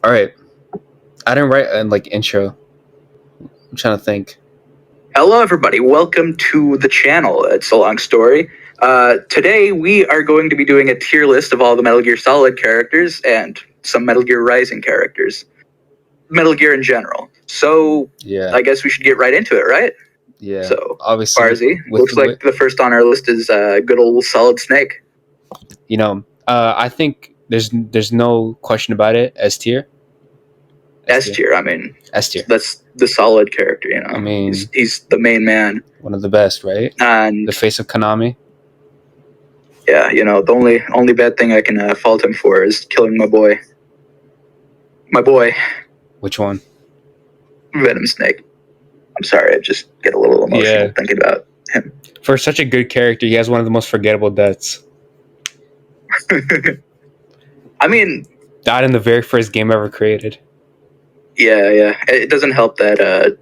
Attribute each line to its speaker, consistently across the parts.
Speaker 1: All right. I didn't write a intro. I'm trying to think.
Speaker 2: Hello, everybody. Welcome to the channel. It's a long story. Today, we are going to be doing a tier list of all the Metal Gear Solid characters and some Metal Gear Rising characters. Metal Gear in general. So,
Speaker 1: Yeah.
Speaker 2: I guess we should get right into it, right?
Speaker 1: Yeah.
Speaker 2: So,
Speaker 1: obviously,
Speaker 2: Farzy, looks like the first on our list is good old Solid Snake.
Speaker 1: I think there's no question about it. S tier.
Speaker 2: S tier. I mean,
Speaker 1: S tier.
Speaker 2: That's the Solid character. You know.
Speaker 1: I mean,
Speaker 2: he's the main man.
Speaker 1: One of the best, right?
Speaker 2: And
Speaker 1: the face of Konami.
Speaker 2: Yeah, the only bad thing I can fault him for is killing my boy. My boy.
Speaker 1: Which one?
Speaker 2: Venom Snake. I'm sorry, I just get a little emotional thinking about him.
Speaker 1: For such a good character, he has one of the most forgettable deaths.
Speaker 2: I mean,
Speaker 1: died in the very first game ever created.
Speaker 2: Yeah. It doesn't help that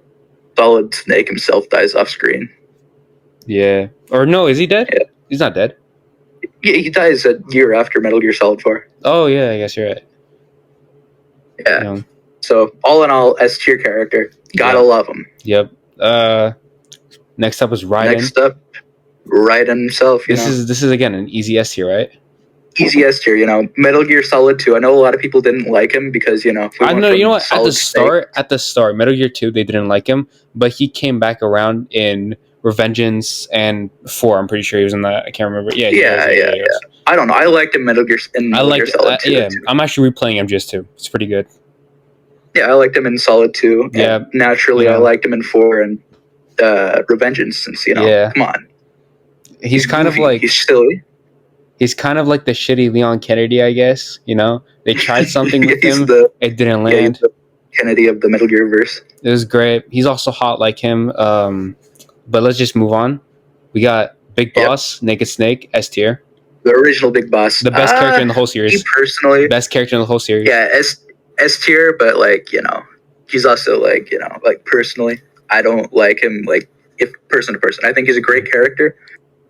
Speaker 2: Solid Snake himself dies off screen.
Speaker 1: Yeah. Or no, is he dead?
Speaker 2: Yeah.
Speaker 1: He's not dead.
Speaker 2: Yeah, he dies a year after Metal Gear Solid 4.
Speaker 1: Oh, yeah, I guess you're right.
Speaker 2: Yeah. So, all in all, S tier character. Gotta love him.
Speaker 1: Yep. Next up is Raiden.
Speaker 2: Next up, Raiden himself.
Speaker 1: This is again an easy S tier, right?
Speaker 2: Easy S tier. Metal Gear Solid 2. I know a lot of people didn't like him because
Speaker 1: I know. You know what? At the start, Metal Gear 2, they didn't like him, but he came back around in Revengeance and 4. I'm pretty sure he was in that. I can't remember. Yeah.
Speaker 2: I don't know. I liked him Metal Gear Solid 2.
Speaker 1: Yeah, I'm actually replaying MGS2. It's pretty good.
Speaker 2: Yeah, I liked him in Solid 2.
Speaker 1: Yeah.
Speaker 2: Naturally, I liked him in 4 and Revengeance since, come on.
Speaker 1: He's kind of like...
Speaker 2: He's silly.
Speaker 1: He's kind of like the shitty Leon Kennedy, I guess. They tried something with him. It didn't land.
Speaker 2: He's the Kennedy of the Metal Gear verse.
Speaker 1: It was great. He's also hot like him. But let's just move on. We got Big Boss, Naked Snake, S tier.
Speaker 2: The original Big Boss.
Speaker 1: The best character in the whole series.
Speaker 2: Me personally.
Speaker 1: Best character in the whole series.
Speaker 2: Yeah, S tier, but he's also personally, I don't like him if person to person. I think he's a great character,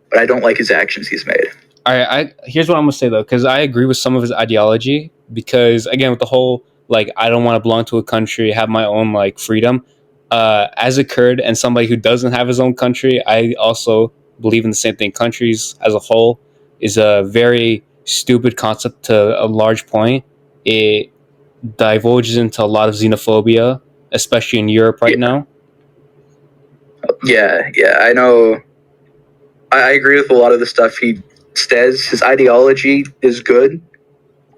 Speaker 2: but I don't like his actions he's made.
Speaker 1: All right, here's what I'm gonna say though, because I agree with some of his ideology. Because again, with the whole I don't want to belong to a country, have my own freedom. As a Kurd and somebody who doesn't have his own country, I also believe in the same thing. Countries as a whole is a very stupid concept to a large point. It divulges into a lot of xenophobia, especially in Europe right now.
Speaker 2: Yeah, I know. I agree with a lot of the stuff he says. His ideology is good,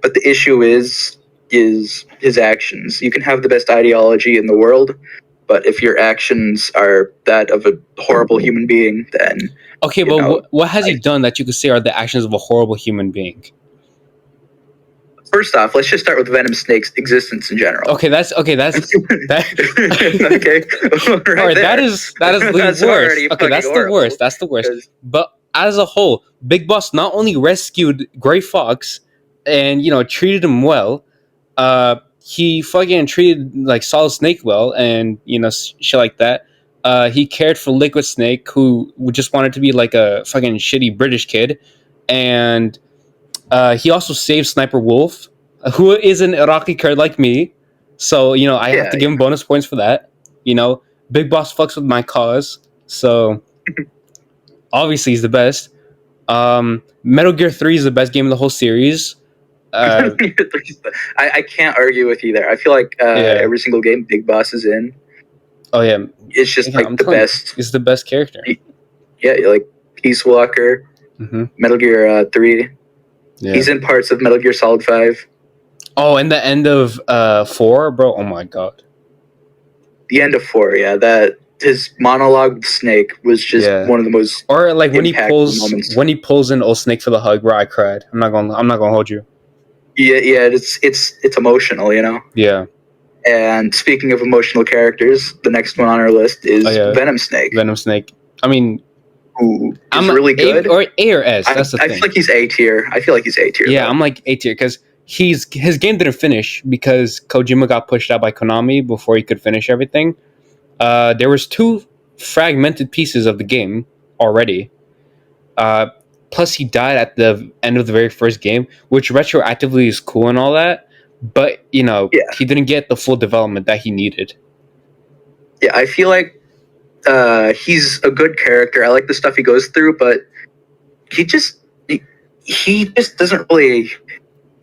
Speaker 2: but the issue is his actions. You can have the best ideology in the world, but if your actions are that of a horrible human being, then...
Speaker 1: Okay, but what has he done that you could say are the actions of a horrible human being?
Speaker 2: First off, let's just start with Venom Snake's existence in general.
Speaker 1: Okay, that's
Speaker 2: okay.
Speaker 1: All right, that is the worst. Okay, that's the worst. That's the worst. But as a whole, Big Boss not only rescued Gray Fox and treated him well, he fucking treated Solid Snake well, and shit like that. He cared for Liquid Snake, who just wanted to be a fucking shitty British kid, and he also saved Sniper Wolf, who is an Iraqi Kurd like me. So I have to give him bonus points for that. Big Boss fucks with my cause, so obviously he's the best. Metal Gear 3 is the best game in the whole series.
Speaker 2: I can't argue with you there. I feel like every single game Big Boss is in.
Speaker 1: Oh yeah,
Speaker 2: it's just the best.
Speaker 1: He's the best character.
Speaker 2: Yeah, Peace Walker, Metal Gear 3.
Speaker 1: Yeah.
Speaker 2: He's in parts of Metal Gear Solid 5.
Speaker 1: Oh, and the end of 4, bro. Oh my god.
Speaker 2: The end of 4, yeah. That his monologue with Snake was just one of the most.
Speaker 1: Or when he pulls in old Snake for the hug, bro. I cried. I'm not gonna hold you.
Speaker 2: Yeah. It's emotional,
Speaker 1: Yeah.
Speaker 2: And speaking of emotional characters, the next one on our list is Venom Snake.
Speaker 1: Venom Snake. I mean,
Speaker 2: I'm really good.
Speaker 1: A or S. That's the thing.
Speaker 2: I feel like he's A tier.
Speaker 1: Yeah, though. I'm A tier because his game didn't finish because Kojima got pushed out by Konami before he could finish everything. There was 2 fragmented pieces of the game already. Plus, he died at the end of the very first game, which retroactively is cool and all that. but
Speaker 2: Yeah.
Speaker 1: he didn't get the full development that he needed.
Speaker 2: Yeah, I feel like he's a good character. I like the stuff he goes through, but he just doesn't really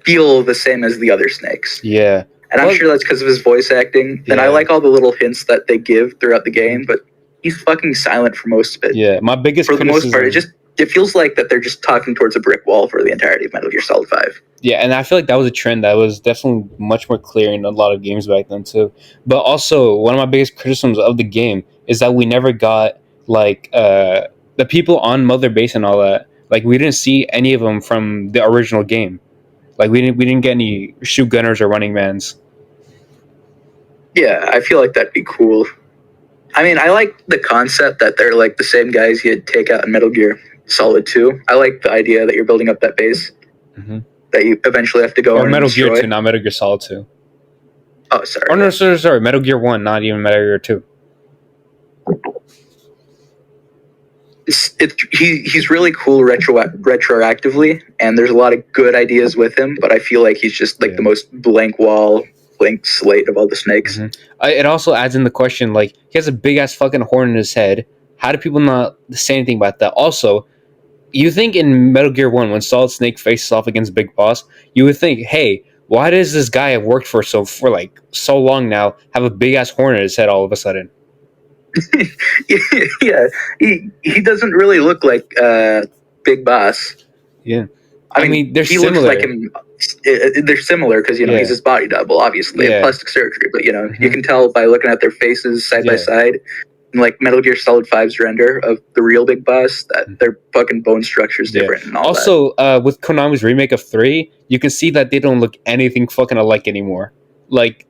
Speaker 2: feel the same as the other Snakes.
Speaker 1: Yeah.
Speaker 2: And I'm sure that's because of his voice acting. And I like all the little hints that they give throughout the game, but he's fucking silent for most of it.
Speaker 1: Yeah, my biggest
Speaker 2: for the most part, it feels like that they're just talking towards a brick wall for the entirety of Metal Gear Solid 5.
Speaker 1: Yeah, and I feel like that was a trend that was definitely much more clear in a lot of games back then too. But also, one of my biggest criticisms of the game is that we never got like the people on Mother Base and all that. Like, we didn't see any of them from the original game. Like, we didn't get any shoot gunners or running mans.
Speaker 2: Yeah, I feel like that'd be cool. I mean, I like the concept that they're like the same guys you'd take out in Metal Gear Solid 2. I like the idea that you're building up that base that you eventually have to go
Speaker 1: or
Speaker 2: in
Speaker 1: Metal
Speaker 2: and destroy.
Speaker 1: Gear 2, not Metal Gear Solid 2.
Speaker 2: Oh, sorry.
Speaker 1: Oh, no, sorry. Metal Gear 1, not even Metal Gear 2.
Speaker 2: He's really cool retroactively, and there's a lot of good ideas with him, but I feel like he's just like the most blank slate of all the Snakes.
Speaker 1: It also adds in the question, like, he has a big ass fucking horn in his head. How do people not say anything about that? Also, you think in Metal Gear 1, when Solid Snake faces off against Big Boss, you would think, hey, why does this guy I've worked for so long now have a big ass horn in his head all of a sudden?
Speaker 2: Yeah, he doesn't really look like Big Boss.
Speaker 1: Yeah, I mean they're
Speaker 2: he
Speaker 1: similar.
Speaker 2: looks like him. They're similar because he's his body double, obviously, plastic surgery. But you can tell by looking at their faces side by side. And like Metal Gear Solid 5's render of the real Big Boss, that their fucking bone structure is different. And all
Speaker 1: also, with Konami's remake of 3, you can see that they don't look anything fucking alike anymore. Like,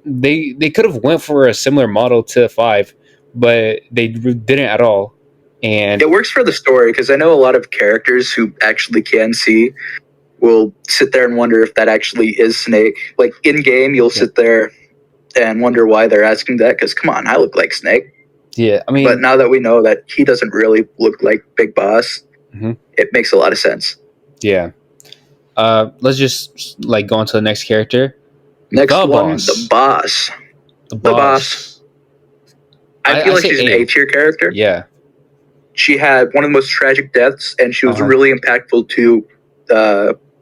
Speaker 1: they could have went for a similar model to 5, but they didn't at all. And
Speaker 2: it works for the story, because I know a lot of characters who actually can see will sit there and wonder if that actually is Snake. Like, in game, you'll sit there and wonder why they're asking that, because come on, I look like Snake.
Speaker 1: Yeah, I mean,
Speaker 2: but now that we know that he doesn't really look like Big Boss, it makes a lot of sense.
Speaker 1: Yeah. Let's just like go on to the next character.
Speaker 2: The boss. I feel like she's an A-tier character.
Speaker 1: Yeah.
Speaker 2: She had one of the most tragic deaths, and she was really impactful to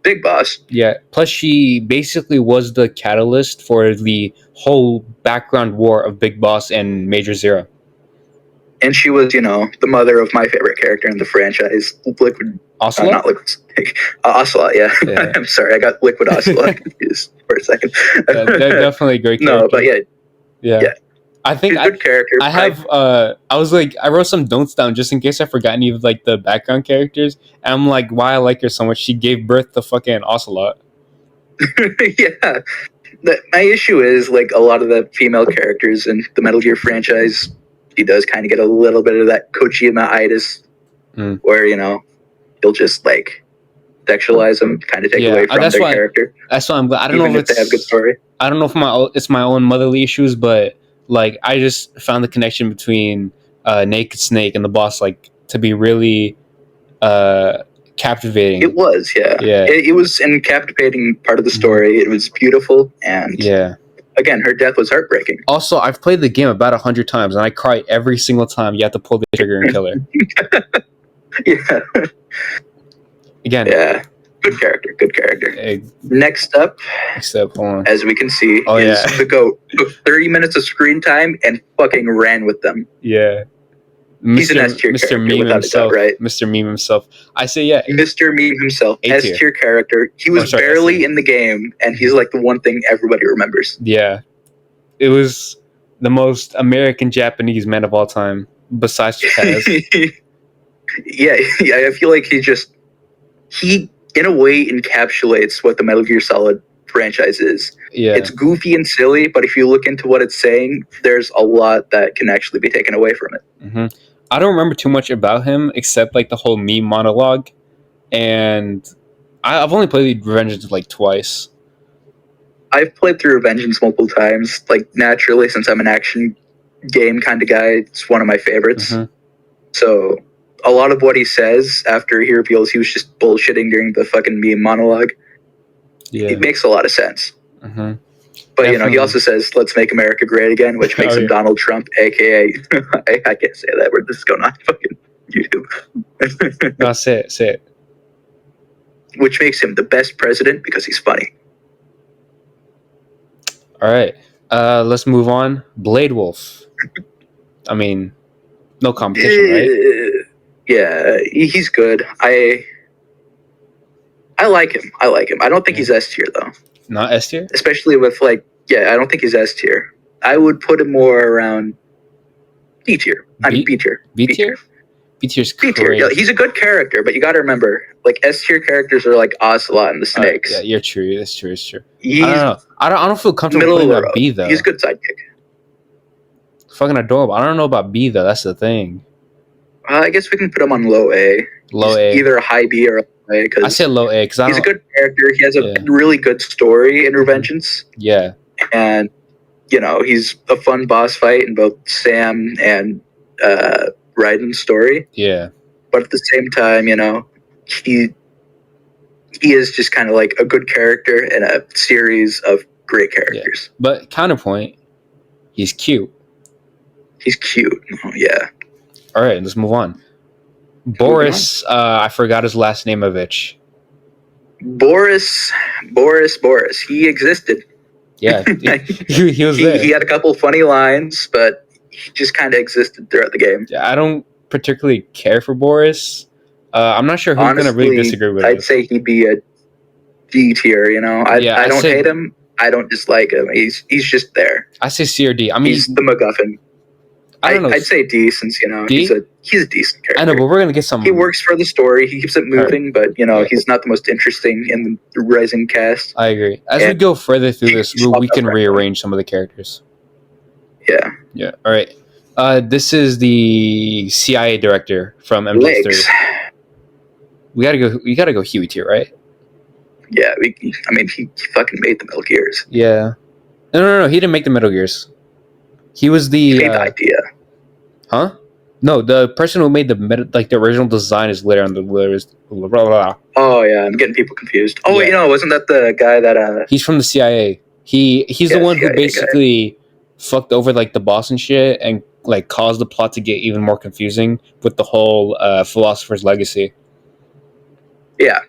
Speaker 2: Big Boss.
Speaker 1: Yeah. Plus, she basically was the catalyst for the whole background war of Big Boss and Major Zero.
Speaker 2: And she was, the mother of my favorite character in the franchise, Liquid.
Speaker 1: Ocelot?
Speaker 2: Not Liquid Snake. Ocelot, yeah. I'm sorry, I got Liquid Ocelot confused for a second.
Speaker 1: They're definitely a great character.
Speaker 2: No, but yeah.
Speaker 1: I think
Speaker 2: good character.
Speaker 1: I have. I was like, I wrote some notes down just in case I forgot any of like the background characters. And I'm like, why I like her so much. She gave birth to fucking Ocelot.
Speaker 2: Yeah. My issue is like a lot of the female characters in the Metal Gear franchise. She does kind of get a little bit of that Kojima-itis, where he'll just like sexualize them, kind of take away from their character.
Speaker 1: That's why I'm glad. I don't know if
Speaker 2: they have good story.
Speaker 1: I don't know if it's my own motherly issues, but like I just found the connection between Naked Snake and the boss like to be really captivating.
Speaker 2: It was, yeah. It was a captivating part of the story. It was beautiful, and again, her death was heartbreaking.
Speaker 1: Also, I've played the game about 100 times, and I cry every single time you have to pull the trigger and kill her.
Speaker 2: Yeah.
Speaker 1: Again.
Speaker 2: Yeah. Good character. Next up,
Speaker 1: hold on.
Speaker 2: As we can see, is the GOAT. Took 30 minutes of screen time and fucking ran with them.
Speaker 1: Yeah.
Speaker 2: He's an S-tier character,
Speaker 1: Meme himself,
Speaker 2: doubt, right?
Speaker 1: Mr. Meme himself. I say, yeah.
Speaker 2: Mr. Meme himself, S-tier character. He was barely in the game, and he's like the one thing everybody remembers.
Speaker 1: Yeah. It was the most American-Japanese man of all time, besides Chaz.
Speaker 2: yeah, I feel like he, in a way, encapsulates what the Metal Gear Solid franchise is.
Speaker 1: Yeah.
Speaker 2: It's goofy and silly, but if you look into what it's saying, there's a lot that can actually be taken away from it.
Speaker 1: I don't remember too much about him except like the whole meme monologue, and I've only played Revengeance like twice.
Speaker 2: I've played through Revengeance multiple times. Like, naturally, since I'm an action game kind of guy, it's one of my favorites. So a lot of what he says after he reveals he was just bullshitting during the fucking meme monologue, it makes a lot of sense.
Speaker 1: Mm-hmm.
Speaker 2: But he also says, "Let's make America great again," which makes him Donald Trump, aka I can't say that word. This is going on fucking YouTube.
Speaker 1: No, say it.
Speaker 2: Which makes him the best president because he's funny.
Speaker 1: All right, let's move on. Blade Wolf. I mean, no competition, right?
Speaker 2: Yeah, he's good. I like him. I don't think he's S tier though.
Speaker 1: Not S tier?
Speaker 2: Especially with I don't think he's S tier. I would put him more around D tier. B tier.
Speaker 1: B tier? B tier's
Speaker 2: B tier. Yeah, he's a good character, but you got to remember, S tier characters are like Ocelot and the Snakes.
Speaker 1: Yeah, you're true. That's true. It's true. I don't know. I don't feel comfortable putting him at B though.
Speaker 2: He's a good sidekick.
Speaker 1: Fucking adorable. I don't know about B though. That's the thing.
Speaker 2: I guess we can put him on low A.
Speaker 1: Low A.
Speaker 2: Either a high B or a low A.
Speaker 1: I said low A because
Speaker 2: he's a good character. He has a really good story interventions.
Speaker 1: Yeah.
Speaker 2: And he's a fun boss fight in both Sam and Raiden's story.
Speaker 1: Yeah.
Speaker 2: But at the same time, he is just kind of like a good character in a series of great characters.
Speaker 1: Yeah. But counterpoint, he's cute.
Speaker 2: He's cute. Oh, yeah.
Speaker 1: All right, let's move on. Boris, I forgot his last name of itch.
Speaker 2: Boris. He existed.
Speaker 1: Yeah, he was there.
Speaker 2: He had a couple funny lines, but he just kind of existed throughout the game.
Speaker 1: Yeah, I don't particularly care for Boris. I'm not sure who's going to really disagree with
Speaker 2: I'd say he'd be a D tier, I don't hate him. I don't dislike him. He's just there.
Speaker 1: I say C or D. I mean,
Speaker 2: he's the MacGuffin. I don't know. I'd say D since D? he's a decent character.
Speaker 1: I know, but we're gonna get some.
Speaker 2: He works for the story. He keeps it moving, but he's not the most interesting in the Rising cast.
Speaker 1: I agree. As we go further through this, we can rearrange some of the characters.
Speaker 2: Yeah.
Speaker 1: Yeah. All right. This is the CIA director from MGS3. We gotta go Huey tier, right?
Speaker 2: Yeah. He fucking made the Metal Gears.
Speaker 1: Yeah. No. He didn't make the Metal Gears. He was
Speaker 2: he made the idea.
Speaker 1: Huh? No, the person who made the original design is later on the list. Blah, blah, blah.
Speaker 2: Oh yeah, I'm getting people confused. Oh wait, wasn't that the guy that?
Speaker 1: He's from the CIA. He's the one who basically fucked over the boss and shit, and caused the plot to get even more confusing with the whole Philosopher's Legacy.
Speaker 2: Yeah.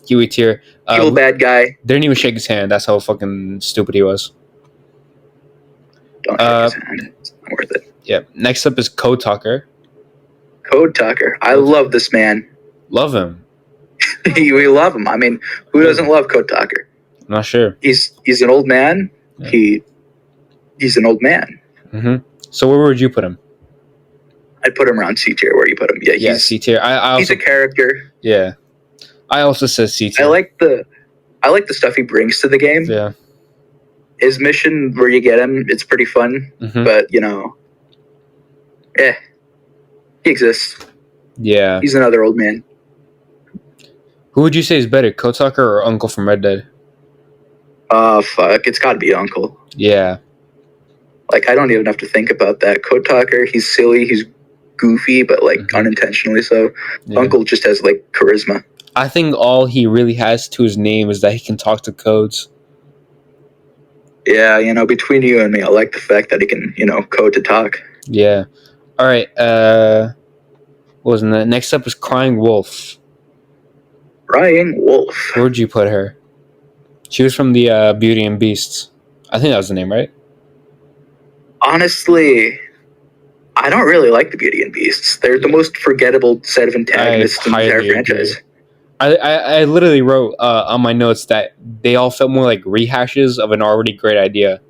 Speaker 1: Huey tier.
Speaker 2: Evil bad guy.
Speaker 1: Didn't even shake his hand. That's how fucking stupid he was.
Speaker 2: Don't shake his hand. It's not worth it.
Speaker 1: Yeah. Next up is Code Talker.
Speaker 2: Code Talker. I love this man.
Speaker 1: Love him.
Speaker 2: We love him. I mean, who doesn't love Code Talker?
Speaker 1: I'm not sure.
Speaker 2: He's an old man. Yeah. He's an old man.
Speaker 1: Mm-hmm. So where would you put him?
Speaker 2: I'd put him around C tier. Where you put him? Yeah,
Speaker 1: he's C tier.
Speaker 2: He's a character.
Speaker 1: Yeah. I also said C tier.
Speaker 2: I like the stuff he brings to the game.
Speaker 1: Yeah.
Speaker 2: His mission where you get him, it's pretty fun.
Speaker 1: Mm-hmm.
Speaker 2: But he exists.
Speaker 1: Yeah.
Speaker 2: He's another old man.
Speaker 1: Who would you say is better, Code Talker or Uncle from Red Dead?
Speaker 2: Fuck. It's got to be Uncle.
Speaker 1: Yeah.
Speaker 2: I don't even have to think about that. Code Talker, he's silly, he's goofy, but unintentionally so. Yeah. Uncle just has charisma.
Speaker 1: I think all he really has to his name is that he can talk to codes.
Speaker 2: Yeah, between you and me, I like the fact that he can, code to talk.
Speaker 1: Yeah. All right. What was that? Next up is Crying Wolf.
Speaker 2: Crying Wolf.
Speaker 1: Where'd you put her? She was from the Beauty and Beasts. I think that was the name, right?
Speaker 2: Honestly, I don't really like the Beauty and Beasts. They're the most forgettable set of antagonists in the entire franchise.
Speaker 1: I literally wrote on my notes that they all felt more like rehashes of an already great idea.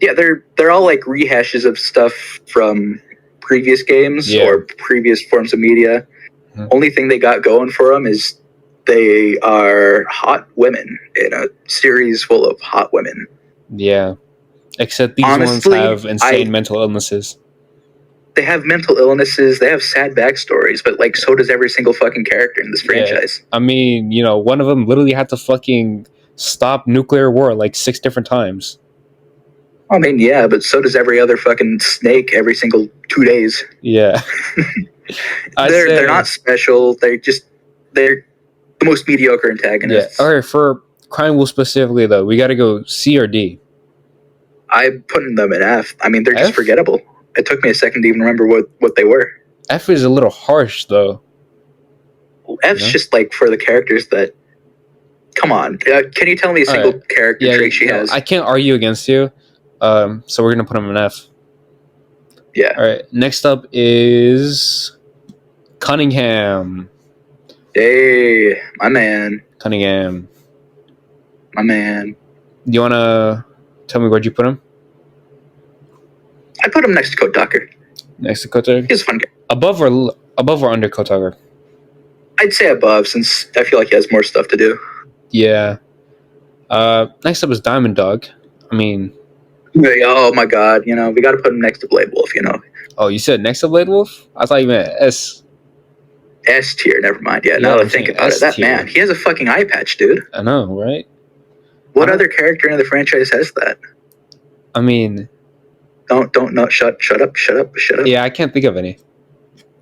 Speaker 2: Yeah, they're all rehashes of stuff from previous games or previous forms of media. Mm-hmm. Only thing they got going for them is they are hot women in a series full of hot women.
Speaker 1: Yeah, except these ones have insane mental illnesses.
Speaker 2: They have mental illnesses. They have sad backstories, but so does every single fucking character in this franchise.
Speaker 1: Yeah. I mean, one of them literally had to fucking stop nuclear war 6 different times.
Speaker 2: I mean, yeah, but so does every other fucking snake every single 2 days.
Speaker 1: Yeah.
Speaker 2: They're not special. They're the most mediocre antagonists.
Speaker 1: Yeah. All right, for Crime Wolf specifically, though, we got to go C or D.
Speaker 2: I'm putting them in F. I mean, they're just
Speaker 1: F?
Speaker 2: forgettable. It took me a second to even remember what they were.
Speaker 1: F is a little harsh, though.
Speaker 2: F's just like for the characters that. Come on, can you tell me a single character trait she has?
Speaker 1: I can't argue against you. So we're gonna put him in F.
Speaker 2: Yeah.
Speaker 1: All right. Next up is Cunningham.
Speaker 2: Hey, my man.
Speaker 1: Cunningham.
Speaker 2: My man.
Speaker 1: Do you wanna tell me where'd you put him?
Speaker 2: I put him next to Code Talker.
Speaker 1: Next to Kotager?
Speaker 2: He's a fun guy.
Speaker 1: Above or under Kotager?
Speaker 2: I'd say above, since I feel like he has more stuff to do.
Speaker 1: Yeah. Next up is Diamond Dog. I mean,
Speaker 2: oh my god, we got to put him next to Blade Wolf.
Speaker 1: Oh, you said next to Blade Wolf? I thought you meant S.
Speaker 2: S tier, never mind. Yeah, now that I think about it, that man, he has a fucking eye patch, dude.
Speaker 1: I know, right?
Speaker 2: What other character in the franchise has that?
Speaker 1: I mean,
Speaker 2: don't shut up.
Speaker 1: Yeah, I can't think of any.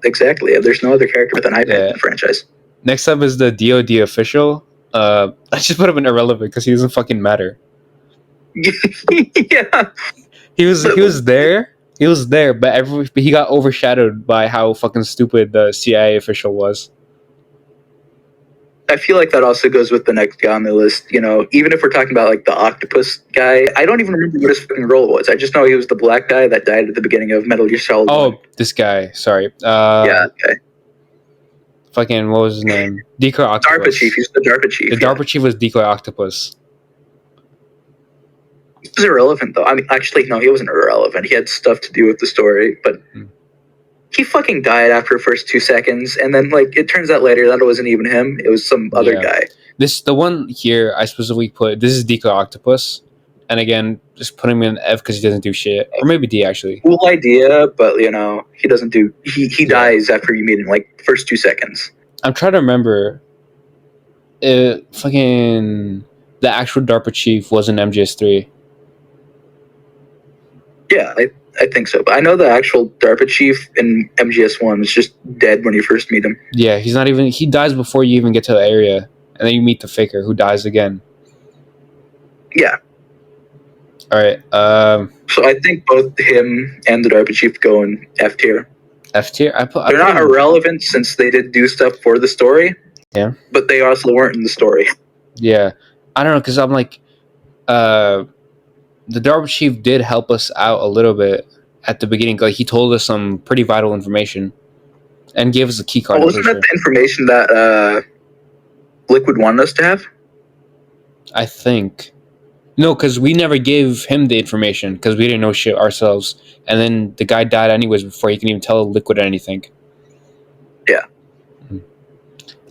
Speaker 2: Exactly. There's no other character with an eye patch in the franchise.
Speaker 1: Next up is the DoD official. I just put him in irrelevant because he doesn't fucking matter.
Speaker 2: Yeah.
Speaker 1: He was there. He was there, but he got overshadowed by how fucking stupid the CIA official was.
Speaker 2: I feel like that also goes with the next guy on the list. Even if we're talking about like the octopus guy, I don't even remember what his fucking role was. I just know he was the black guy that died at the beginning of Metal Gear Solid.
Speaker 1: Oh, this guy. Sorry.
Speaker 2: Yeah. Okay.
Speaker 1: Fucking, what was his name? Decoy Octopus.
Speaker 2: DARPA chief. He's the DARPA chief.
Speaker 1: The DARPA chief was Decoy Octopus.
Speaker 2: He was irrelevant, though. I mean, actually, no, he wasn't irrelevant. He had stuff to do with the story, but he fucking died after the first 2 seconds, and then, it turns out later that it wasn't even him. It was some other guy.
Speaker 1: The one here I specifically put, this is Decoy Octopus, and again, just put him in F because he doesn't do shit. Or maybe D, actually.
Speaker 2: Cool idea, but, he doesn't do... He dies after you meet him, first 2 seconds. I'm
Speaker 1: trying to remember... fucking... The actual DARPA chief was in MGS3.
Speaker 2: Yeah, I think so. But I know the actual DARPA chief in MGS1 is just dead when you first meet him. Yeah,
Speaker 1: he's not even... He dies before you even get to the area. And then you meet the faker who dies again.
Speaker 2: Yeah.
Speaker 1: Alright,
Speaker 2: So I think both him and the DARPA chief go in F tier.
Speaker 1: F tier?
Speaker 2: They're not irrelevant since they did do stuff for the story.
Speaker 1: Yeah.
Speaker 2: But they also weren't in the story.
Speaker 1: Yeah. I don't know, because I'm like... the DARPA chief did help us out a little bit at the beginning. He told us some pretty vital information and gave us a key card.
Speaker 2: Wasn't that the information that Liquid wanted us to have?
Speaker 1: I think. No, because we never gave him the information because we didn't know shit ourselves. And then the guy died anyways before he can even tell Liquid anything.
Speaker 2: Yeah.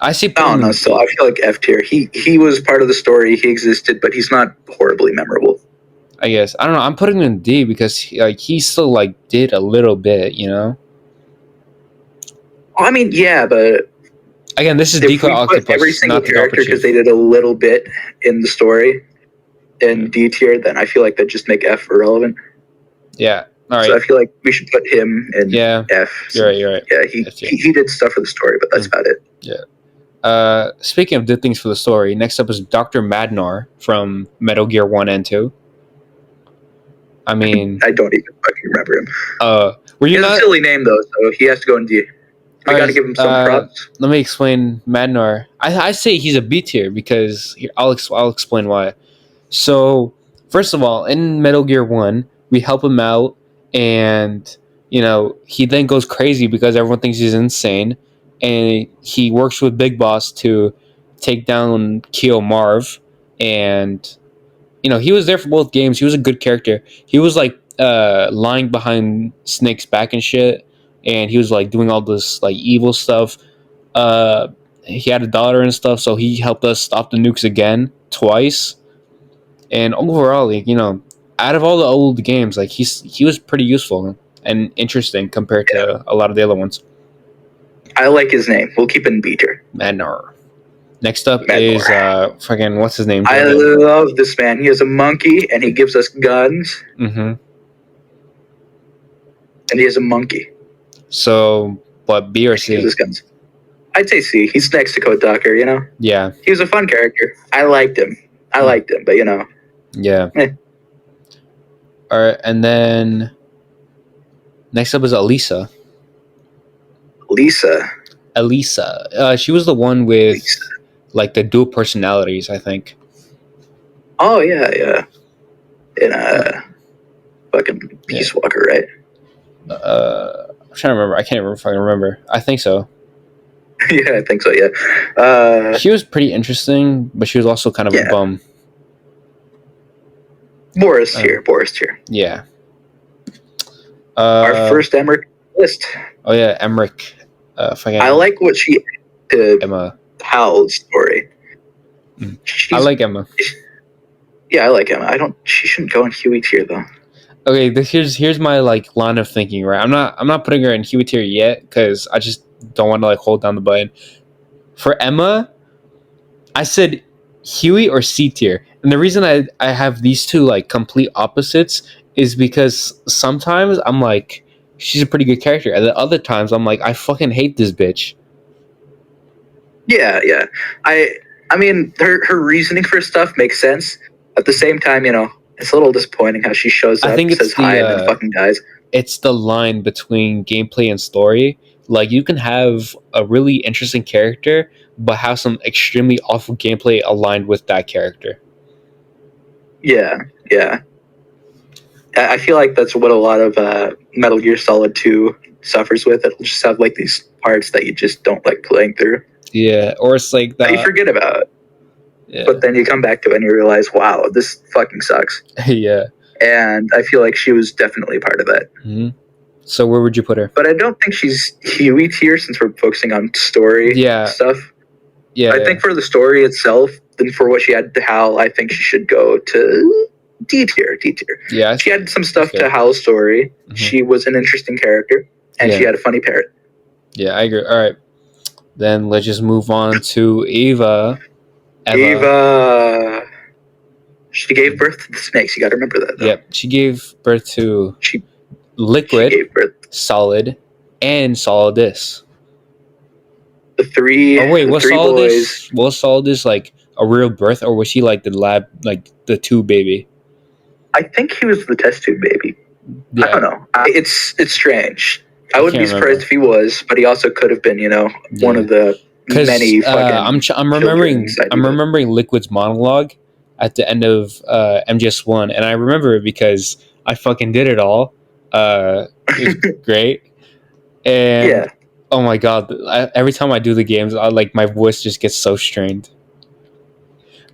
Speaker 1: I see.
Speaker 2: I don't know. So I feel like F tier. He was part of the story. He existed, but he's not horribly memorable.
Speaker 1: I guess. I don't know. I'm putting him in D because he still did a little bit,
Speaker 2: I mean, yeah, but
Speaker 1: again, this is Decoy Octopus,
Speaker 2: every single character because they did a little bit in the story in D tier, then I feel like that just make F irrelevant.
Speaker 1: Yeah. All right.
Speaker 2: So I feel like we should put him in F.
Speaker 1: You're right.
Speaker 2: Yeah, he did stuff for the story, but that's about it.
Speaker 1: Yeah. Speaking of did things for the story, next up is Dr. Madnar from Metal Gear 1 and 2. I mean...
Speaker 2: I don't even fucking remember him.
Speaker 1: He has
Speaker 2: a silly name, though, so he has to go in D. We gotta give him some props.
Speaker 1: Let me explain Madnar. I say he's a B tier because... I'll explain why. So, first of all, in Metal Gear 1, we help him out, and, he then goes crazy because everyone thinks he's insane, and he works with Big Boss to take down Keo Marv, and... he was there for both games. He was a good character. He was lying behind Snake's back and shit, and he was doing all this evil stuff. He had a daughter and stuff, so he helped us stop the nukes again twice. And overall, out of all the old games, he was pretty useful and interesting compared to a lot of the other ones.
Speaker 2: I like his name. We'll keep it in B tier.
Speaker 1: Madnar. Next up is fucking what's his name?
Speaker 2: I love this man. He is a monkey and he gives us guns.
Speaker 1: Mm-hmm.
Speaker 2: And he is a monkey.
Speaker 1: So, what, B or C?
Speaker 2: He gives us guns. I'd say C. He's next to Code Talker,
Speaker 1: Yeah.
Speaker 2: He was a fun character. I liked him. I liked him, but you know.
Speaker 1: Yeah. All right, and then next up is Elisa. Elisa. She was the one with like the dual personalities, I think.
Speaker 2: Oh yeah. In fucking Peace Walker, right?
Speaker 1: I'm trying to remember. I can't remember if I can remember. I think so.
Speaker 2: Yeah, I think so. Yeah.
Speaker 1: She was pretty interesting, but she was also kind of a bum.
Speaker 2: Boris here.
Speaker 1: Yeah.
Speaker 2: Our first Emmerich list.
Speaker 1: Oh yeah, Emmerich.
Speaker 2: I like what she did.
Speaker 1: Emma.
Speaker 2: Hal's story.
Speaker 1: I like Emma.
Speaker 2: Yeah, I like Emma. She shouldn't go in Huey tier though.
Speaker 1: Okay, here's my like line of thinking. Right, I'm not putting her in Huey tier yet because I just don't want to like hold down the button. For Emma, I said Huey or C tier, and the reason I have these two like complete opposites is because sometimes I'm like she's a pretty good character, and the other times I'm like I fucking hate this bitch.
Speaker 2: Yeah. I mean, her reasoning for stuff makes sense. At the same time, you know, it's a little disappointing how she shows up, says hi, and then fucking dies.
Speaker 1: It's the line between gameplay and story. Like, you can have a really interesting character, but have some extremely awful gameplay aligned with that character.
Speaker 2: Yeah. I feel like that's what a lot of Metal Gear Solid 2 suffers with. It'll just have like these parts that you just don't like playing through.
Speaker 1: Yeah, or it's like
Speaker 2: that you forget about. Yeah. But then you come back to it and you realize, wow, this fucking sucks.
Speaker 1: Yeah.
Speaker 2: And I feel like she was definitely part of that.
Speaker 1: Mm-hmm. So where would you put her?
Speaker 2: But I don't think she's Huey tier since we're focusing on story stuff.
Speaker 1: Yeah.
Speaker 2: I think for the story itself, and for what she had to Hal, I think she should go to D tier.
Speaker 1: Yeah.
Speaker 2: She had some stuff to Hal's story. Mm-hmm. She was an interesting character, and she had a funny parrot.
Speaker 1: Yeah, I agree. All right. Then let's just move on to Eva.
Speaker 2: She gave birth to the snakes. You got to remember that, though.
Speaker 1: Yep. She gave birth to Liquid, Solid, and Solidus.
Speaker 2: The three.
Speaker 1: Oh wait, was
Speaker 2: Solidus?
Speaker 1: Was Solidus like a real birth, or was she like the lab, like the tube baby?
Speaker 2: I think he was the test tube baby. Yeah. I don't know. It's strange. I wouldn't be surprised if he was, but he also could have been, you know, one of the many fucking.
Speaker 1: I'm remembering Liquid's monologue at the end of MGS1, and I remember it because I fucking did it all. It was great, and oh my god, every time I do the games, my voice just gets so strained.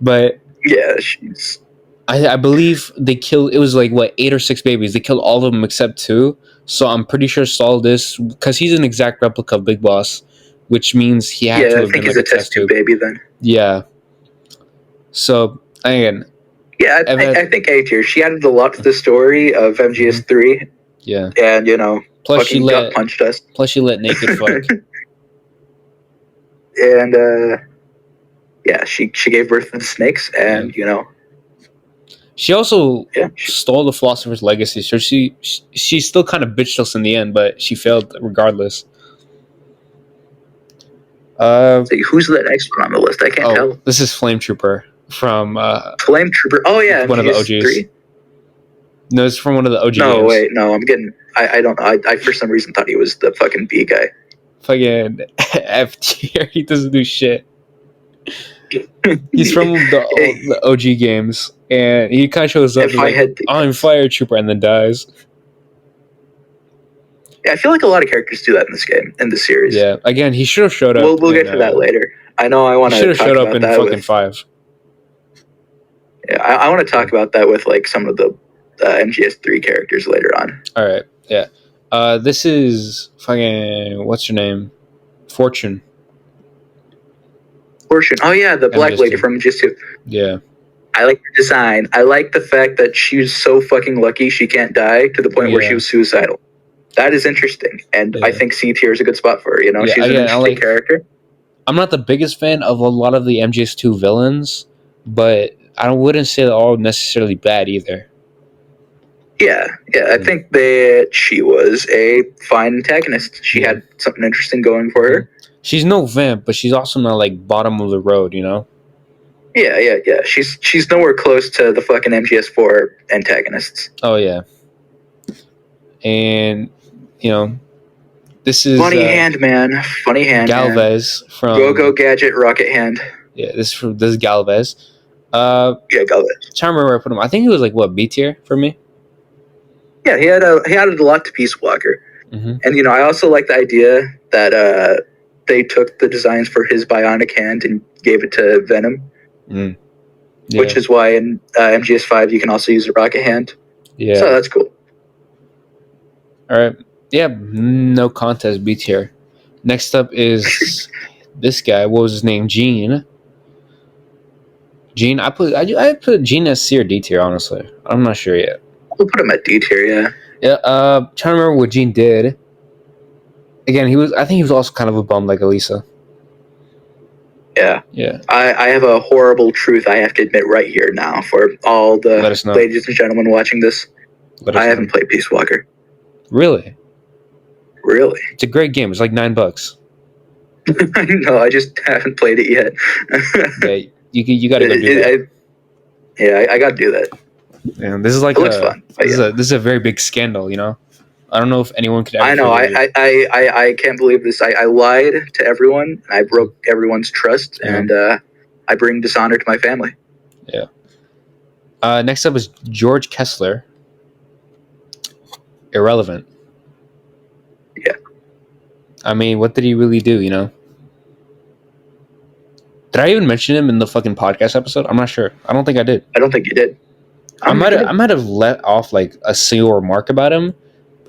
Speaker 1: But
Speaker 2: yeah, she's.
Speaker 1: I believe they killed. It was like 8 or 6 babies. They killed all of them except 2. So I'm pretty sure Solidus, because he's an exact replica of Big Boss, which means he had to have been like a test tube
Speaker 2: baby then.
Speaker 1: Yeah. So again.
Speaker 2: Yeah, I think A tier. She added a lot to the story of MGS3.
Speaker 1: Yeah.
Speaker 2: And you know,
Speaker 1: plus she
Speaker 2: gut punched us.
Speaker 1: Plus she let naked fuck.
Speaker 2: And yeah, she gave birth to the snakes, and you know.
Speaker 1: She also stole the Philosopher's Legacy, so she still kind of bitched us in the end, but she failed regardless.
Speaker 2: So who's the next one on the list? I can't tell.
Speaker 1: This is Flame Trooper from
Speaker 2: Flame Trooper. Oh yeah,
Speaker 1: one of the OGs. 3? No, it's from one of the OG
Speaker 2: No,
Speaker 1: games.
Speaker 2: Wait, no, I'm getting. I don't know. I for some reason thought he was the fucking B guy.
Speaker 1: Fucking F tier. He doesn't do shit. He's from the OG games, and he kind of shows up like, I'm Fire Trooper, and then dies.
Speaker 2: Yeah, I feel like a lot of characters do that in this game, in the series.
Speaker 1: Yeah, again, he should have showed up.
Speaker 2: We'll get to that later. I know I want to.
Speaker 1: Should have showed up in fucking 5.
Speaker 2: Yeah, I want to talk about that with like some of the MGS3 characters later on.
Speaker 1: All right, yeah. This is fucking what's her name? Fortune.
Speaker 2: Oh yeah, the black lady from MGS2.
Speaker 1: Yeah.
Speaker 2: I like her design. I like the fact that she was so fucking lucky she can't die to the point where she was suicidal. That is interesting, and I think C tier is a good spot for her. You know, she's an interesting character.
Speaker 1: I'm not the biggest fan of a lot of the MGS2 villains, but I wouldn't say they're all necessarily bad either. Yeah, I think that she was a fine antagonist. She had something interesting going for her. She's no vamp, but she's also not like bottom of the road, you know?
Speaker 2: Yeah. She's nowhere close to the fucking MGS4 antagonists.
Speaker 1: Oh yeah, and you know this is
Speaker 2: Funny hand, man. Funny hand,
Speaker 1: Galvez
Speaker 2: man.
Speaker 1: from
Speaker 2: Go Gadget Rocket Hand.
Speaker 1: Yeah, this is Galvez.
Speaker 2: Yeah, Galvez.
Speaker 1: Trying to remember where I put him. I think he was like what, B tier for me.
Speaker 2: Yeah, he added a lot to Peace Walker.
Speaker 1: Mm-hmm.
Speaker 2: And I also like the idea that they took the designs for his bionic hand and gave it to Venom,
Speaker 1: Yeah.
Speaker 2: which is why in MGS5 you can also use a rocket hand.
Speaker 1: Yeah.
Speaker 2: So that's cool.
Speaker 1: All right. Yeah, no contest, B tier. Next up is this guy. What was his name? Gene. I put Gene as C or D tier. Honestly, I'm not sure yet.
Speaker 2: We'll put him at D tier. Yeah.
Speaker 1: Yeah. Trying to remember what Gene did. Again, I think he was also kind of a bum like Elisa.
Speaker 2: Yeah.
Speaker 1: Yeah.
Speaker 2: I have a horrible truth I have to admit right here now for all the ladies and gentlemen watching this. I haven't played Peace Walker.
Speaker 1: Really?
Speaker 2: Really?
Speaker 1: It's a great game. It's like $9.
Speaker 2: No, I just haven't played it yet.
Speaker 1: Yeah, you got to go do that.
Speaker 2: I got to do that.
Speaker 1: And this is like
Speaker 2: it looks fun.
Speaker 1: This is a very big scandal. I don't know if anyone could ever.
Speaker 2: I know. I can't believe this. I lied to everyone. And I broke everyone's trust, and I bring dishonor to my family.
Speaker 1: Yeah. Next up is George Kessler. Irrelevant.
Speaker 2: Yeah.
Speaker 1: I mean, what did he really do? Did I even mention him in the fucking podcast episode? I'm not sure. I don't think I did.
Speaker 2: I don't think you did.
Speaker 1: I might have let off like a single remark about him,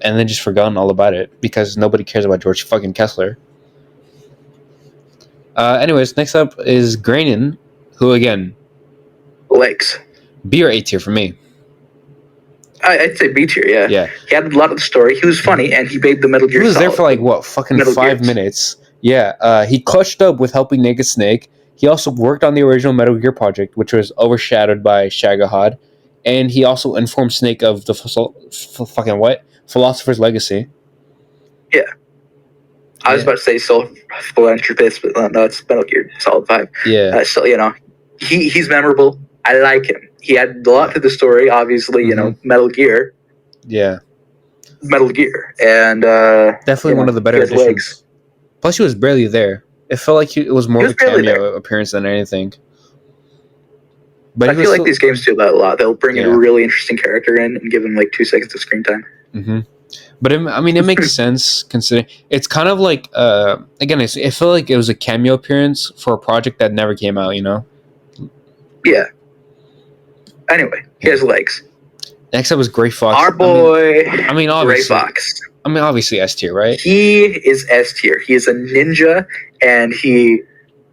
Speaker 1: and then just forgotten all about it because nobody cares about George fucking Kessler. Anyways, next up is Granin, who again,
Speaker 2: legs.
Speaker 1: B or A tier for me.
Speaker 2: I'd say B tier. Yeah.
Speaker 1: Yeah.
Speaker 2: He had a lot of the story. He was funny, and he made the Metal Gear.
Speaker 1: He was there for like what, fucking Metal 5 minutes. Yeah. He clutched up with helping Naked Snake. He also worked on the original Metal Gear project, which was overshadowed by Shagahad. And he also informed Snake of the fucking what? Philosopher's Legacy.
Speaker 2: Yeah. I was about to say philanthropist, but no, it's Metal Gear Solid 5.
Speaker 1: Yeah.
Speaker 2: So, he's memorable. I like him. He had a lot to the story, obviously, Metal Gear.
Speaker 1: Yeah.
Speaker 2: Metal Gear. And
Speaker 1: definitely one of the better additions. Legs. Plus, he was barely there. It felt like it was more of a cameo appearance than anything. But
Speaker 2: I feel like these games do that a lot. They'll bring in a really interesting character in and give him like 2 seconds of screen time.
Speaker 1: Mm-hmm. But it makes sense considering it's kind of like again, it felt like it was a cameo appearance for a project that never came out.
Speaker 2: Yeah. Anyway, he has legs.
Speaker 1: Next up was Gray Fox.
Speaker 2: Our boy.
Speaker 1: Obviously.
Speaker 2: Gray Fox.
Speaker 1: Obviously S tier, right?
Speaker 2: He is S tier. He is a ninja, and he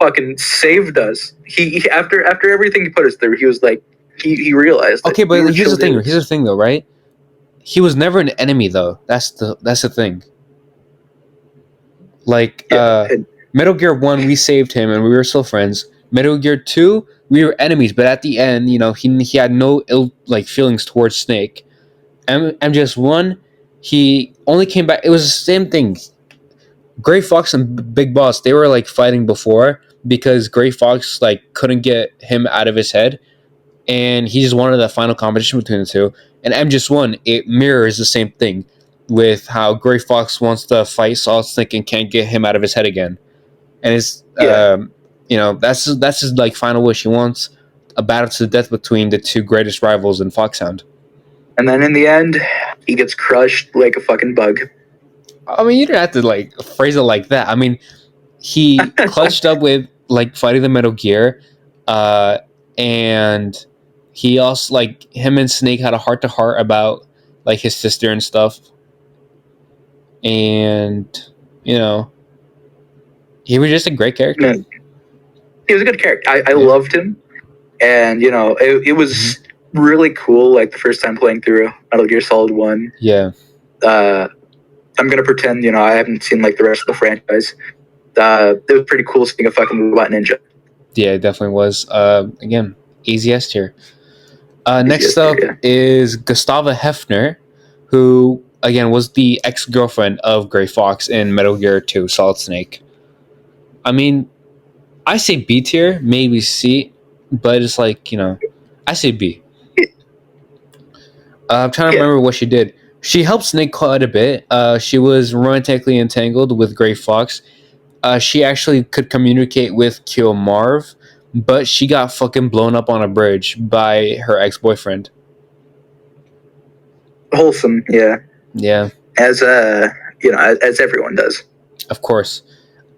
Speaker 2: fucking saved us. He after everything he put us through, he was like he realized.
Speaker 1: Okay, but here's the thing. Here's the thing, though, right? He was never an enemy, though. That's the thing. Like Metal Gear 1, we saved him, and we were still friends. Metal Gear 2, we were enemies, but at the end, he had no ill feelings towards Snake. MGS 1, he only came back. It was the same thing. Gray Fox and Big Boss, they were like fighting before because Gray Fox couldn't get him out of his head, and he just wanted that final competition between the two. And MGS 1, it mirrors the same thing with how Gray Fox wants to fight Solid Snake and can't get him out of his head again. And it's that's his final wish. He wants a battle to the death between the two greatest rivals in Foxhound. And
Speaker 2: then in the end, he gets crushed like a fucking bug.
Speaker 1: I mean, you don't have to phrase it like that. I mean, he clutched up with fighting the Metal Gear, and he also him and Snake had a heart to heart about his sister and stuff, and he was just a great character.
Speaker 2: Man, he was a good character. I loved him, and it was really cool. The first time playing through Metal Gear Solid 1.
Speaker 1: Yeah.
Speaker 2: I'm gonna pretend I haven't seen the rest of the franchise. It was pretty cool seeing a fucking robot ninja.
Speaker 1: Yeah, it definitely was. Again, easy S tier. Next up is Gustava Hefner, who again was the ex-girlfriend of Gray Fox in Metal Gear 2 Solid Snake. I mean, I say B tier, maybe C. but it's like, I say B. I'm trying to remember what she did. She helped Snake quite a bit. She was romantically entangled with Gray Fox. She actually could communicate with Kill Marv, but she got fucking blown up on a bridge by her ex-boyfriend.
Speaker 2: Wholesome, yeah.
Speaker 1: Yeah.
Speaker 2: As as everyone does.
Speaker 1: Of course.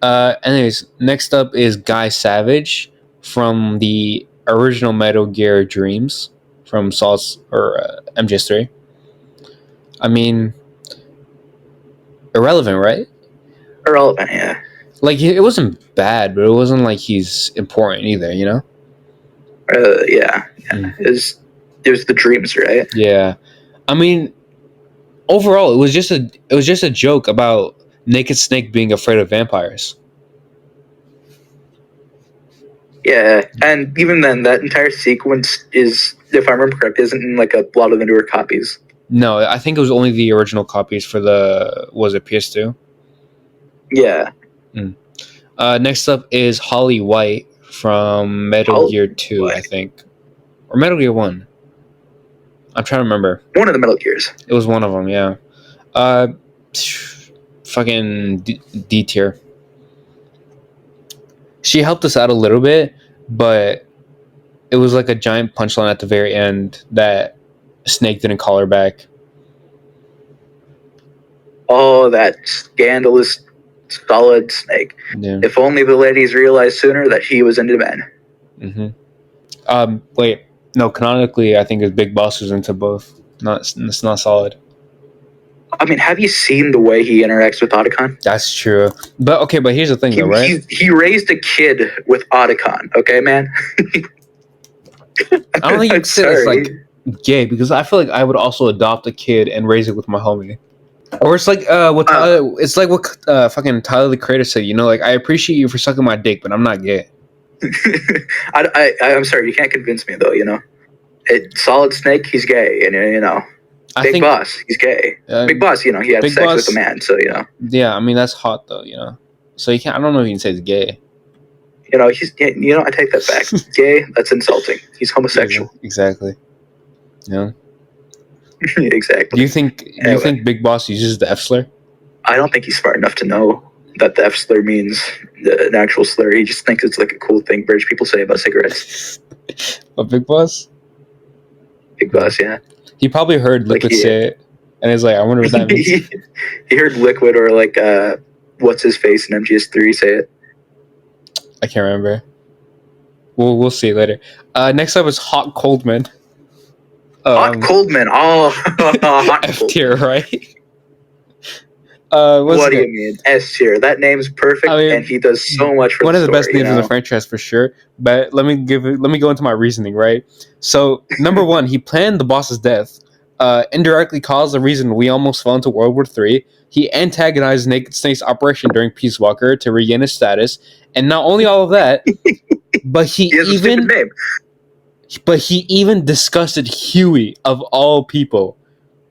Speaker 1: Anyways, next up is Guy Savage from the original Metal Gear Dreams from MGS3. I mean, irrelevant, right?
Speaker 2: Irrelevant, yeah.
Speaker 1: Like, it wasn't bad, but it wasn't like he's important either,
Speaker 2: Yeah. There's the Dreams, right?
Speaker 1: Yeah. I mean, overall, it was just a joke about Naked Snake being afraid of vampires.
Speaker 2: Yeah, and even then, that entire sequence is, if I remember correct, isn't in like a lot of the newer copies.
Speaker 1: No, I think it was only the original copies for was it PS2?
Speaker 2: Yeah.
Speaker 1: Next up is Holly White from Metal Gear 2, White. I think. Or Metal Gear 1. I'm trying to remember.
Speaker 2: One of the Metal Gears.
Speaker 1: It was one of them, yeah. Fucking D tier. She helped us out a little bit, but it was like a giant punchline at the very end that Snake didn't call her back.
Speaker 2: Oh, that scandalous Solid Snake. Yeah. If only the ladies realized sooner that he was into men.
Speaker 1: Mm-hmm. Wait, no, canonically, I think his Big Boss was into both. It's not Solid.
Speaker 2: I mean, have you seen the way he interacts with Otacon?
Speaker 1: That's true. But here's the thing, though, right?
Speaker 2: He raised a kid with Otacon, okay, man?
Speaker 1: I don't think you'd say it's like gay, because I feel like I would also adopt a kid and raise it with my homie. Or it's like what fucking Tyler the Creator said, like, I appreciate you for sucking my dick, but I'm not gay.
Speaker 2: I'm sorry, you can't convince me though, Solid Snake, he's gay, and Big Boss, he's gay. Big Boss, he had Big sex Boss, with a man, so
Speaker 1: Yeah, I mean, that's hot though, So you can't. I don't know if you can say he's gay.
Speaker 2: He's I take that back. Gay, that's insulting. He's homosexual.
Speaker 1: Exactly. Yeah.
Speaker 2: Exactly.
Speaker 1: Do you think Big Boss uses the F slur?
Speaker 2: I don't think he's smart enough to know that the F slur means an actual slur. He just thinks it's like a cool thing British people say about cigarettes.
Speaker 1: A Big Boss?
Speaker 2: Big Boss, yeah.
Speaker 1: He probably heard Liquid say it, and he's like, I wonder what that means.
Speaker 2: He heard Liquid or like what's his face in MGS3 say it.
Speaker 1: I can't remember. We'll see later. Next up is Hot Coldman.
Speaker 2: Hot Coldman. Oh, Hot
Speaker 1: F tier, right?
Speaker 2: What do you mean S tier? That name's perfect, and he does so much for
Speaker 1: one
Speaker 2: the
Speaker 1: of the
Speaker 2: story,
Speaker 1: best names in the franchise for sure. But let me go into my reasoning, right? So number one, he planned the boss's death, indirectly caused the reason we almost fell into World War III. He antagonized Naked Snake's operation during Peace Walker to regain his status, and not only all of that, but he even disgusted Huey of all people.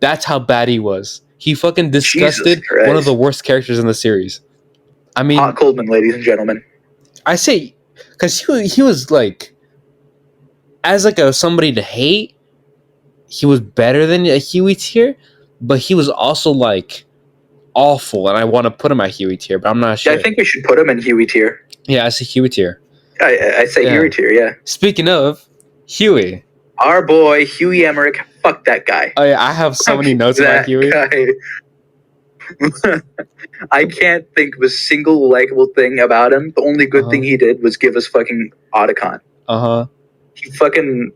Speaker 1: That's how bad he was. He fucking disgusted one of the worst characters in the series. I mean,
Speaker 2: Hot Coldman, ladies and gentlemen.
Speaker 1: I say, because he was like, as like somebody to hate, he was better than a Huey tier, but he was also like awful, and I want to put him at Huey tier, but I'm not sure.
Speaker 2: Yeah, I think we should put him in Huey tier.
Speaker 1: Yeah, I say Huey tier.
Speaker 2: I say Huey tier, yeah.
Speaker 1: Speaking of Huey,
Speaker 2: our boy Huey Emmerich, fuck that guy.
Speaker 1: Oh yeah, I have so many notes about Huey.
Speaker 2: I can't think of a single likable thing about him. The only good thing he did was give us fucking Otacon. He fucking.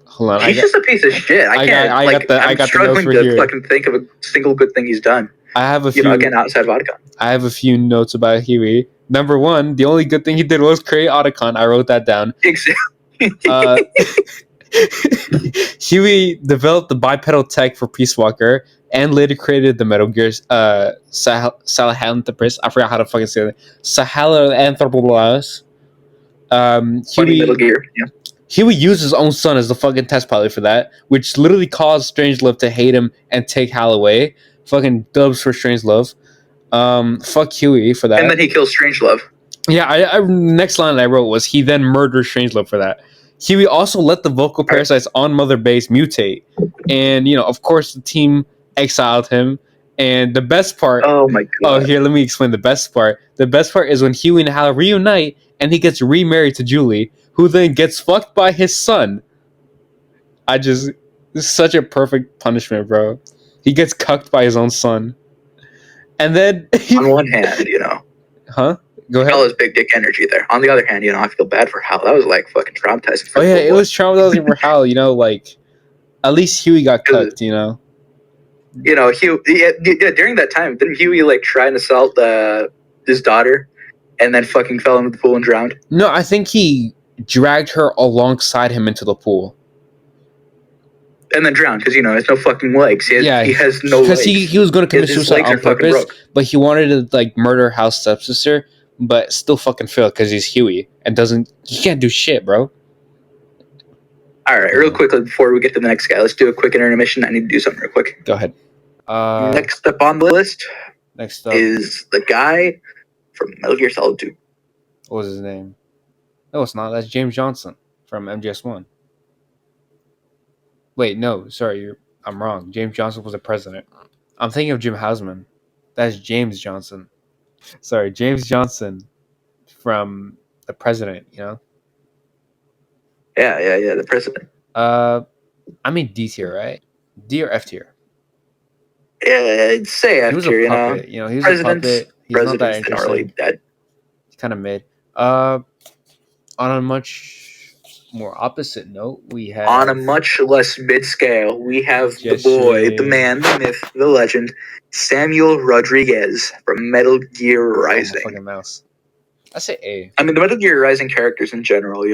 Speaker 1: Hold on,
Speaker 2: he's just a piece of shit. I can't. I'm struggling to fucking think of a single good thing he's done.
Speaker 1: I have a few.
Speaker 2: Again, outside of Otacon.
Speaker 1: I have a few notes about Huey. Number one, the only good thing he did was create Otacon. I wrote that down.
Speaker 2: Exactly.
Speaker 1: Huey developed the bipedal tech for Peace Walker and later created the Metal Gear Sahelanthropus. I forgot how to fucking say it. Sahelanthropus.
Speaker 2: Metal Gear. Yeah.
Speaker 1: Huey used his own son as the fucking test pilot for that, which literally caused Strangelove to hate him and take Hal away. Fucking dubs for Strangelove. Fuck Huey for that.
Speaker 2: And then he kills Strangelove.
Speaker 1: Yeah, next line I wrote was he then murdered Strangelove for that. Huey also let the vocal parasites on Mother Base mutate, and of course the team exiled him. And the best part,
Speaker 2: Oh my god!
Speaker 1: here, let me explain the best part. The best part is when Huey and Hal reunite, and he gets remarried to Julie, who then gets fucked by his son. This is such a perfect punishment, bro. He gets cucked by his own son, and then
Speaker 2: On one hand,
Speaker 1: huh? Go ahead.
Speaker 2: Hal has big dick energy there. On the other hand, I feel bad for Hal. That was like fucking traumatizing for
Speaker 1: Oh
Speaker 2: the
Speaker 1: yeah,
Speaker 2: little
Speaker 1: it
Speaker 2: boy.
Speaker 1: was traumatizing for Hal. Like at least Huey got cucked.
Speaker 2: During that time, didn't Huey like try and assault his daughter, and then fucking fell into the pool and drowned?
Speaker 1: No, I think he dragged her alongside him into the pool.
Speaker 2: And then drowned because he has no fucking legs. He has no
Speaker 1: because
Speaker 2: legs.
Speaker 1: he was going to commit
Speaker 2: His
Speaker 1: suicide
Speaker 2: legs
Speaker 1: on
Speaker 2: are fucking
Speaker 1: purpose,
Speaker 2: broke.
Speaker 1: but he wanted to like murder Hal's stepsister, but still fucking failed because he's Huey and he can't do shit, bro.
Speaker 2: All right, real quickly before we get to the next guy, let's do a quick intermission. I need to do something real quick.
Speaker 1: Go ahead.
Speaker 2: Next up on the list is the guy from Metal Gear Solid 2.
Speaker 1: What was his name? No, it's not. That's James Johnson from MGS1. Wait, no, sorry, I'm wrong. James Johnson was the president. I'm thinking of Jim Hausman. That's James Johnson. Sorry, James Johnson from the president.
Speaker 2: Yeah, the president.
Speaker 1: I mean D tier, right? D or F tier?
Speaker 2: Yeah, I'd say F tier.
Speaker 1: He was a puppet. He was a puppet. He's not that interesting.
Speaker 2: Really dead.
Speaker 1: He's kind of mid. On a much more opposite note, we have
Speaker 2: on a much less mid scale. We have the boy, the man, the myth, the legend, Samuel Rodriguez from Metal Gear Rising.
Speaker 1: Oh, my fucking mouse. I say A.
Speaker 2: I mean, the Metal Gear Rising characters in general,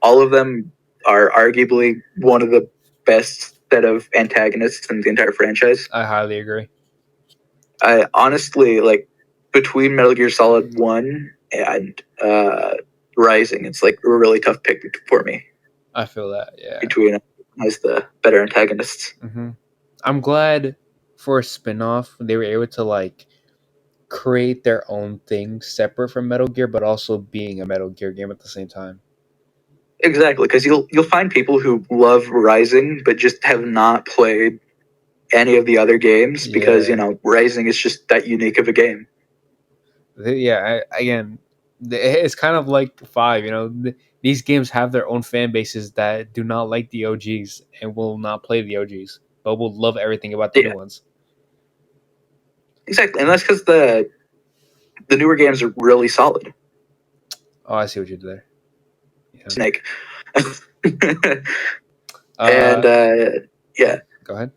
Speaker 2: all of them are arguably one of the best set of antagonists in the entire franchise.
Speaker 1: I highly agree.
Speaker 2: I honestly, like, between Metal Gear Solid 1 and Rising, it's like a really tough pick for me.
Speaker 1: I feel that, yeah.
Speaker 2: Between as the better antagonists.
Speaker 1: Mm-hmm. I'm glad for a spin-off they were able to like create their own thing separate from Metal Gear, but also being a Metal Gear game at the same time.
Speaker 2: Exactly, because you'll find people who love Rising but just have not played any of the other games because Rising is just that unique of a game.
Speaker 1: Yeah, again, it's kind of like 5. These games have their own fan bases that do not like the OGs and will not play the OGs, but will love everything about the new ones.
Speaker 2: Exactly, and that's because the newer games are really solid.
Speaker 1: Oh, I see what you did there. Yeah.
Speaker 2: Snake. And yeah.
Speaker 1: Go ahead.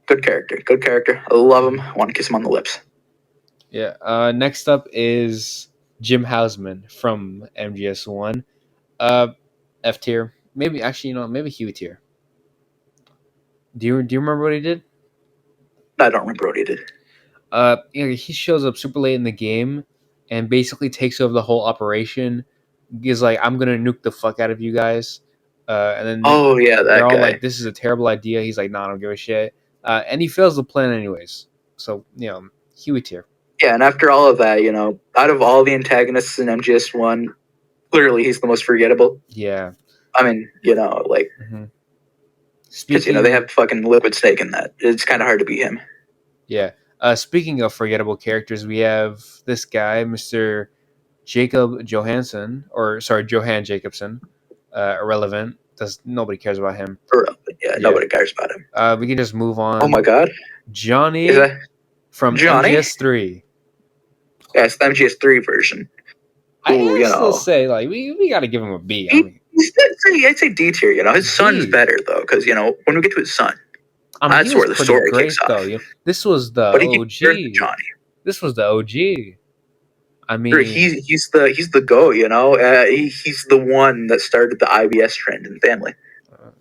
Speaker 2: Good character. I love him. I want to kiss him on the lips.
Speaker 1: Yeah. Next up is Jim Hausman from MGS1. F tier. Maybe actually, maybe Huey tier. Do you remember what he did?
Speaker 2: I don't remember what he did.
Speaker 1: He shows up super late in the game and basically takes over the whole operation. He's like, I'm gonna nuke the fuck out of you guys. And then they're all like, this is a terrible idea. He's like, nah, I don't give a shit. And he fails the plan anyways. So, Huey tier.
Speaker 2: Yeah, and after all of that, out of all the antagonists in MGS1, clearly he's the most forgettable.
Speaker 1: Yeah.
Speaker 2: I mean, like, because, they have fucking Liquid Snake in that. It's kind of hard to beat him.
Speaker 1: Yeah. Speaking of forgettable characters, we have this guy, Mr. Jacob Johansson, Johan Jacobson. Irrelevant. Nobody cares about him.
Speaker 2: Irrelevant. Yeah, nobody cares about him.
Speaker 1: We can just move on.
Speaker 2: Oh my god.
Speaker 1: Johnny from MGS3.
Speaker 2: Yeah, it's the MGS3 version.
Speaker 1: I still say, like, we got to give him a B.
Speaker 2: I'd say D tier, His son's better, though, because, when we get to his son, that's where the story kicks off.
Speaker 1: Though. This was the OG.
Speaker 2: Johnny.
Speaker 1: This was the OG. I mean,
Speaker 2: he's the GOAT, he's the one that started the IBS trend in the family.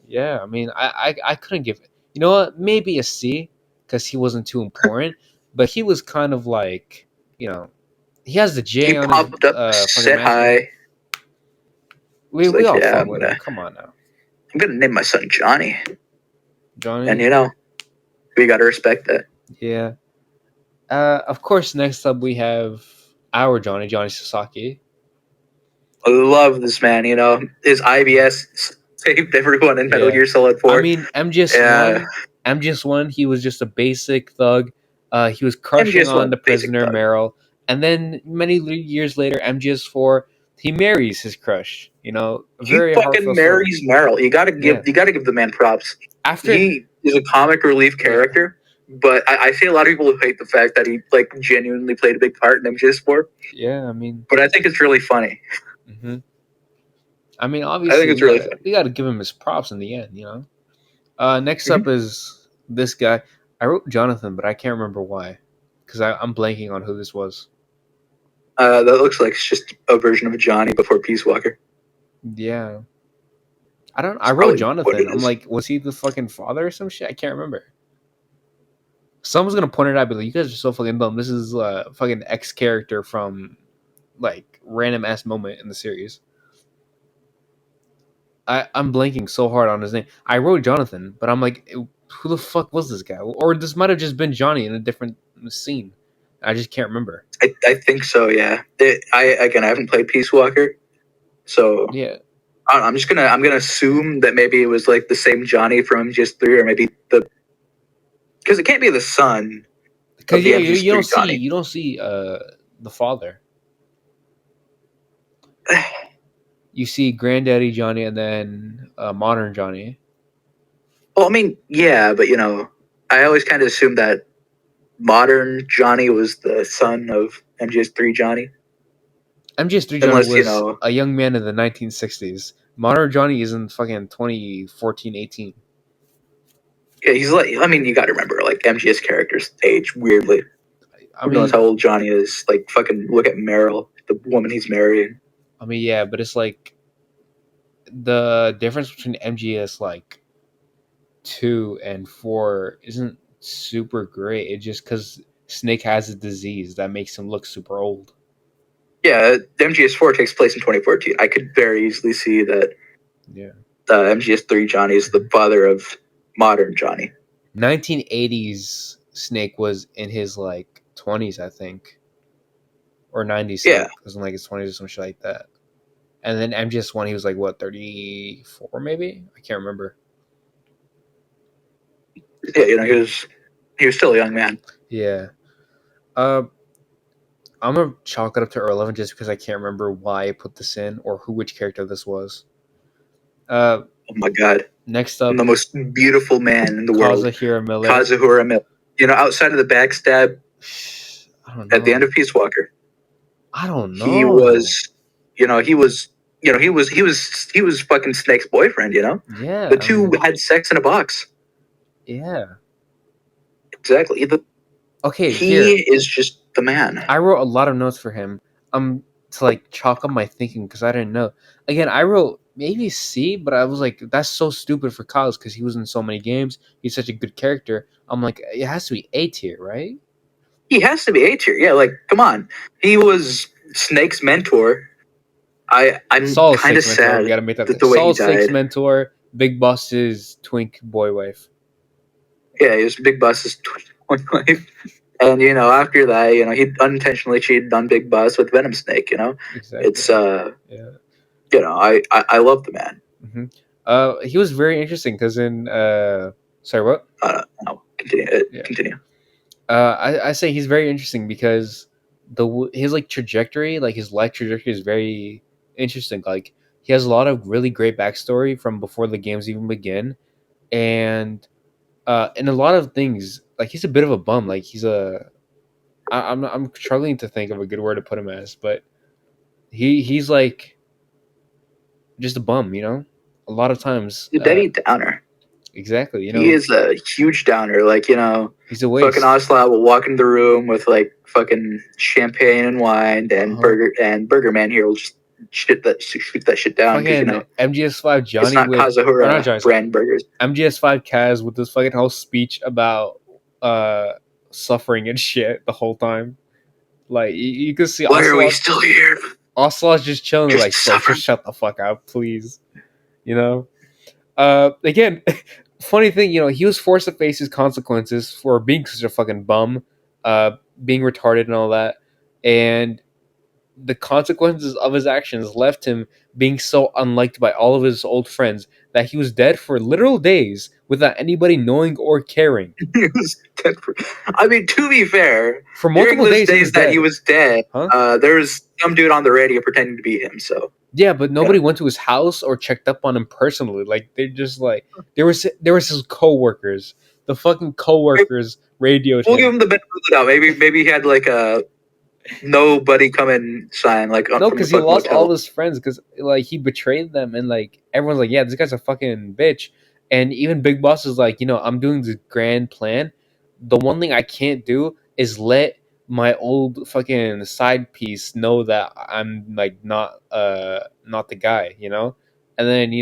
Speaker 1: Yeah, I mean, I couldn't give it. You know what? Maybe a C because he wasn't too important, but he was kind of like, he has the J
Speaker 2: he
Speaker 1: on
Speaker 2: popped
Speaker 1: his
Speaker 2: up, set high.
Speaker 1: We all fuck with him. Come on now.
Speaker 2: I'm gonna name my son Johnny.
Speaker 1: Johnny,
Speaker 2: and we gotta respect that.
Speaker 1: Yeah. Of course, next up we have Our Johnny Sasaki.
Speaker 2: I love this man. You know, his IBS saved everyone in Metal
Speaker 1: Yeah.
Speaker 2: Gear Solid
Speaker 1: I
Speaker 2: 4.
Speaker 1: mean, MGS1, he was just a basic thug. He was crushing on
Speaker 2: MGS1,
Speaker 1: the
Speaker 2: basic
Speaker 1: prisoner
Speaker 2: thug.
Speaker 1: Meryl, and then many years later, MGS4, he marries his crush. You know, a
Speaker 2: He
Speaker 1: very
Speaker 2: fucking
Speaker 1: heartfelt story.
Speaker 2: marries Meryl.
Speaker 1: Yeah.
Speaker 2: You gotta give the man props.
Speaker 1: After,
Speaker 2: He is a comic relief
Speaker 1: yeah,
Speaker 2: character, but I see a lot of people who hate the fact that he like genuinely played a big part in MGS4.
Speaker 1: yeah. I mean,
Speaker 2: But I think it's really funny.
Speaker 1: hmm I mean,
Speaker 2: I think
Speaker 1: obviously,
Speaker 2: it's really funny.
Speaker 1: we gotta give him his props in the end. You know. Next
Speaker 2: Mhm.
Speaker 1: up is this guy. I wrote Jonathan, but I can't remember why, because I'm blanking on who this was.
Speaker 2: That looks like it's just a version of Johnny before Peace Walker.
Speaker 1: Yeah. I don't. I
Speaker 2: It's
Speaker 1: wrote
Speaker 2: probably what
Speaker 1: Jonathan.
Speaker 2: it
Speaker 1: I'm
Speaker 2: is.
Speaker 1: like, was he the fucking father or some shit? I can't remember. Someone's gonna point it out, but like, you guys are so fucking dumb. This is fucking X character from like random ass moment in the series. I'm blanking so hard on his name. I wrote Jonathan, but I'm like, who the fuck was this guy? Or this might have just been Johnny in a different scene. I just can't remember.
Speaker 2: I think so. Yeah. I haven't played Peace Walker, so
Speaker 1: Yeah,
Speaker 2: I'm gonna assume that maybe it was like the same Johnny from MGS3, or maybe the because it can't be the son of
Speaker 1: because
Speaker 2: the
Speaker 1: yeah,
Speaker 2: MGS3 Johnny.
Speaker 1: you don't see the father. You see Granddaddy Johnny and then modern Johnny.
Speaker 2: Well, I mean, yeah, but you know, I always kind of assumed that modern Johnny was the son of MGS3 Johnny,
Speaker 1: MGS3 Johnny
Speaker 2: unless you
Speaker 1: was
Speaker 2: know,
Speaker 1: a young man in the 1960s. Modern Johnny is in fucking 2014, 18.
Speaker 2: yeah, he's like, I mean, you got to remember, like MGS characters age weirdly.
Speaker 1: I
Speaker 2: Who knows
Speaker 1: mean,
Speaker 2: how old Johnny is? Like, fucking look at Meryl, the woman he's marrying.
Speaker 1: yeah, but it's like the difference between MGS like 2 and 4 isn't super great. It's just because Snake has a disease that makes him look super old.
Speaker 2: Yeah, MGS4 takes place in 2014. I could very easily see that
Speaker 1: Yeah.
Speaker 2: MGS3 Johnny is the father of modern Johnny.
Speaker 1: 1980s Snake was in his like 20s, I think, or 90s
Speaker 2: Yeah,
Speaker 1: Snake was in like his 20s or some shit like that. And then MGS1, he was like what, 34 maybe? I can't remember.
Speaker 2: yeah, you know, he was still a young man.
Speaker 1: Yeah. Uh, I'm gonna chalk it up to R11 just because I can't remember why I put this in or which character this was. Uh,
Speaker 2: Oh my god,
Speaker 1: Next
Speaker 2: I'm the
Speaker 1: up,
Speaker 2: most beautiful man in the world,
Speaker 1: Kazuhira Miller.
Speaker 2: Kazuhira Miller. You know, outside of the backstab
Speaker 1: I don't
Speaker 2: at the end
Speaker 1: know.
Speaker 2: of Peace Walker,
Speaker 1: I don't
Speaker 2: he
Speaker 1: know.
Speaker 2: was, you know, he was fucking Snake's boyfriend. You know,
Speaker 1: Yeah,
Speaker 2: the
Speaker 1: I
Speaker 2: two
Speaker 1: mean,
Speaker 2: had sex in a box.
Speaker 1: yeah.
Speaker 2: Exactly.
Speaker 1: Okay,
Speaker 2: He
Speaker 1: here.
Speaker 2: is just the man.
Speaker 1: I wrote a lot of notes for him. To like chalk up my thinking because I didn't know. Again, I wrote maybe C, but I was like, that's so stupid for Kaz because he was in so many games. He's such a good character. I'm like, it has to be A tier, right?
Speaker 2: He has to be A tier. Yeah, like come on. He was Snake's mentor. I'm
Speaker 1: Solid
Speaker 2: kind of
Speaker 1: six mentor. We
Speaker 2: sad
Speaker 1: gotta make that
Speaker 2: that
Speaker 1: thing.
Speaker 2: the way he
Speaker 1: Solid six
Speaker 2: died.
Speaker 1: mentor. Big Boss's twink boy wife.
Speaker 2: Yeah, he was Big Boss's twin life. And you know, after that, you know, he unintentionally cheated on Big Boss with Venom Snake. You know,
Speaker 1: Exactly.
Speaker 2: it's
Speaker 1: Yeah.
Speaker 2: you know, I love the man.
Speaker 1: hmm he was very interesting because in sorry, what?
Speaker 2: No, continue.
Speaker 1: Yeah.
Speaker 2: Continue.
Speaker 1: I say he's very interesting because his like trajectory, like his life trajectory, is very interesting. Like he has a lot of really great backstory from before the games even begin, and a lot of things. Like he's a bit of a bum. Like I'm struggling to think of a good word to put him as, but he's like just a bum. You know, a lot of times.
Speaker 2: The Debbie Downer.
Speaker 1: Exactly. You
Speaker 2: He
Speaker 1: know,
Speaker 2: is a huge downer. Like you know,
Speaker 1: he's a
Speaker 2: fucking
Speaker 1: waste.
Speaker 2: Ocelot will walk into the room with like fucking champagne and wine, and
Speaker 1: Uh-huh.
Speaker 2: Burger Man here will just shoot that shit down because you
Speaker 1: Fucking
Speaker 2: know
Speaker 1: MGS5
Speaker 2: it's
Speaker 1: Johnny
Speaker 2: not
Speaker 1: with, or not
Speaker 2: Kazuhira
Speaker 1: Johnny, sorry,
Speaker 2: brand burgers.
Speaker 1: MGS5 Kaz with this fucking whole speech about uh suffering and shit the whole time. Like you could see
Speaker 2: Why are we still here?
Speaker 1: Ocelot's just chilling,
Speaker 2: Just
Speaker 1: like bro,
Speaker 2: suffering.
Speaker 1: just shut the fuck up, please. You know. Again, funny thing, you know, he was forced to face his consequences for being such a fucking bum, uh, being retarded and all that, and the consequences of his actions left him being so unliked by all of his old friends that he was dead for literal days without anybody knowing or caring.
Speaker 2: He was dead for, I mean, to be fair,
Speaker 1: For
Speaker 2: during
Speaker 1: multiple
Speaker 2: those
Speaker 1: days, he was
Speaker 2: days that he
Speaker 1: dead.
Speaker 2: was dead,
Speaker 1: Huh?
Speaker 2: there was some dude on the radio pretending to be him. So
Speaker 1: Yeah, but nobody
Speaker 2: yeah,
Speaker 1: went to his house or checked up on him personally. Like they just like there was his coworkers. The fucking coworkers radioed
Speaker 2: we'll give
Speaker 1: him.
Speaker 2: him the benefit of the doubt. Maybe he had like a nobody come and sign like
Speaker 1: No,
Speaker 2: from the
Speaker 1: because he
Speaker 2: fucking
Speaker 1: lost all
Speaker 2: motel.
Speaker 1: of his friends because like he betrayed them and like everyone's like, yeah, this guy's a fucking bitch. And even Big Boss is like, I'm doing this grand plan. The one thing I can't do is let my old fucking side piece know that I'm like not the guy, And then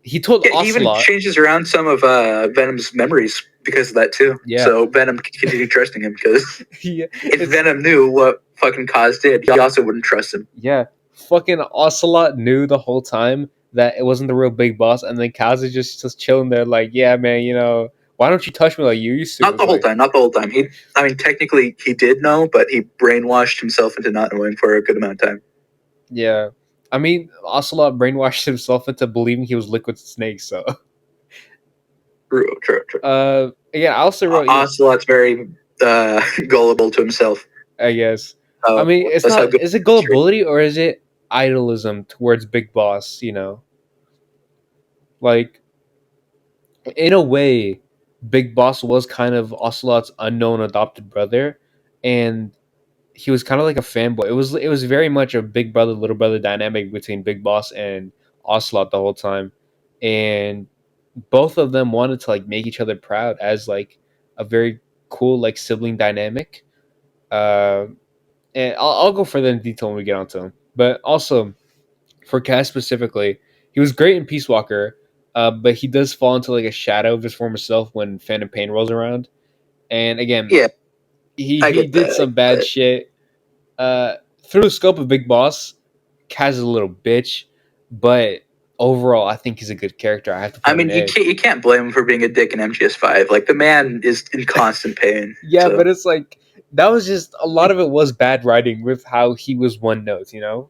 Speaker 1: he told
Speaker 2: Yeah, he even
Speaker 1: Ocelot,
Speaker 2: changes around some of Venom's memories because of that too.
Speaker 1: yeah,
Speaker 2: So Venom can continue trusting him because
Speaker 1: yeah,
Speaker 2: if
Speaker 1: it's
Speaker 2: Venom knew what fucking Cause did, he also wouldn't trust him.
Speaker 1: yeah, fucking Ocelot knew the whole time that it wasn't the real Big Boss, and then Kaz is just chilling there, like, yeah, man, why don't you touch me like you used to?
Speaker 2: Not
Speaker 1: It's
Speaker 2: the whole
Speaker 1: like,
Speaker 2: time. Not the whole time. I mean, technically he did know, but he brainwashed himself into not knowing for a good amount of time.
Speaker 1: yeah, I mean, Ocelot brainwashed himself into believing he was Liquid Snake, so.
Speaker 2: True, true, true.
Speaker 1: Yeah, I also wrote,
Speaker 2: Ocelot's very gullible to himself.
Speaker 1: I guess. I mean, it's
Speaker 2: That's how
Speaker 1: not.
Speaker 2: good
Speaker 1: Is it
Speaker 2: he is.
Speaker 1: gullibility or is it idolism towards Big Boss? Like in a way, Big Boss was kind of Ocelot's unknown adopted brother, and he was kind of like a fanboy. It was very much a big brother little brother dynamic between Big Boss and Ocelot the whole time, and both of them wanted to like make each other proud as like a very cool like sibling dynamic. Uh, and I'll go further in detail when we get onto him. But also for Cass specifically, he was great in Peace Walker, but he does fall into like a shadow of his former self when Phantom Pain rolls around. And again,
Speaker 2: Yeah, I
Speaker 1: he
Speaker 2: get
Speaker 1: did
Speaker 2: that. I
Speaker 1: some
Speaker 2: get
Speaker 1: bad
Speaker 2: that.
Speaker 1: shit. Through the scope of Big Boss, Kaz is a little bitch, but overall, I think he's a good character. I have to put
Speaker 2: I
Speaker 1: him in
Speaker 2: mean,
Speaker 1: A.
Speaker 2: you can't blame him for being a dick in MGS5. Like the man is in constant pain.
Speaker 1: Yeah,
Speaker 2: So
Speaker 1: but it's like that was just a lot of it was bad writing with how he was one note.
Speaker 2: yeah,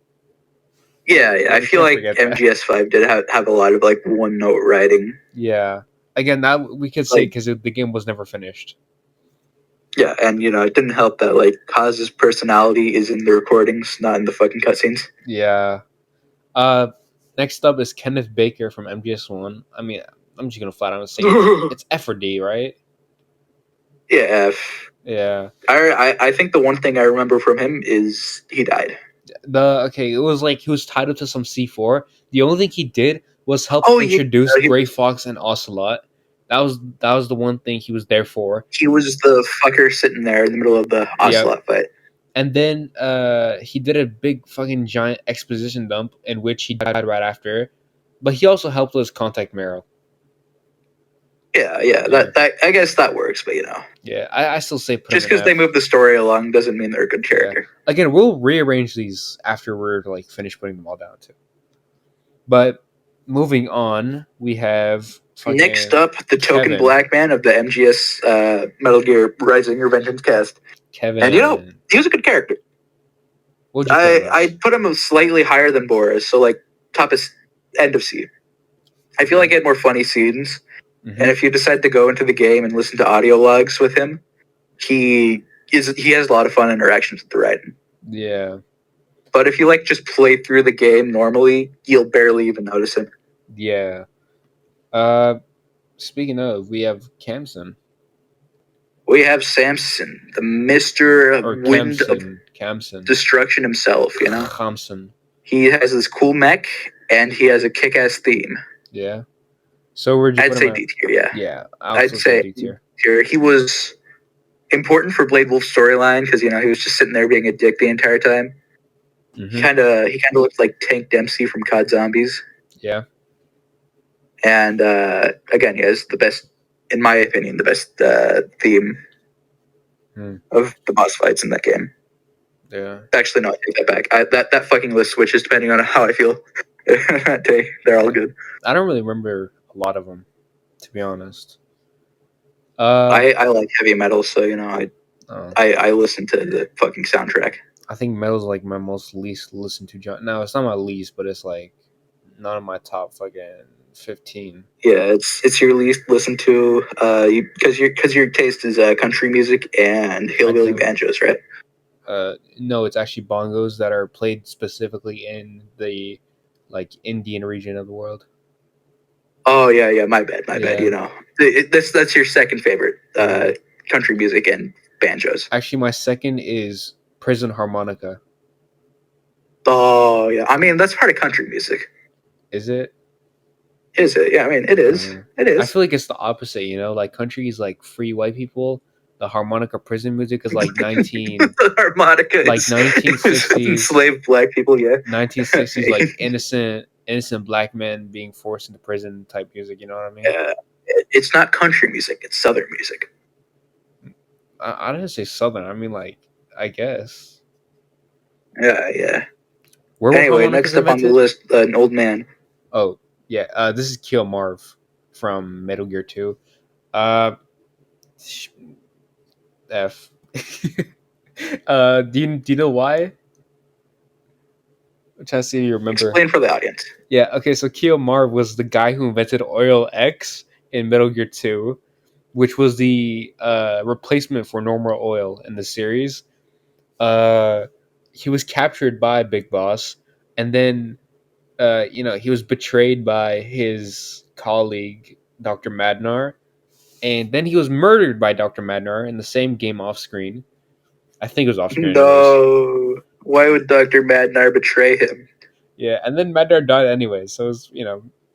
Speaker 2: I
Speaker 1: We
Speaker 2: feel
Speaker 1: can't
Speaker 2: like
Speaker 1: forget that.
Speaker 2: MGS5 did have a lot of like one note writing.
Speaker 1: Yeah. Again, that we could say
Speaker 2: Like
Speaker 1: because the game was never finished.
Speaker 2: yeah, and it didn't help that like Kaz's personality is in the recordings, not in the fucking cutscenes.
Speaker 1: Yeah. Uh, Next up is Kenneth Baker from MGS1. I mean, I'm just gonna flat out say it's F or D, right?
Speaker 2: Yeah,
Speaker 1: Yeah.
Speaker 2: I think the one thing I remember from him is he died.
Speaker 1: It was like he was tied up to some C4. The only thing he did was help
Speaker 2: Oh yeah,
Speaker 1: introduce
Speaker 2: he
Speaker 1: Gray Fox and Ocelot. That was the one thing he was there for.
Speaker 2: he was the fucker sitting there in the middle of the
Speaker 1: Yep.
Speaker 2: Ocelot fight.
Speaker 1: And then he did a big fucking giant exposition dump in which he died right after. But he also helped us contact Meryl.
Speaker 2: Yeah,
Speaker 1: Yeah.
Speaker 2: that I guess that works, but
Speaker 1: Yeah, I still say put him
Speaker 2: just
Speaker 1: in
Speaker 2: because they
Speaker 1: F.
Speaker 2: move the story along doesn't mean they're a good
Speaker 1: Yeah.
Speaker 2: character.
Speaker 1: Again, we'll rearrange these after we're like finished putting them all down too. But moving on, we have
Speaker 2: Next
Speaker 1: fucking
Speaker 2: up, the token
Speaker 1: Kevin.
Speaker 2: black man of the MGS Metal Gear Rising Revengeance cast, and
Speaker 1: Kevin.
Speaker 2: he was a good character.
Speaker 1: What'd you put him
Speaker 2: I
Speaker 1: as?
Speaker 2: put him slightly higher than Boris, so like top is end of C. I feel like he had more funny scenes, and if you decide to go into the game and listen to audio logs with him, he has a lot of fun interactions with the writing.
Speaker 1: Yeah.
Speaker 2: But if you like just play through the game normally, you'll barely even notice him.
Speaker 1: Yeah. Uh Speaking of, we have Camson.
Speaker 2: We have Samson, the Mister
Speaker 1: Or
Speaker 2: Wind of
Speaker 1: Camson.
Speaker 2: Destruction himself.
Speaker 1: Camson.
Speaker 2: He has this cool mech, and he has a kick-ass theme.
Speaker 1: Yeah. So where'd you
Speaker 2: I'd
Speaker 1: put him
Speaker 2: say
Speaker 1: at?
Speaker 2: D tier. Yeah,
Speaker 1: Yeah. I
Speaker 2: I'd
Speaker 1: also say
Speaker 2: say
Speaker 1: D tier.
Speaker 2: here he was important for Blade Wolf's storyline because he was just sitting there being a dick the entire time.
Speaker 1: Mm-hmm.
Speaker 2: He kind of looked like Tank Dempsey from COD Zombies.
Speaker 1: Yeah.
Speaker 2: And again, he has the best, in my opinion, the best theme of the boss fights in that game.
Speaker 1: Yeah.
Speaker 2: Actually, no, I take that back. That fucking list switches depending on how I feel that day. They're all good.
Speaker 1: I don't really remember a lot of them, to be honest.
Speaker 2: I like heavy metal, so
Speaker 1: Oh.
Speaker 2: I listen to the fucking soundtrack.
Speaker 1: I think metal's like my most least listened to genre. No, it's not my least, but it's like not in my top fucking 15.
Speaker 2: Yeah, it's your least listened to, because your taste is country music and
Speaker 1: I
Speaker 2: hillbilly
Speaker 1: do.
Speaker 2: banjos, right?
Speaker 1: No, it's actually bongos that are played specifically in the like Indian region of the world.
Speaker 2: Oh yeah, yeah. My bad, my bad.
Speaker 1: Yeah.
Speaker 2: You know, that's your second favorite
Speaker 1: Yeah.
Speaker 2: country music and banjos.
Speaker 1: Actually, my second is prison harmonica.
Speaker 2: Oh yeah, I mean that's part of country music.
Speaker 1: Is it?
Speaker 2: Is it? Yeah, I mean it is.
Speaker 1: Uh,
Speaker 2: It
Speaker 1: I
Speaker 2: is.
Speaker 1: feel like it's the opposite. You know, like country is like free white people. The harmonica prison music is like
Speaker 2: The harmonica
Speaker 1: like
Speaker 2: is
Speaker 1: 1960s,
Speaker 2: enslaved black people. Yeah.
Speaker 1: 1960s, like innocent black men being forced into prison type music. You know what I mean?
Speaker 2: It's not country music. It's southern music.
Speaker 1: I didn't say southern. I mean, like, I guess.
Speaker 2: Yeah, yeah.
Speaker 1: Where were
Speaker 2: Anyway,
Speaker 1: harmonicas
Speaker 2: next up on the
Speaker 1: invented?
Speaker 2: list, an old man.
Speaker 1: Oh, yeah. This is Kill Marv from Metal Gear 2. Uh, F. Do you know why? I'm trying to see if you remember.
Speaker 2: Explain for the audience.
Speaker 1: Yeah, okay, so Keo Marv was the guy who invented Oil X in Metal Gear 2, which was the replacement for normal oil in the series. Uh, he was captured by Big Boss, and then he was betrayed by his colleague Dr. Madnar, and then he was murdered by Dr. Madnar in the same game off screen. I think it was off screen, anyways.
Speaker 2: No. Why would Dr. Madnar betray him?
Speaker 1: Yeah, and then Madnar died anyway, so it was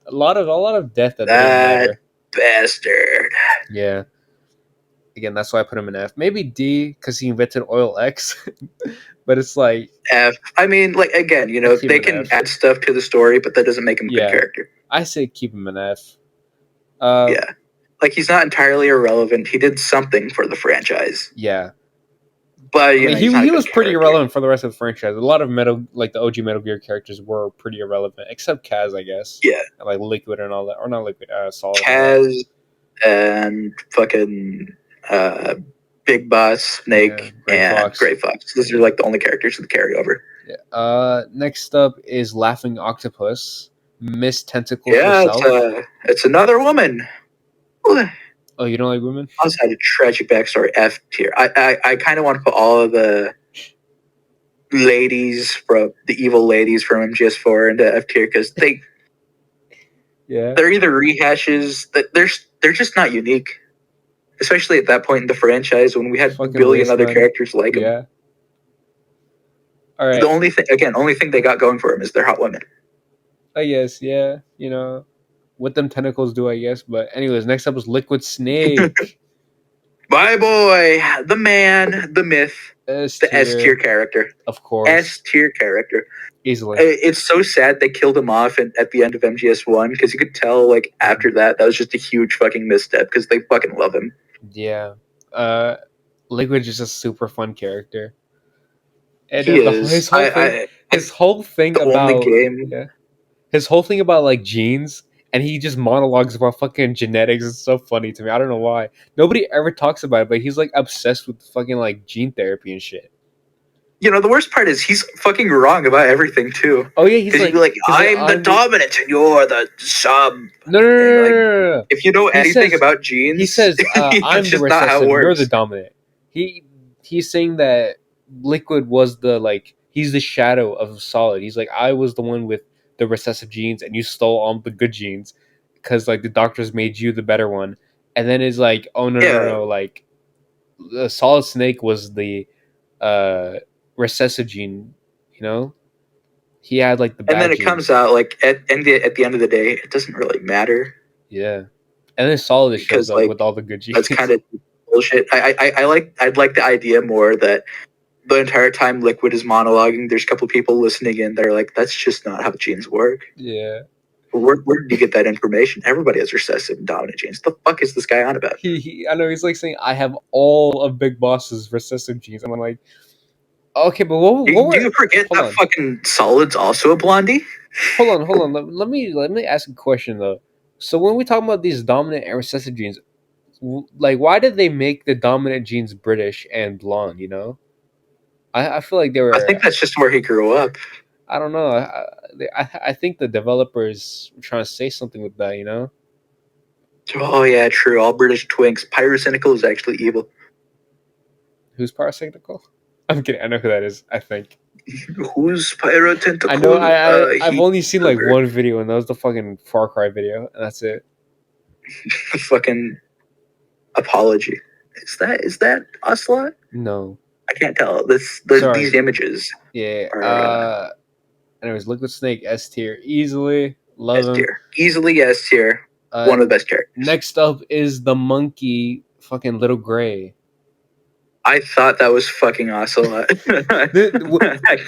Speaker 1: a lot of death that didn't
Speaker 2: That
Speaker 1: matter.
Speaker 2: bastard.
Speaker 1: Yeah, again, that's why I put him in F. Maybe D because he invented Oil X, but it's like
Speaker 2: F. I mean, like, again,
Speaker 1: I keep
Speaker 2: they
Speaker 1: him in
Speaker 2: can
Speaker 1: F.
Speaker 2: add stuff to the story, but that doesn't make him a good
Speaker 1: Yeah,
Speaker 2: character.
Speaker 1: I say keep him in F. Uh,
Speaker 2: Yeah. Like, he's not entirely irrelevant. He did something for the franchise.
Speaker 1: yeah.
Speaker 2: But,
Speaker 1: I mean,
Speaker 2: he's not a
Speaker 1: he
Speaker 2: good
Speaker 1: was pretty
Speaker 2: character.
Speaker 1: irrelevant for the rest of the franchise. A lot of the OG Metal Gear characters were pretty irrelevant, except Kaz, I guess.
Speaker 2: Yeah.
Speaker 1: And, like Liquid and all that, or not Liquid, Solid.
Speaker 2: Kaz and fucking uh, Big Boss, Snake,
Speaker 1: Gray
Speaker 2: and
Speaker 1: Fox.
Speaker 2: Gray Fox. Those are like the only characters with carryover.
Speaker 1: Yeah. Next up is Laughing Octopus, Miss Tentacles
Speaker 2: Yeah,
Speaker 1: herself.
Speaker 2: it's another woman.
Speaker 1: Oh, you don't like women?
Speaker 2: Also had a tragic backstory. F tier. I kind of want to put all of the evil ladies from MGS4 into F tier because
Speaker 1: Yeah.
Speaker 2: they're either rehashes that they're just not unique. Especially at that point in the franchise when we had a billion other characters like them.
Speaker 1: Yeah. All right.
Speaker 2: The only thing they got going for them is they're hot women.
Speaker 1: I guess, yeah. What them tentacles do, I guess. But anyways, next up is Liquid Snake.
Speaker 2: My boy, the man, the myth, the S tier character.
Speaker 1: Of course.
Speaker 2: S tier character.
Speaker 1: Easily.
Speaker 2: It's so sad they killed him off at the end of MGS1 because you could tell, like, after that was just a huge fucking misstep because they fucking love him.
Speaker 1: Yeah. Liquid's just a super fun character. And
Speaker 2: he is.
Speaker 1: His whole thing about his whole thing about like genes, and he just monologues about fucking genetics. It's so funny to me. I don't know why. Nobody ever talks about it, but he's like obsessed with fucking like gene therapy and shit.
Speaker 2: The worst part is he's fucking wrong about everything too.
Speaker 1: Oh yeah, he's like,
Speaker 2: I'm the dominant and you're the sub.
Speaker 1: No.
Speaker 2: If you know anything about genes,
Speaker 1: he says, I'm the recessive, you're the dominant. He's saying that Liquid was he's the shadow of Solid. He's like, I was the one with the recessive genes and you stole all the good genes because like the doctors made you the better one. And then it's like, oh no, like the Solid Snake was the recessive gene, he had like the bad
Speaker 2: and then it
Speaker 1: genes.
Speaker 2: comes out like at the end of the day, it doesn't really matter.
Speaker 1: Yeah, and then Solid shows up with all the good genes.
Speaker 2: That's kind of bullshit. I'd like the idea more that the entire time Liquid is monologuing, there's a couple people listening in that are like, that's just not how genes work.
Speaker 1: Yeah.
Speaker 2: Where did you get that information? Everybody has recessive and dominant genes. The fuck is this guy on about?
Speaker 1: I know he's like saying, I have all of Big Boss's recessive genes. I'm like, okay, but
Speaker 2: do you forget that fucking Solid's also a blondie?
Speaker 1: Hold on. Let me ask a question though. So when we talk about these dominant and recessive genes, like why did they make the dominant genes British and blonde? I feel like they were.
Speaker 2: I think that's just where he grew up.
Speaker 1: I don't know. I think the developers were trying to say something with that. You know.
Speaker 2: Oh yeah, true. All British twinks. Pyrocynical is actually evil.
Speaker 1: Who's Parasectical? I'm kidding. I know who that is. I think.
Speaker 2: Who's
Speaker 1: I know.
Speaker 2: Pyrotentacle?
Speaker 1: I've
Speaker 2: He
Speaker 1: only seen like one video, and that was the fucking Far Cry video, and that's it.
Speaker 2: fucking apology. Is that Ocelot?
Speaker 1: No.
Speaker 2: I can't tell.
Speaker 1: Sorry.
Speaker 2: These images
Speaker 1: Yeah.
Speaker 2: are
Speaker 1: Anyways, Liquid Snake S tier easily. Love
Speaker 2: S
Speaker 1: him.
Speaker 2: tier. Easily S tier. One of the best characters.
Speaker 1: Next up is the monkey, fucking Little Gray.
Speaker 2: I thought that was fucking Ocelot.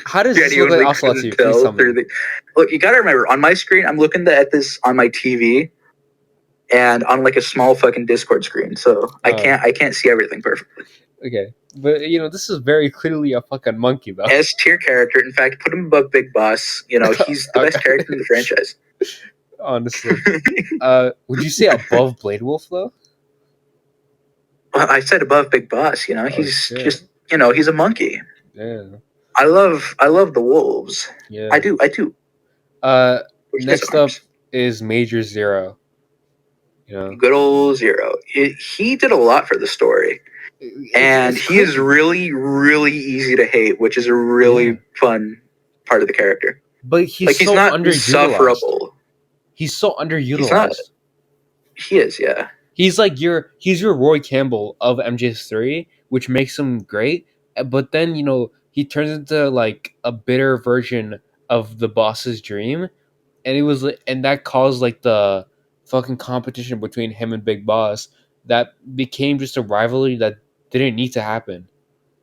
Speaker 1: How does this look like Ocelot to you? Please tell me.
Speaker 2: Look, you gotta remember, on my screen, I'm looking at this on my TV, and on like a small fucking Discord screen, so I can't see everything perfectly.
Speaker 1: Okay, but this is very clearly a fucking monkey, though.
Speaker 2: S tier character. In fact, put him above Big Boss. He's the best character in the franchise.
Speaker 1: Honestly, would you say above Blade Wolf though?
Speaker 2: I said above Big Boss. He's just he's a monkey.
Speaker 1: Yeah.
Speaker 2: I love the wolves.
Speaker 1: Yeah.
Speaker 2: I do.
Speaker 1: Next up is Major Zero.
Speaker 2: Good old Zero. He did a lot for the story. And he is really, really easy to hate, which is a really fun part of the character.
Speaker 1: But he's so
Speaker 2: not
Speaker 1: insufferable. He's so underutilized.
Speaker 2: He is, yeah.
Speaker 1: He's like your Roy Campbell of MGS3, which makes him great. But then he turns into like a bitter version of the boss's dream, and that caused like the fucking competition between him and Big Boss that became just a rivalry that didn't need to happen.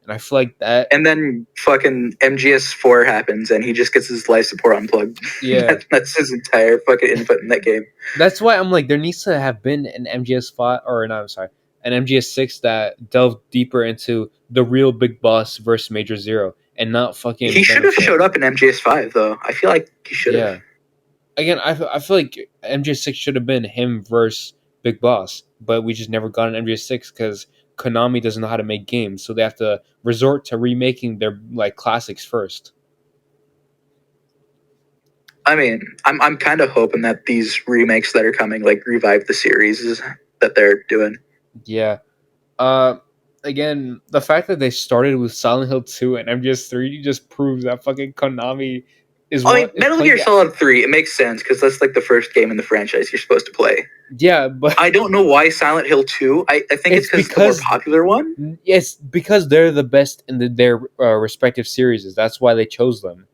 Speaker 1: And I feel like that.
Speaker 2: And then fucking MGS4 happens, and he just gets his life support unplugged.
Speaker 1: Yeah,
Speaker 2: that's his entire fucking input in that game.
Speaker 1: That's why I'm like, there needs to have been an MGS5 an MGS6 that delved deeper into the real Big Boss versus Major Zero, and not fucking.
Speaker 2: He should have showed up in MGS5 though. I feel like he should have.
Speaker 1: Yeah. Again, I feel like MGS6 should have been him versus Big Boss, but we just never got an MGS6 because Konami doesn't know how to make games, so they have to resort to remaking their like classics first.
Speaker 2: I mean, I'm kind of hoping that these remakes that are coming like revive the series that they're doing.
Speaker 1: Yeah. Again, the fact that they started with Silent Hill 2 and MGS3 just proves that fucking Konami is.
Speaker 2: Metal Gear Solid 3, it makes sense because that's like the first game in the franchise you're supposed to play.
Speaker 1: Yeah, but
Speaker 2: I don't know why Silent Hill 2. I think it's because the more popular one.
Speaker 1: It's because they're the best in their respective series. That's why they chose them.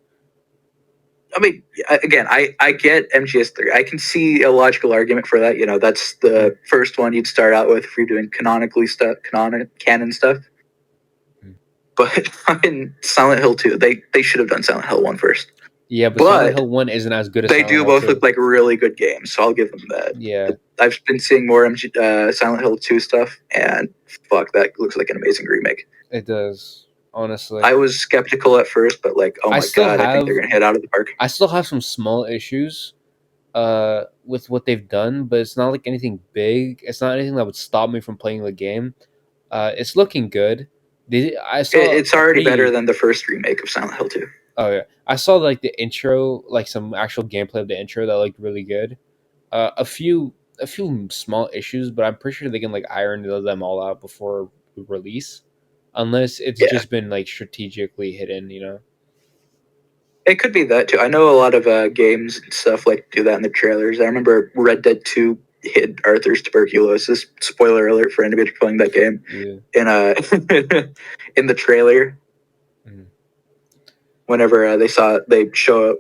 Speaker 2: I mean, again, I get MGS3. I can see a logical argument for that. That's the first one you'd start out with if you're doing canon stuff. But in Silent Hill 2, they should have done Silent Hill 1 first.
Speaker 1: Yeah, but Silent Hill 1 isn't as good as
Speaker 2: they do both look like really good games, so I'll give them that.
Speaker 1: Yeah.
Speaker 2: I've been seeing more Silent Hill 2 stuff, and fuck, that looks like an amazing remake.
Speaker 1: It does. Honestly,
Speaker 2: I was skeptical at first, but like, oh my god, I think they're gonna hit out of the park.
Speaker 1: I still have some small issues with what they've done, but it's not like anything big. It's not anything that would stop me from playing the game. It's looking good.
Speaker 2: It's already better than the first remake of Silent Hill 2.
Speaker 1: Oh yeah, I saw like the intro, like some actual gameplay of the intro that looked really good. A few small issues, but I'm pretty sure they can like iron them all out before release. Unless it's just been like strategically hidden,
Speaker 2: It could be that too. I know a lot of games and stuff like do that in the trailers. I remember Red Dead 2 hid Arthur's tuberculosis. Spoiler alert for anybody playing that game.
Speaker 1: Yeah.
Speaker 2: In the trailer. Mm-hmm. Whenever they show up,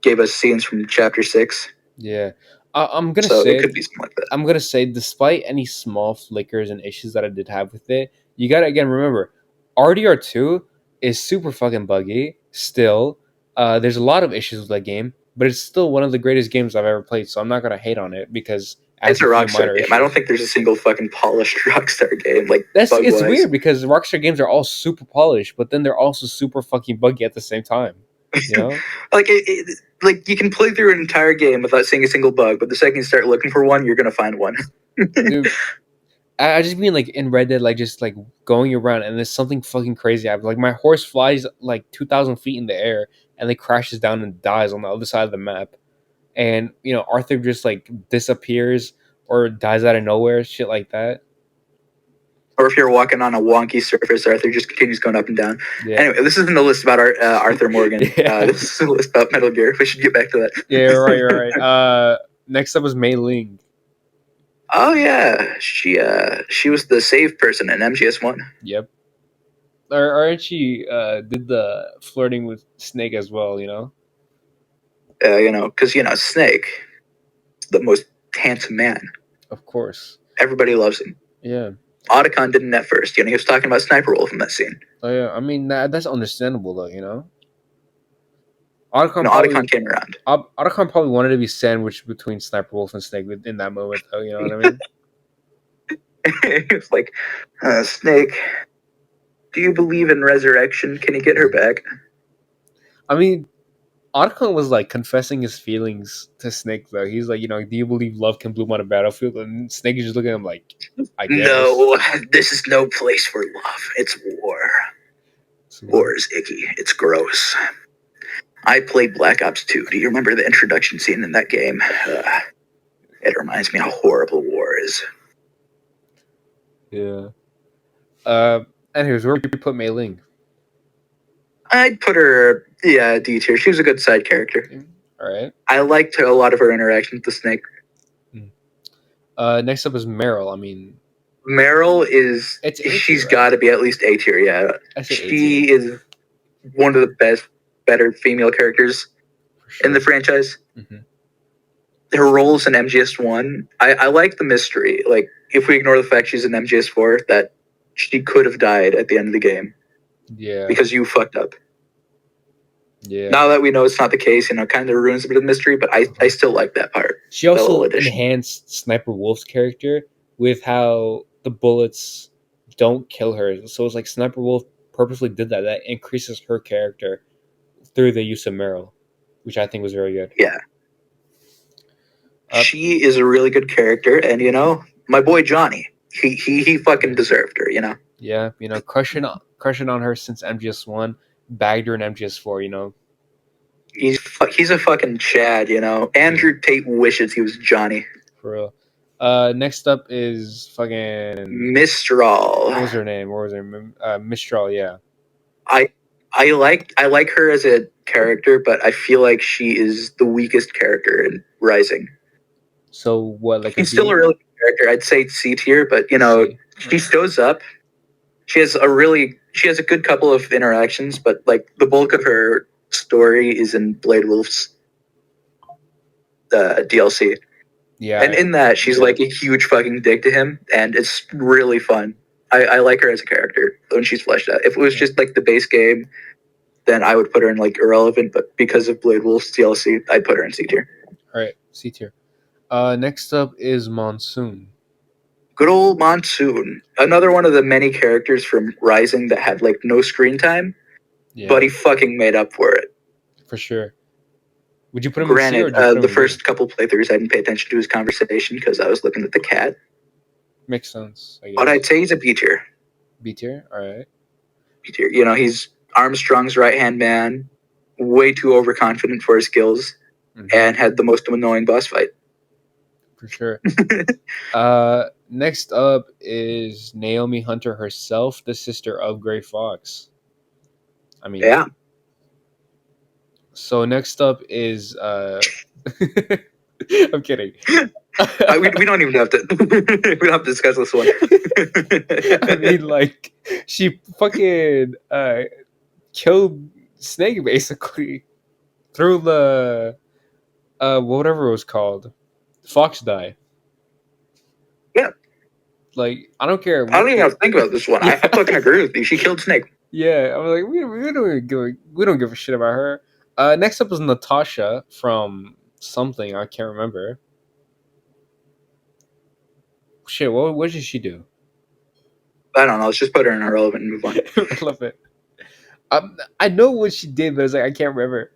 Speaker 2: gave us scenes from chapter 6.
Speaker 1: Yeah. I'm gonna
Speaker 2: say it could be something like that.
Speaker 1: I'm gonna say, despite any small flickers and issues that I did have with it, you gotta again remember, RDR2 is super fucking buggy. Still, there's a lot of issues with that game, but it's still one of the greatest games I've ever played. So I'm not gonna hate on it because
Speaker 2: it's a Rockstar game. I don't think there's a single fucking polished Rockstar game. Like
Speaker 1: it's weird because Rockstar games are all super polished, but then they're also super fucking buggy at the same time.
Speaker 2: Like you can play through an entire game without seeing a single bug, but the second you start looking for one, you're gonna find one.
Speaker 1: Dude, I just mean like in Red Dead, like just like going around and there's something fucking crazy happens. Like my horse flies like 2,000 feet in the air and then crashes down and dies on the other side of the map. And Arthur just like disappears or dies out of nowhere, shit like that.
Speaker 2: Or if you're walking on a wonky surface, Arthur just continues going up and down.
Speaker 1: Yeah.
Speaker 2: Anyway, this isn't a list about Arthur Morgan.
Speaker 1: Yeah.
Speaker 2: This is a list about Metal Gear. We should get back to that.
Speaker 1: Yeah, right. Next up was Mei Ling.
Speaker 2: Oh yeah, she was the save person in MGS1.
Speaker 1: Yep. Or she did the flirting with Snake as well,
Speaker 2: Because Snake, the most handsome man.
Speaker 1: Of course.
Speaker 2: Everybody loves him.
Speaker 1: Yeah.
Speaker 2: Otacon didn't at first. He was talking about Sniper Wolf in that scene.
Speaker 1: Oh yeah, I mean that's understandable though.
Speaker 2: Otacon came around.
Speaker 1: Otacon probably wanted to be sandwiched between Sniper Wolf and Snake in that moment, though. You know what I mean?
Speaker 2: He was like, Snake, do you believe in resurrection? Can you get her back?
Speaker 1: I mean, Otacon was like confessing his feelings to Snake, though. He's like, do you believe love can bloom on a battlefield? And Snake is just looking at him like, I guess.
Speaker 2: No, this is no place for love. It's war. War is icky. It's gross. I played Black Ops 2. Do you remember the introduction scene in that game? It reminds me how horrible war is.
Speaker 1: Yeah. Anyways, where would you put Mei Ling?
Speaker 2: I'd put her, D tier. She was a good side character.
Speaker 1: All right.
Speaker 2: I liked a lot of her interactions with the Snake.
Speaker 1: Next up is Meryl. I mean,
Speaker 2: Meryl is she's got to be at least A tier. Yeah, she is one of the better female characters in the franchise.
Speaker 1: Mm-hmm.
Speaker 2: Her roles in MGS1, I like the mystery. Like, if we ignore the fact she's in MGS4, that she could have died at the end of the game.
Speaker 1: Yeah. Because
Speaker 2: you fucked up.
Speaker 1: Yeah.
Speaker 2: Now that we know it's not the case, kind of ruins a bit of the mystery, but I still like that part.
Speaker 1: She also enhanced Sniper Wolf's character with how the bullets don't kill her. So it's like Sniper Wolf purposely did that. That increases her character through the use of Meryl, which I think was very good.
Speaker 2: Yeah. She is a really good character, and my boy Johnny, he fucking deserved her,
Speaker 1: Yeah, crushing on her since MGS1, bagged her in MGS4,
Speaker 2: He's a fucking Chad, Andrew Tate wishes he was Johnny.
Speaker 1: For real. Next up is fucking
Speaker 2: Mistral.
Speaker 1: What was her name? Mistral, yeah.
Speaker 2: I like her as a character, but I feel like she is the weakest character in Rising.
Speaker 1: So what? Like
Speaker 2: she's still a really good character. I'd say C tier, but she shows up. She has a good couple of interactions, but like the bulk of her story is in Blade Wolf's DLC.
Speaker 1: Yeah,
Speaker 2: and in that she's like a huge fucking dick to him, and it's really fun. I like her as a character when she's fleshed out. If it was just like the base game, then I would put her in like irrelevant. But because of Blade Wolf's DLC, I'd put her in C tier.
Speaker 1: All right, C tier. Next up is Monsoon.
Speaker 2: Good old Monsoon. Another one of the many characters from Rising that had like no screen time, but he fucking made up for it.
Speaker 1: For sure. Would you put him
Speaker 2: Granted,
Speaker 1: in C or
Speaker 2: the first couple playthroughs I didn't pay attention to his conversation because I was looking at the cat.
Speaker 1: Makes sense.
Speaker 2: But I'd say he's a B tier.
Speaker 1: B tier? Alright.
Speaker 2: B tier. He's Armstrong's right-hand man, way too overconfident for his skills, and had the most annoying boss fight.
Speaker 1: For sure. Next up is Naomi Hunter herself, the sister of Gray Fox. I mean,
Speaker 2: yeah.
Speaker 1: So next up is I'm kidding.
Speaker 2: we don't even have to. We don't have to discuss this one.
Speaker 1: I mean, like, she fucking killed Snake basically through the whatever it was called, Fox die.
Speaker 2: Yeah.
Speaker 1: Like, I don't care.
Speaker 2: I don't even have to think about this one. I fucking agree with you. She killed Snake.
Speaker 1: Yeah, I'm like, we don't give a shit about her. Next up is Natasha from something I can't remember. Shit, what did she do?
Speaker 2: I don't know. Let's just put her in irrelevant and move on.
Speaker 1: Irrelevant. I know what she did, but it's like I can't remember.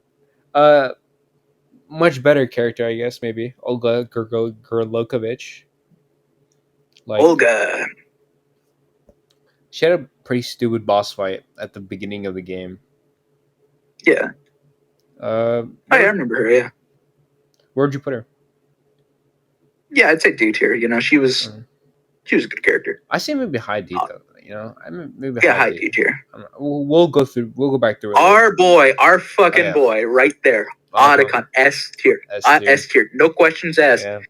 Speaker 1: Much better character, I guess. Maybe Olga Gerlokovich. Like,
Speaker 2: Olga.
Speaker 1: she had a pretty stupid boss fight at the beginning of the game.
Speaker 2: Yeah. I remember her. Yeah.
Speaker 1: Where'd you put her?
Speaker 2: Yeah, I'd say D tier. You know, she was a good character.
Speaker 1: I say maybe high D though. You know, I mean maybe
Speaker 2: Yeah,
Speaker 1: high
Speaker 2: high
Speaker 1: D.
Speaker 2: D tier.
Speaker 1: We'll go through. We'll go back through it.
Speaker 2: Our boy, our fucking boy, right there. Otacon, S tier. S tier. No questions asked.
Speaker 1: Yeah.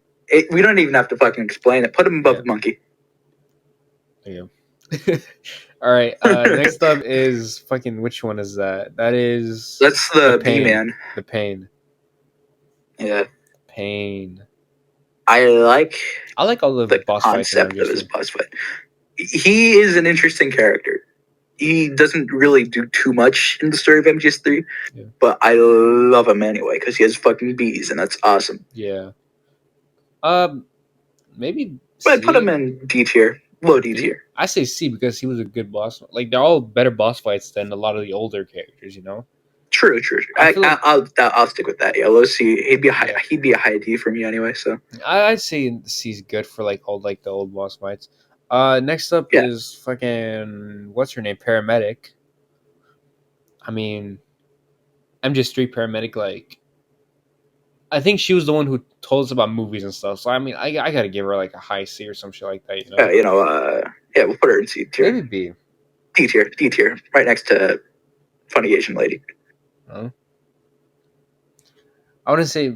Speaker 2: We don't even have to fucking explain it. Put him above Monkey.
Speaker 1: Yeah. All right. Next up is fucking. Which one is that? That's
Speaker 2: the B-Man.
Speaker 1: The Pain.
Speaker 2: Yeah.
Speaker 1: Pain.
Speaker 2: I like
Speaker 1: all the boss
Speaker 2: concept of his boss fight. He is an interesting character. He doesn't really do too much in the story of MGS3, but I love him anyway because he has fucking bees, and that's awesome.
Speaker 1: Yeah. Maybe.
Speaker 2: But put him in D tier, low D tier.
Speaker 1: I say C because he was a good boss. Like they're all better boss fights than a lot of the older characters. You know.
Speaker 2: True. I'll stick with that. Yeah, low C. He'd be a high D for me anyway. So
Speaker 1: I'd say C's good for the old boss fights. Next up is fucking what's her name? Paramedic. I mean, MGS3 Paramedic. Like, I think she was the one who told us about movies and stuff. So I mean, I gotta give her like a high C or some shit like that. You know.
Speaker 2: Yeah, we'll put her in C tier.
Speaker 1: Maybe B.
Speaker 2: D tier, right next to Funny Asian Lady.
Speaker 1: Huh? I wouldn't say.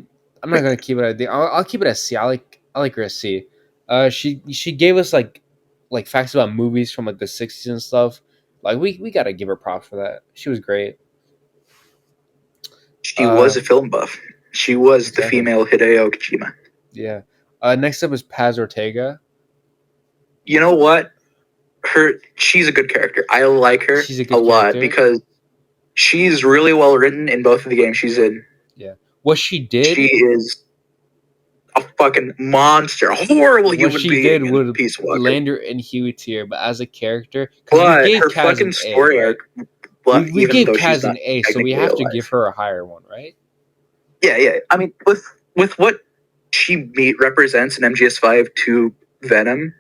Speaker 1: I'm not gonna keep it at D. I'll keep it at C. I like her at C. She gave us like facts about movies from like the 60s and stuff. Like we gotta give her props for that. She was great.
Speaker 2: She was a film buff. She was the female Hideo Kojima.
Speaker 1: Yeah. Next up is Paz Ortega.
Speaker 2: You know what? She's a good character. I like her a lot because she's really well written in both of the games she's in.
Speaker 1: Yeah. What she did.
Speaker 2: She is a fucking monster, a horrible human being. What she did would
Speaker 1: land her in Huey tier, but as a character,
Speaker 2: but we gave her Kaz fucking story arc.
Speaker 1: We gave Kaz an A, so we have to give her a higher one, right?
Speaker 2: Yeah. I mean, with what she represents in MGS5 to Venom,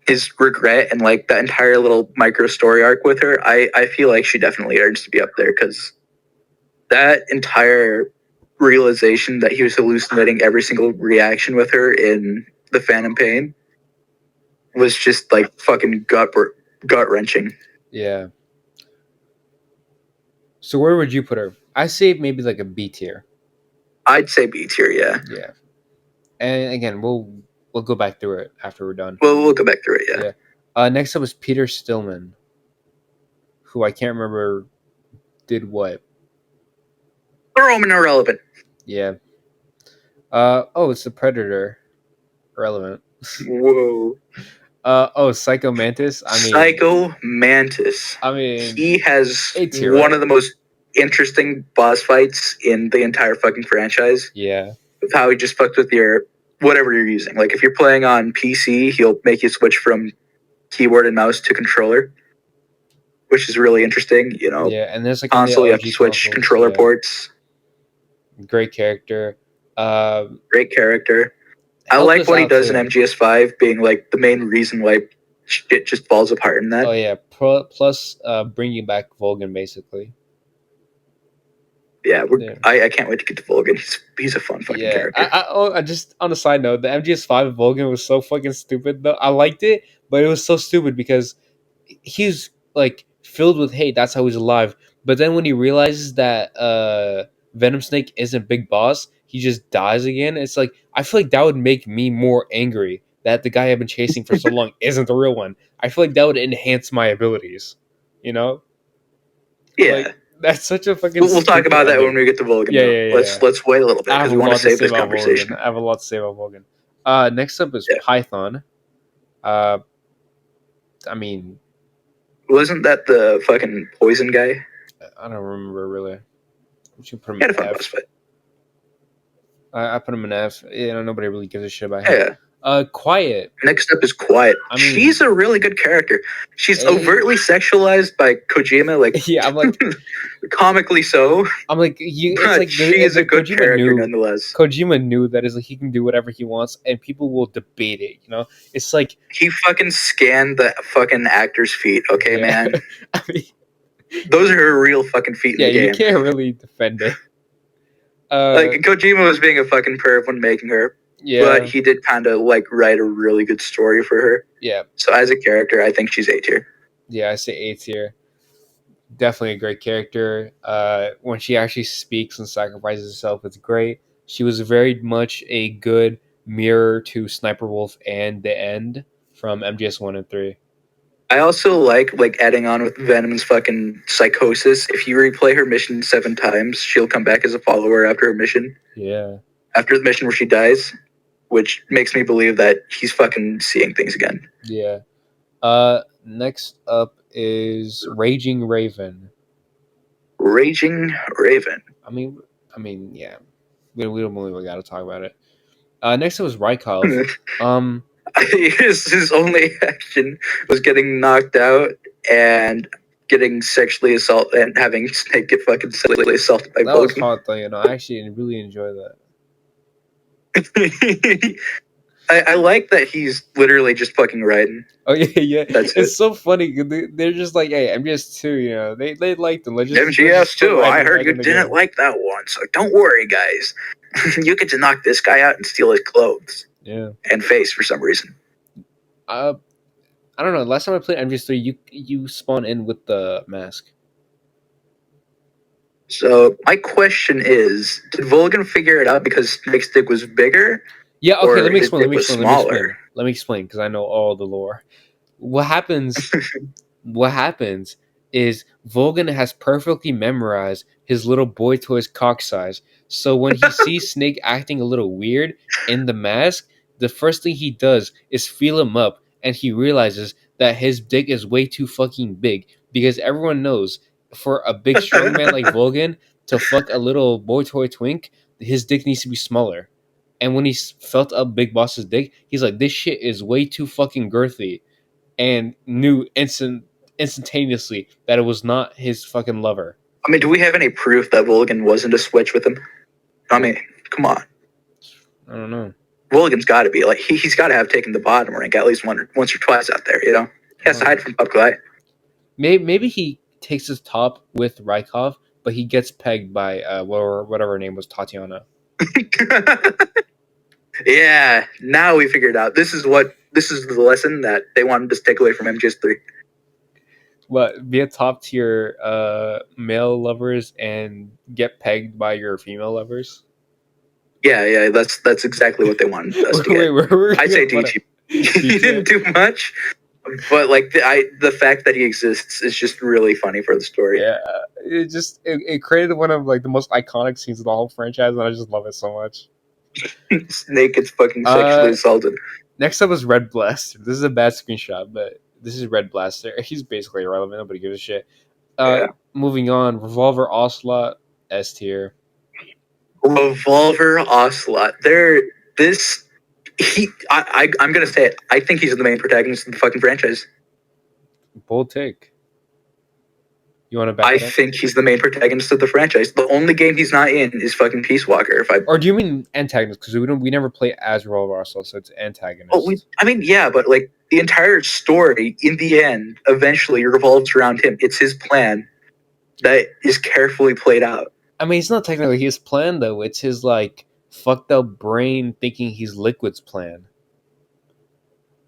Speaker 2: his regret and like that entire little micro story arc with her, I feel like she definitely earns to be up there because that entire realization that he was hallucinating every single reaction with her in the Phantom Pain was just like fucking gut wrenching.
Speaker 1: Yeah. So where would you put her? I say maybe like a B tier.
Speaker 2: I'd say B tier, yeah.
Speaker 1: Yeah. And again, we'll go back through it after we're done.
Speaker 2: Well, we'll go back through it, yeah.
Speaker 1: Next up was Peter Stillman, who I can't remember did what.
Speaker 2: Roman irrelevant.
Speaker 1: Yeah. It's the Predator. Irrelevant.
Speaker 2: Whoa.
Speaker 1: Psycho Mantis.
Speaker 2: Psycho Mantis.
Speaker 1: I mean,
Speaker 2: he has one of the most interesting boss fights in the entire fucking franchise.
Speaker 1: Yeah.
Speaker 2: With how he just fucked with your whatever you're using. Like if you're playing on PC, he'll make you switch from keyboard and mouse to controller, which is really interesting. You know.
Speaker 1: Yeah, and there's like
Speaker 2: console you have to switch controller ports.
Speaker 1: Great character.
Speaker 2: Great character. I like what he does in MGS5 being like the main reason why shit just falls apart in that.
Speaker 1: Oh yeah, plus bringing back Volgan basically.
Speaker 2: Yeah, I can't wait to get to Volgan. He's a fun fucking character.
Speaker 1: I just on a side note, the MGS5 Volgan was so fucking stupid though. I liked it, but it was so stupid because he's like filled with hate. That's how he's alive. But then when he realizes that Venom Snake isn't Big Boss, he just dies again. It's like I feel like that would make me more angry that the guy I've been chasing for so long isn't the real one. I feel like that would enhance my abilities. You know?
Speaker 2: Yeah.
Speaker 1: Like, that's such a fucking.
Speaker 2: We'll talk about that when we get to Volgan.
Speaker 1: Yeah.
Speaker 2: Let's wait a little bit because we want to save this conversation.
Speaker 1: I have a lot to say about Volgan. Next up is Python. I mean,
Speaker 2: wasn't that the fucking poison guy?
Speaker 1: I don't remember really. Would you put him
Speaker 2: in
Speaker 1: F? I put him in F. You know, nobody really gives a shit about him.
Speaker 2: Yeah.
Speaker 1: Quiet.
Speaker 2: Next up is Quiet.
Speaker 1: I mean,
Speaker 2: she's a really good character. She's overtly sexualized by Kojima, like
Speaker 1: yeah, I'm like
Speaker 2: comically so.
Speaker 1: I'm like you. It's
Speaker 2: But
Speaker 1: like
Speaker 2: she is a good
Speaker 1: Kojima
Speaker 2: character
Speaker 1: knew.
Speaker 2: nonetheless.
Speaker 1: Kojima knew that is like he can do whatever he wants, and people will debate it. You know, it's like
Speaker 2: he fucking scanned the fucking actor's feet. Okay,
Speaker 1: yeah.
Speaker 2: man.
Speaker 1: I mean,
Speaker 2: those are her real fucking feet in the game.
Speaker 1: You can't really defend it.
Speaker 2: Like Kojima was being a fucking perv when making her.
Speaker 1: Yeah.
Speaker 2: But he did kind of like write a really good story for her.
Speaker 1: Yeah.
Speaker 2: So as a character, I think she's A tier.
Speaker 1: Yeah, I say A tier. Definitely a great character. When she actually speaks and sacrifices herself, it's great. She was very much a good mirror to Sniper Wolf and the End from MGS 1 and 3.
Speaker 2: I also like adding on with Venom's fucking psychosis. If you replay her mission 7 times, she'll come back as a follower after her mission.
Speaker 1: Yeah.
Speaker 2: After the mission where she dies, which makes me believe that he's fucking seeing things again.
Speaker 1: Yeah. Next up is Raging Raven.
Speaker 2: Raging Raven.
Speaker 1: I mean, yeah. We don't really got to talk about it. Next up was Rykov.
Speaker 2: His only action was getting knocked out and getting sexually assaulted and having Snake get fucking sexually assaulted by
Speaker 1: That was hot though, you know. I actually really enjoy
Speaker 2: that. I like that he's literally just fucking riding.
Speaker 1: Oh yeah.
Speaker 2: That's
Speaker 1: it's so funny. They're just like, hey, MGS2, you know, they liked them.
Speaker 2: MGS2, I heard you didn't like that one, so don't worry, guys. You get to knock this guy out and steal his clothes.
Speaker 1: Yeah.
Speaker 2: And face for some reason.
Speaker 1: I don't know. Last time I played MGS3, you spawn in with the mask.
Speaker 2: So my question is, did Volgan figure it out because Snake's dick was bigger?
Speaker 1: Yeah, okay, let me explain because I know all the lore. What happens is Volgan has perfectly memorized his little boy toy's cock size. So when he sees Snake acting a little weird in the mask, the first thing he does is feel him up, and he realizes that his dick is way too fucking big, because everyone knows for a big strong man like Volgan to fuck a little boy toy twink, his dick needs to be smaller. And when he felt up Big Boss's dick, he's like, this shit is way too fucking girthy, and knew instantaneously that it was not his fucking lover.
Speaker 2: I mean, do we have any proof that Volgan wasn't a switch with him? I mean, come on.
Speaker 1: I don't know.
Speaker 2: Volgan's got to be like he's got to have taken the bottom rank at least once or twice out there. You know, he has to hide from Pub Guy.
Speaker 1: Maybe he takes his top with Rykov, but he gets pegged by whatever her name was, Tatiana.
Speaker 2: Yeah, now we figured out. This is the lesson that they wanted to take away from MGS3.
Speaker 1: What, be a top tier male lovers and get pegged by your female lovers?
Speaker 2: Yeah, that's exactly what they wanted us to get. I'd say DT. He didn't do much, but like the fact that he exists is just really funny for the story.
Speaker 1: Yeah, it created one of like the most iconic scenes of the whole franchise, and I just love it so much.
Speaker 2: Snake gets fucking sexually assaulted.
Speaker 1: Next up was Red Blaster. This is a bad screenshot, but this is Red Blaster. He's basically irrelevant. Nobody gives a shit. Moving on, Revolver Ocelot, S tier.
Speaker 2: Revolver Ocelot. I'm gonna say it. I think he's the main protagonist of the fucking franchise.
Speaker 1: Bold take. You want to back
Speaker 2: I think he's the main protagonist of the franchise. The only game he's not in is fucking Peace Walker.
Speaker 1: Or do you mean antagonist? Because we never play as Revolver Ocelot, so it's antagonist.
Speaker 2: Oh, yeah, but like the entire story in the end eventually revolves around him. It's his plan that is carefully played out.
Speaker 1: I mean, it's not technically his plan though. It's his like fucked up brain thinking he's Liquid's plan.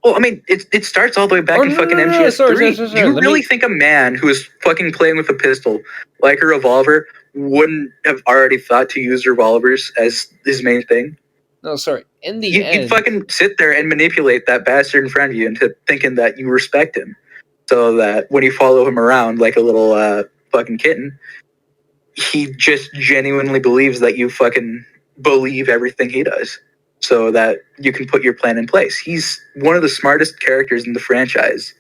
Speaker 2: Well, I mean, it starts all the way back in fucking MGS3. Sorry. Do you really think a man who is fucking playing with a pistol like a revolver wouldn't have already thought to use revolvers as his main thing?
Speaker 1: No, sorry. In the end,
Speaker 2: you fucking sit there and manipulate that bastard in front of you into thinking that you respect him, so that when you follow him around like a little fucking kitten, he just genuinely believes that you fucking believe everything he does, so that you can put your plan in place. He's one of the smartest characters in the franchise,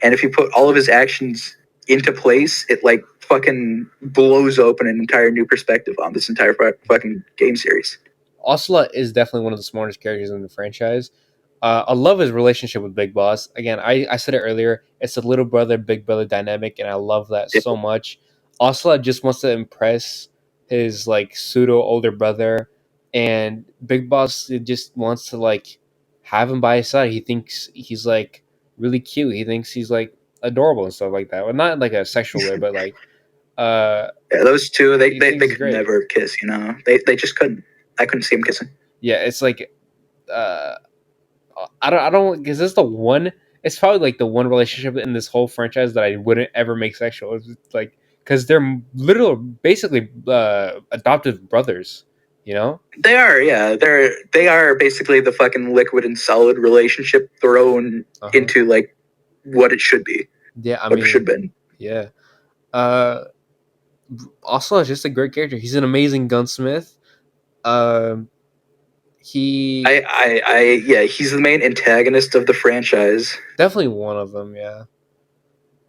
Speaker 2: and if you put all of his actions into place, it like fucking blows open an entire new perspective on this entire fucking game series.
Speaker 1: Ocelot is definitely one of the smartest characters in the franchise. I love his relationship with Big Boss. Again, I said it earlier. It's a little brother, big brother dynamic, and I love that
Speaker 2: Yeah,
Speaker 1: so much. Ocelot just wants to impress his like pseudo older brother, and Big Boss just wants to like have him by his side. He thinks he's like really cute. He thinks he's like adorable and stuff like that. Well, not in like a sexual way, but like uh,
Speaker 2: those two,
Speaker 1: he thinks
Speaker 2: they
Speaker 1: he's
Speaker 2: could
Speaker 1: great.
Speaker 2: never kiss. They just couldn't. I couldn't see them kissing.
Speaker 1: Yeah, it's like uh, I don't because this is the one. It's probably like the one relationship in this whole franchise that I wouldn't ever make sexual. It's like because they're literal, basically adoptive brothers. You know.
Speaker 2: They are, yeah. They are basically the fucking liquid and solid relationship thrown
Speaker 1: Uh huh.
Speaker 2: into like what it should be,
Speaker 1: Yeah, I
Speaker 2: what it should
Speaker 1: mean,
Speaker 2: have been.
Speaker 1: yeah. Uh, also, it's just a great character. He's an amazing gunsmith. Um, he
Speaker 2: Yeah, he's the main antagonist of the franchise.
Speaker 1: definitely one of them. Yeah.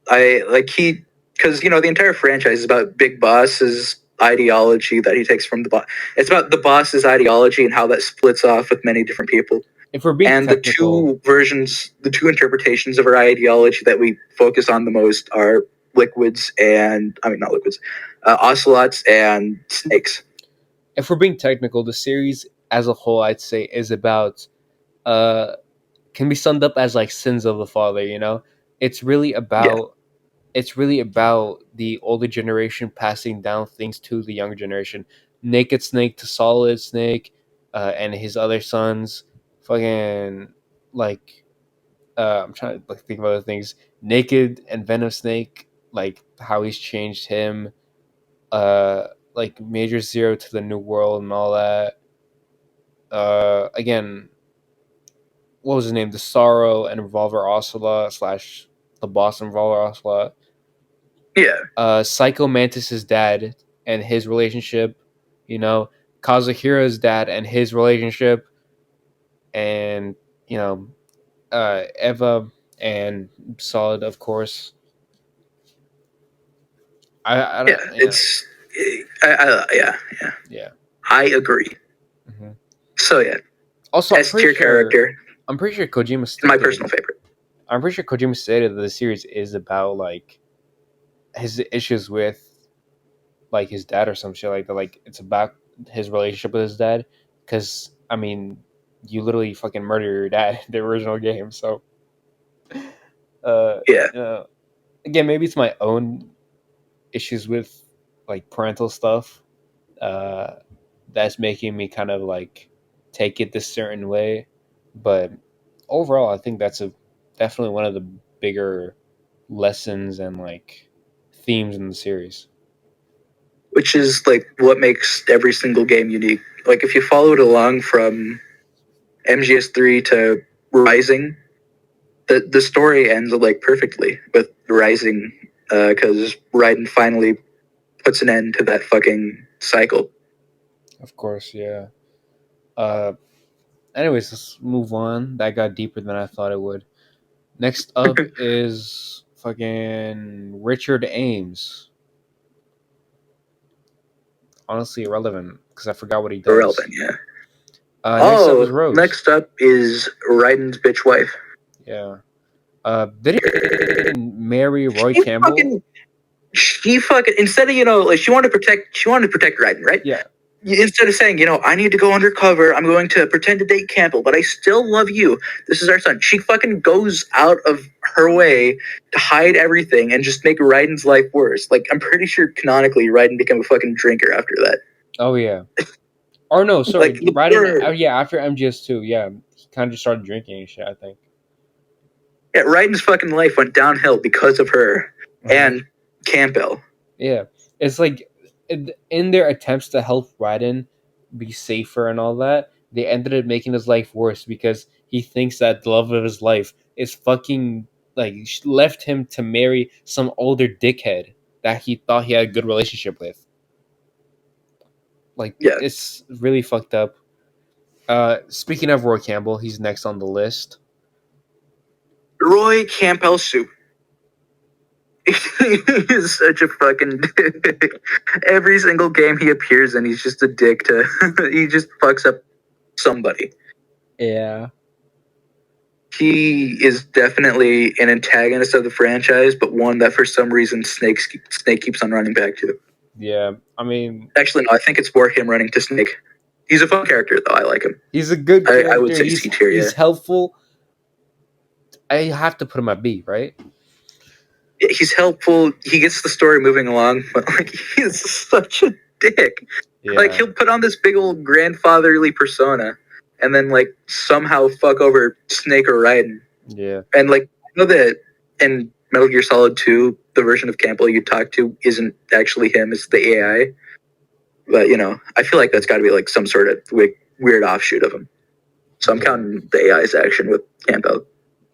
Speaker 2: I like he because the entire franchise is about Big Boss's ideology that he takes from the boss. It's about the boss's ideology and how that splits off with many different people.
Speaker 1: If we're being
Speaker 2: And the
Speaker 1: technical,
Speaker 2: two versions, the two interpretations of our ideology that we focus on the most are liquids and I mean not liquids, ocelots and snakes.
Speaker 1: if we're being technical, the series as a whole, I'd say, is about uh can be summed up as like sins of the father. You know, it's really
Speaker 2: Yeah,
Speaker 1: about it's really about the older generation passing down things to the younger generation. Naked Snake to Solid Snake, and his other sons. Fucking like I'm trying to like think of other things. Naked and Venom Snake, like how he's changed him. Like Major Zero to the New World and all that. Again, what was his name? The Sorrow and Revolver Ocelot slash the boss and Revolver Ocelot.
Speaker 2: yeah,
Speaker 1: Psycho Mantis's dad and his relationship. You know, Kazuhira's dad and his relationship, and you know, Eva and Solid, of course. I
Speaker 2: yeah.
Speaker 1: don't, yeah,
Speaker 2: Yeah, yeah.
Speaker 1: yeah.
Speaker 2: I agree.
Speaker 1: Hmm.
Speaker 2: So yeah,
Speaker 1: Also,
Speaker 2: S tier character,
Speaker 1: I'm pretty sure Kojima
Speaker 2: my
Speaker 1: stated,
Speaker 2: personal favorite.
Speaker 1: I'm pretty sure Kojima stated that the series is about like his issues with like his dad or some shit like that. Like it's about his relationship with his dad. Because I mean, you literally fucking murder your dad in the original game. So,
Speaker 2: Yeah,
Speaker 1: you know, again, maybe it's my own issues with like parental stuff. Uh, that's making me kind of like take it this certain way. But overall, I think that's a definitely one of the bigger lessons and like themes in the series.
Speaker 2: which is like what makes every single game unique. Like if you followed along from MGS3 to Rising, the story ends like perfectly with Rising because Raiden finally puts an end to that fucking cycle.
Speaker 1: Of course, yeah. Uh, anyways, let's move on. That got deeper than I thought it would. Next up is fucking Richard Ames. Honestly, irrelevant because I forgot what he does.
Speaker 2: Irrelevant, yeah.
Speaker 1: Next up is
Speaker 2: Oh,
Speaker 1: Rose.
Speaker 2: next up is Raiden's bitch wife.
Speaker 1: Yeah. Did he marry Roy
Speaker 2: She
Speaker 1: Campbell?
Speaker 2: fucking, she fucking instead of like she wanted to protect Raiden, right?
Speaker 1: Yeah.
Speaker 2: Instead of saying, I need to go undercover, I'm going to pretend to date Campbell, but I still love you. This is our son. She fucking goes out of her way to hide everything and just make Raiden's life worse. Like, I'm pretty sure canonically Raiden became a fucking drinker after that.
Speaker 1: Oh yeah. Or no, sorry,
Speaker 2: Like, the
Speaker 1: right in.
Speaker 2: poor,
Speaker 1: Oh yeah, after MGS2, yeah, he kind of just started drinking and shit. I think.
Speaker 2: yeah, Raiden's fucking life went downhill because of her
Speaker 1: Uh-huh.
Speaker 2: and Campbell.
Speaker 1: Yeah, it's like in their attempts to help Raiden be safer and all that, they ended up making his life worse because he thinks that the love of his life is fucking like left him to marry some older dickhead that he thought he had a good relationship with. Like
Speaker 2: Yeah.
Speaker 1: it's really fucked up. Speaking of Roy Campbell, he's next on the list.
Speaker 2: Roy Campbell soup. He's such a fucking dick. Every single game he appears in, he's just a dick to. He just fucks up somebody.
Speaker 1: Yeah.
Speaker 2: he is definitely an antagonist of the franchise, but one that for some reason Snake keeps on running back to.
Speaker 1: Yeah, I mean,
Speaker 2: actually, no, I think it's more him running to Snake. He's a fun character, though. I like him.
Speaker 1: He's a good character.
Speaker 2: I would say C tier.
Speaker 1: He's helpful. I have to put him at B, right?
Speaker 2: He's helpful. He gets the story moving along, but like he's such a dick.
Speaker 1: Yeah.
Speaker 2: Like he'll put on this big old grandfatherly persona, and then like somehow fuck over Snake or Raiden.
Speaker 1: Yeah.
Speaker 2: And like I know that in Metal Gear Solid 2, the version of Campbell you talk to isn't actually him; it's the AI. But you know, I feel like that's got to be like some sort of weird offshoot of him. So I'm counting the AI's action with Campbell.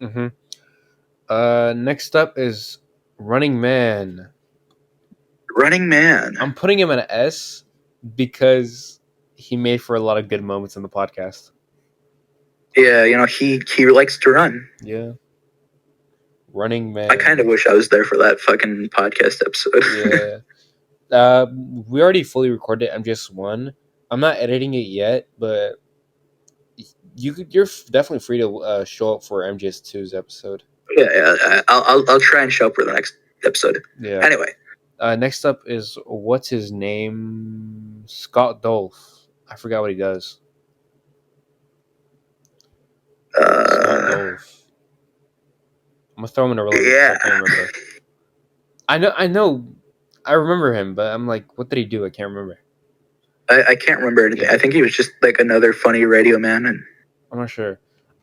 Speaker 1: Mm-hmm. Next up is Running Man.
Speaker 2: Running Man.
Speaker 1: I'm putting him in an S because he made for a lot of good moments in the podcast.
Speaker 2: Yeah, you know, he likes to run.
Speaker 1: Yeah. Running Man.
Speaker 2: I kind of wish I was there for that fucking podcast episode.
Speaker 1: Yeah. We already fully recorded MGS1. I'm not editing it yet, but you're definitely free to show up for MGS2's episode.
Speaker 2: Yeah, I'll try and show up for the next episode.
Speaker 1: Yeah.
Speaker 2: Anyway.
Speaker 1: Next up is, what's his name? Scott Dolph. I forgot what he does. Scott Dolph. I'm gonna throw him in a relative.
Speaker 2: Yeah.
Speaker 1: I can't remember. I know. I remember him, but I'm like, what did he do? I can't remember.
Speaker 2: I can't remember anything.
Speaker 1: Yeah.
Speaker 2: I think he was just like another funny radio man. And
Speaker 1: I'm not sure.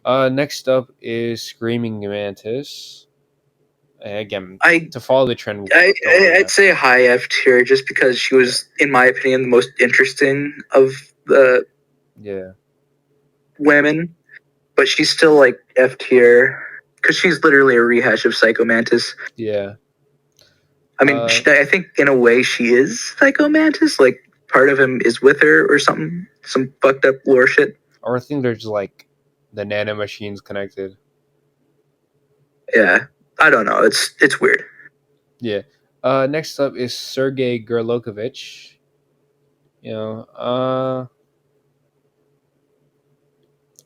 Speaker 1: Next up is Screaming Mantis. Again, to follow the trend,
Speaker 2: I'd say high F tier just because she was, in my opinion, the most interesting of the women. But she's still like F tier because she's literally a rehash of Psycho Mantis.
Speaker 1: Yeah.
Speaker 2: I mean, I think in a way she is Psycho Mantis. Like part of him is with her or something. Some fucked up lore shit.
Speaker 1: Or I think there's like the nano machines connected.
Speaker 2: Yeah. I don't know. It's weird.
Speaker 1: Yeah. Next up is Sergei Gerlokovich. You know,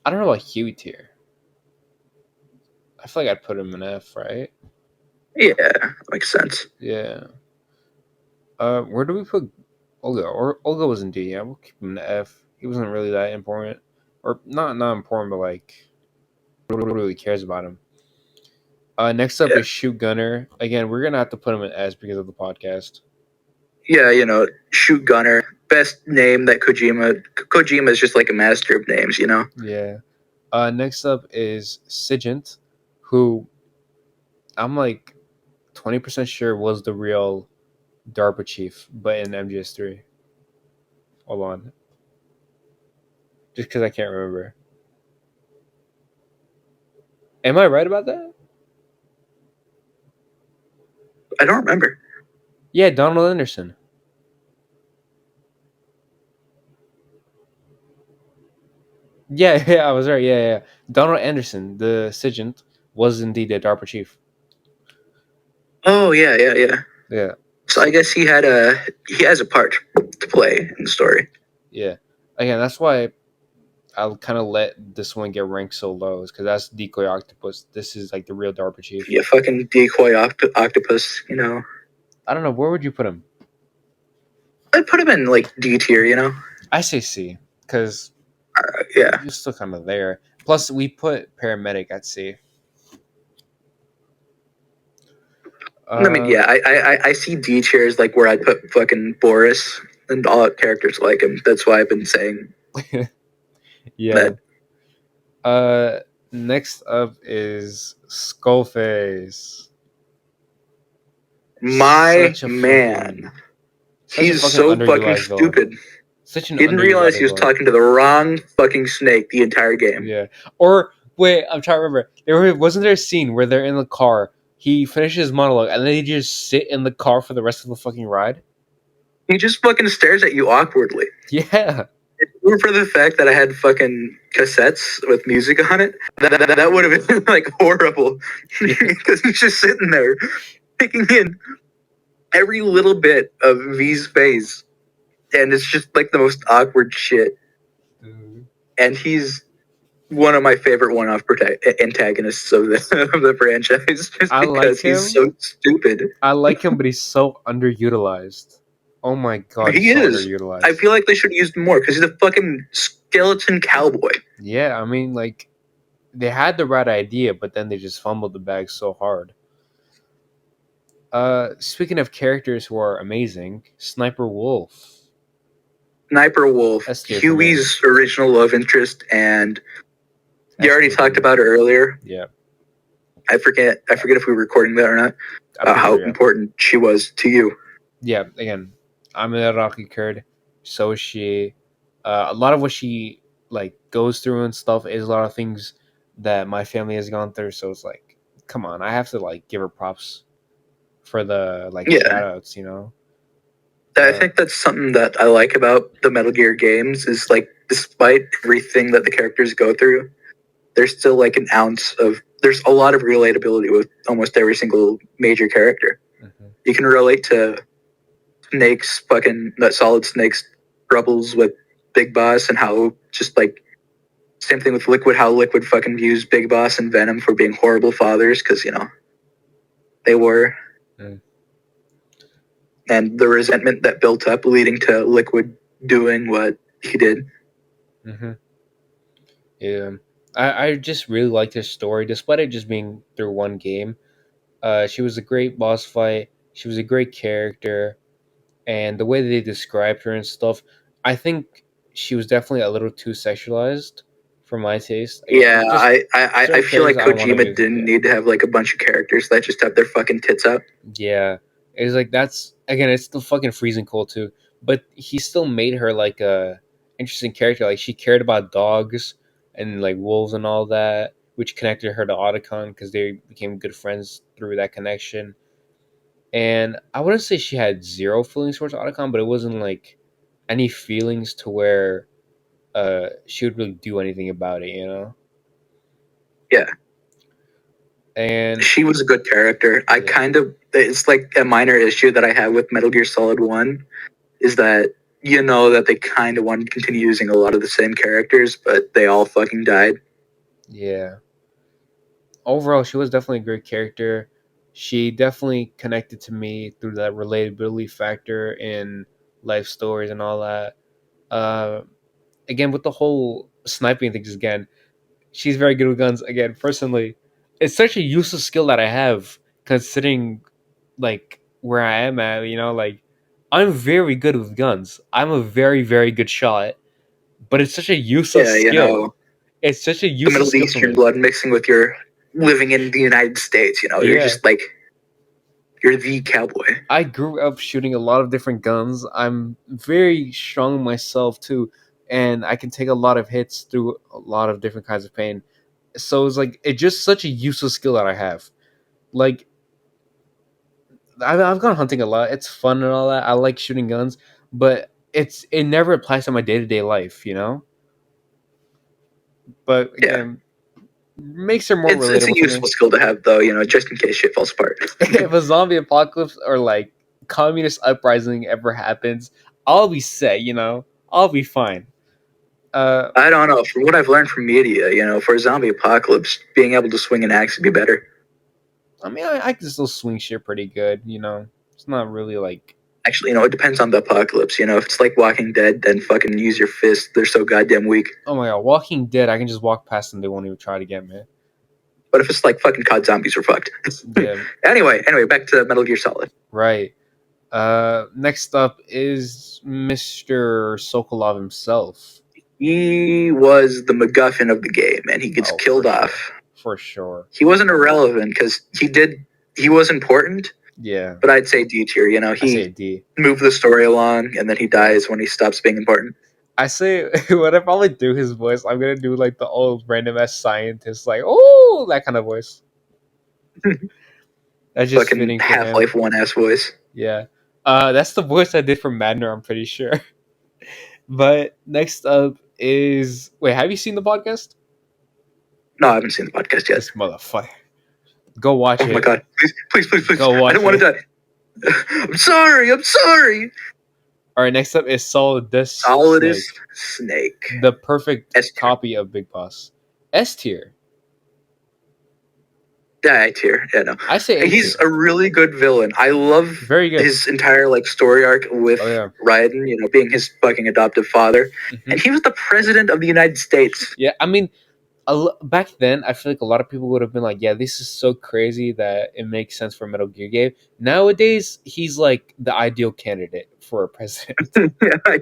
Speaker 1: I don't know about Hugh tier. I feel like I'd put him in F, right?
Speaker 2: Yeah, makes sense.
Speaker 1: Yeah. Where do we put Olga? Or Olga was in D. Yeah, we'll keep him in F. He wasn't really that important, or not important, but like, nobody really cares about him. Next up is Shoot Gunner. Again, we're gonna have to put him in S because of the podcast.
Speaker 2: Yeah, you know, Shoot Gunner, best name that Kojima is just like a master of names, you know.
Speaker 1: Yeah. Next up is Sigint, who I'm like 20% sure was the real DARPA chief, but in MGS3. Hold on. Just because I can't remember. Am I right about that?
Speaker 2: I don't remember.
Speaker 1: Yeah, Donald Anderson. Yeah, I was right. Yeah. Donald Anderson, the Sigint, was indeed a DARPA chief.
Speaker 2: Oh, yeah.
Speaker 1: Yeah.
Speaker 2: So I guess he has a part to play in the story.
Speaker 1: Yeah. Again, that's why I'll kind of let this one get ranked so low, is because that's Decoy Octopus. This is like the real DARPA chief.
Speaker 2: Yeah, fucking Decoy Octopus, you know.
Speaker 1: I don't know. Where would you put him?
Speaker 2: I'd put him in like D tier, you know.
Speaker 1: I say C, because
Speaker 2: yeah,
Speaker 1: he's still kind of there. Plus, we put Paramedic at C.
Speaker 2: I mean, yeah, I see D tiers like where I put fucking Boris and all characters like him. That's why I've been saying.
Speaker 1: Yeah. That. Next up is Skullface.
Speaker 2: My man. He's so fucking stupid.
Speaker 1: Such an
Speaker 2: didn't realize he was talking to the wrong fucking snake the entire game.
Speaker 1: Yeah. Or wait, I'm trying to remember. Wasn't there a scene where they're in the car? He finishes his monologue and then he just sit in the car for the rest of the fucking ride.
Speaker 2: He just fucking stares at you awkwardly.
Speaker 1: Yeah.
Speaker 2: If it weren't for the fact that I had fucking cassettes with music on it, that would have been like horrible. Because he's just sitting there taking in every little bit of V's face. And it's just like the most awkward shit. And he's one of my favorite one-off antagonists of the franchise, just
Speaker 1: I like
Speaker 2: because he's so stupid.
Speaker 1: I like him, but he's so underutilized. Oh my god,
Speaker 2: He
Speaker 1: he's so
Speaker 2: is.
Speaker 1: underutilized.
Speaker 2: I feel like they should have used him more because he's a fucking skeleton cowboy.
Speaker 1: Yeah, I mean, like, they had the right idea, but then they just fumbled the bag so hard. Speaking of characters who are amazing, Sniper Wolf.
Speaker 2: Sniper Wolf,
Speaker 1: S tier for me.
Speaker 2: Huey's original love interest, and you already
Speaker 1: S tier for
Speaker 2: talked
Speaker 1: me.
Speaker 2: about it earlier.
Speaker 1: Yeah,
Speaker 2: I forget if we were recording that or not.
Speaker 1: I'm pretty
Speaker 2: How
Speaker 1: sure, yeah.
Speaker 2: important she was to you.
Speaker 1: Yeah, again, I'm an Iraqi Kurd, so is she. A lot of what she like goes through and stuff is a lot of things that my family has gone through. So it's like, come on, I have to like give her props for the like
Speaker 2: Yeah.
Speaker 1: shout outs, you know.
Speaker 2: I think that's something that I like about the Metal Gear games is like, despite everything that the characters go through, there's still like an ounce of, there's a lot of relatability with almost every single major character.
Speaker 1: Mm-hmm.
Speaker 2: You can relate to Snake's Solid Snake's troubles with Big Boss, and how just like, same thing with Liquid, how Liquid fucking views Big Boss and Venom for being horrible fathers, because, they were.
Speaker 1: Mm.
Speaker 2: And the resentment that built up leading to Liquid doing what he did.
Speaker 1: Mm-hmm. Yeah, I just really liked his story, despite it just being through one game. She was a great boss fight. She was a great character, and the way they described her and stuff, I think she was definitely a little too sexualized for my taste.
Speaker 2: Yeah,
Speaker 1: just
Speaker 2: I feel like
Speaker 1: I don't wanna
Speaker 2: Kojima didn't need to have like a bunch of characters that just have their fucking tits out.
Speaker 1: Yeah, it's like that's again, it's still fucking freezing cold too. But he still made her like a interesting character. Like she cared about dogs and like wolves and all that, which connected her to Otacon because they became good friends through that connection. And I wouldn't say she had zero feelings towards Otacon, but it wasn't like any feelings to where she would really do anything about it, you know?
Speaker 2: Yeah.
Speaker 1: And
Speaker 2: she was a good character. It's like a minor issue that I have with Metal Gear Solid 1 is that that they kind of wanted to continue using a lot of the same characters, but they all fucking died.
Speaker 1: Yeah. Overall, she was definitely a great character. She definitely connected to me through that relatability factor in life stories and all that. Uh, Again, with the whole sniping things, again, she's very good with guns. Again, personally, it's such a useless skill that I have, considering like where I am at. You know, like I'm very good with guns. I'm a very, very good shot, but it's such a useless skill. It's such a
Speaker 2: The
Speaker 1: useless
Speaker 2: Middle
Speaker 1: skill for
Speaker 2: Eastern
Speaker 1: me.
Speaker 2: blood mixing with your living in the United States. You're
Speaker 1: Yeah.
Speaker 2: just like, you're the cowboy.
Speaker 1: I grew up shooting a lot of different guns. I'm very strong myself too, and I can take a lot of hits through a lot of different kinds of pain. So it's like it's just such a useless skill that I have. Like I've gone hunting a lot. It's fun and all that. I like shooting guns, but it never applies to my day to day life, you know. But again, makes her more relatable.
Speaker 2: It's a useful skill to have, though. Just in case shit falls apart.
Speaker 1: If a zombie apocalypse or like communist uprising ever happens, I'll be set. You know, I'll be fine.
Speaker 2: I don't know. From what I've learned from media, for a zombie apocalypse, being able to swing an axe would be better.
Speaker 1: I mean, I can still swing shit pretty good. You know, it's not really like.
Speaker 2: Actually, it depends on the apocalypse. If it's like Walking Dead, then fucking use your fists. They're so goddamn weak.
Speaker 1: Oh my god, Walking Dead! I can just walk past them; they won't even try to get me.
Speaker 2: But if it's like fucking COD zombies, we're fucked.
Speaker 1: Yeah.
Speaker 2: Anyway, back to Metal Gear Solid.
Speaker 1: Right. Next up is Mr. Sokolov himself.
Speaker 2: He was the MacGuffin of the game, and he gets killed off.
Speaker 1: For sure.
Speaker 2: He wasn't irrelevant because he was important.
Speaker 1: Yeah.
Speaker 2: But I'd say D tier. He moved the story along, and then he dies when he stops being important.
Speaker 1: I say when I probably do his voice, I'm gonna do like the old random ass scientist, like oh that kind of voice. That's just
Speaker 2: fucking
Speaker 1: fitting for
Speaker 2: Half-Life 1 ass voice.
Speaker 1: Yeah. That's the voice I did for Madner, I'm pretty sure. But next up is wait, have you seen the podcast?
Speaker 2: No, I haven't seen the podcast yet.
Speaker 1: This motherfucker. Go watch it.
Speaker 2: Oh my god. Please.
Speaker 1: Go watch
Speaker 2: I don't want to die. I'm sorry.
Speaker 1: Alright, next up is Solidus
Speaker 2: Snake.
Speaker 1: The perfect copy of Big Boss. S tier.
Speaker 2: Yeah, A tier. Yeah, no.
Speaker 1: I say A
Speaker 2: He's
Speaker 1: tier.
Speaker 2: a really good villain. I love
Speaker 1: Very good.
Speaker 2: his entire like story arc with Raiden, you know, being his fucking adoptive father.
Speaker 1: Mm-hmm.
Speaker 2: And he was the president of the United States.
Speaker 1: Yeah, I mean, back then, I feel like a lot of people would have been like, "Yeah, this is so crazy that it makes sense for a Metal Gear game." Nowadays, he's like the ideal candidate for a president.
Speaker 2: Yeah, I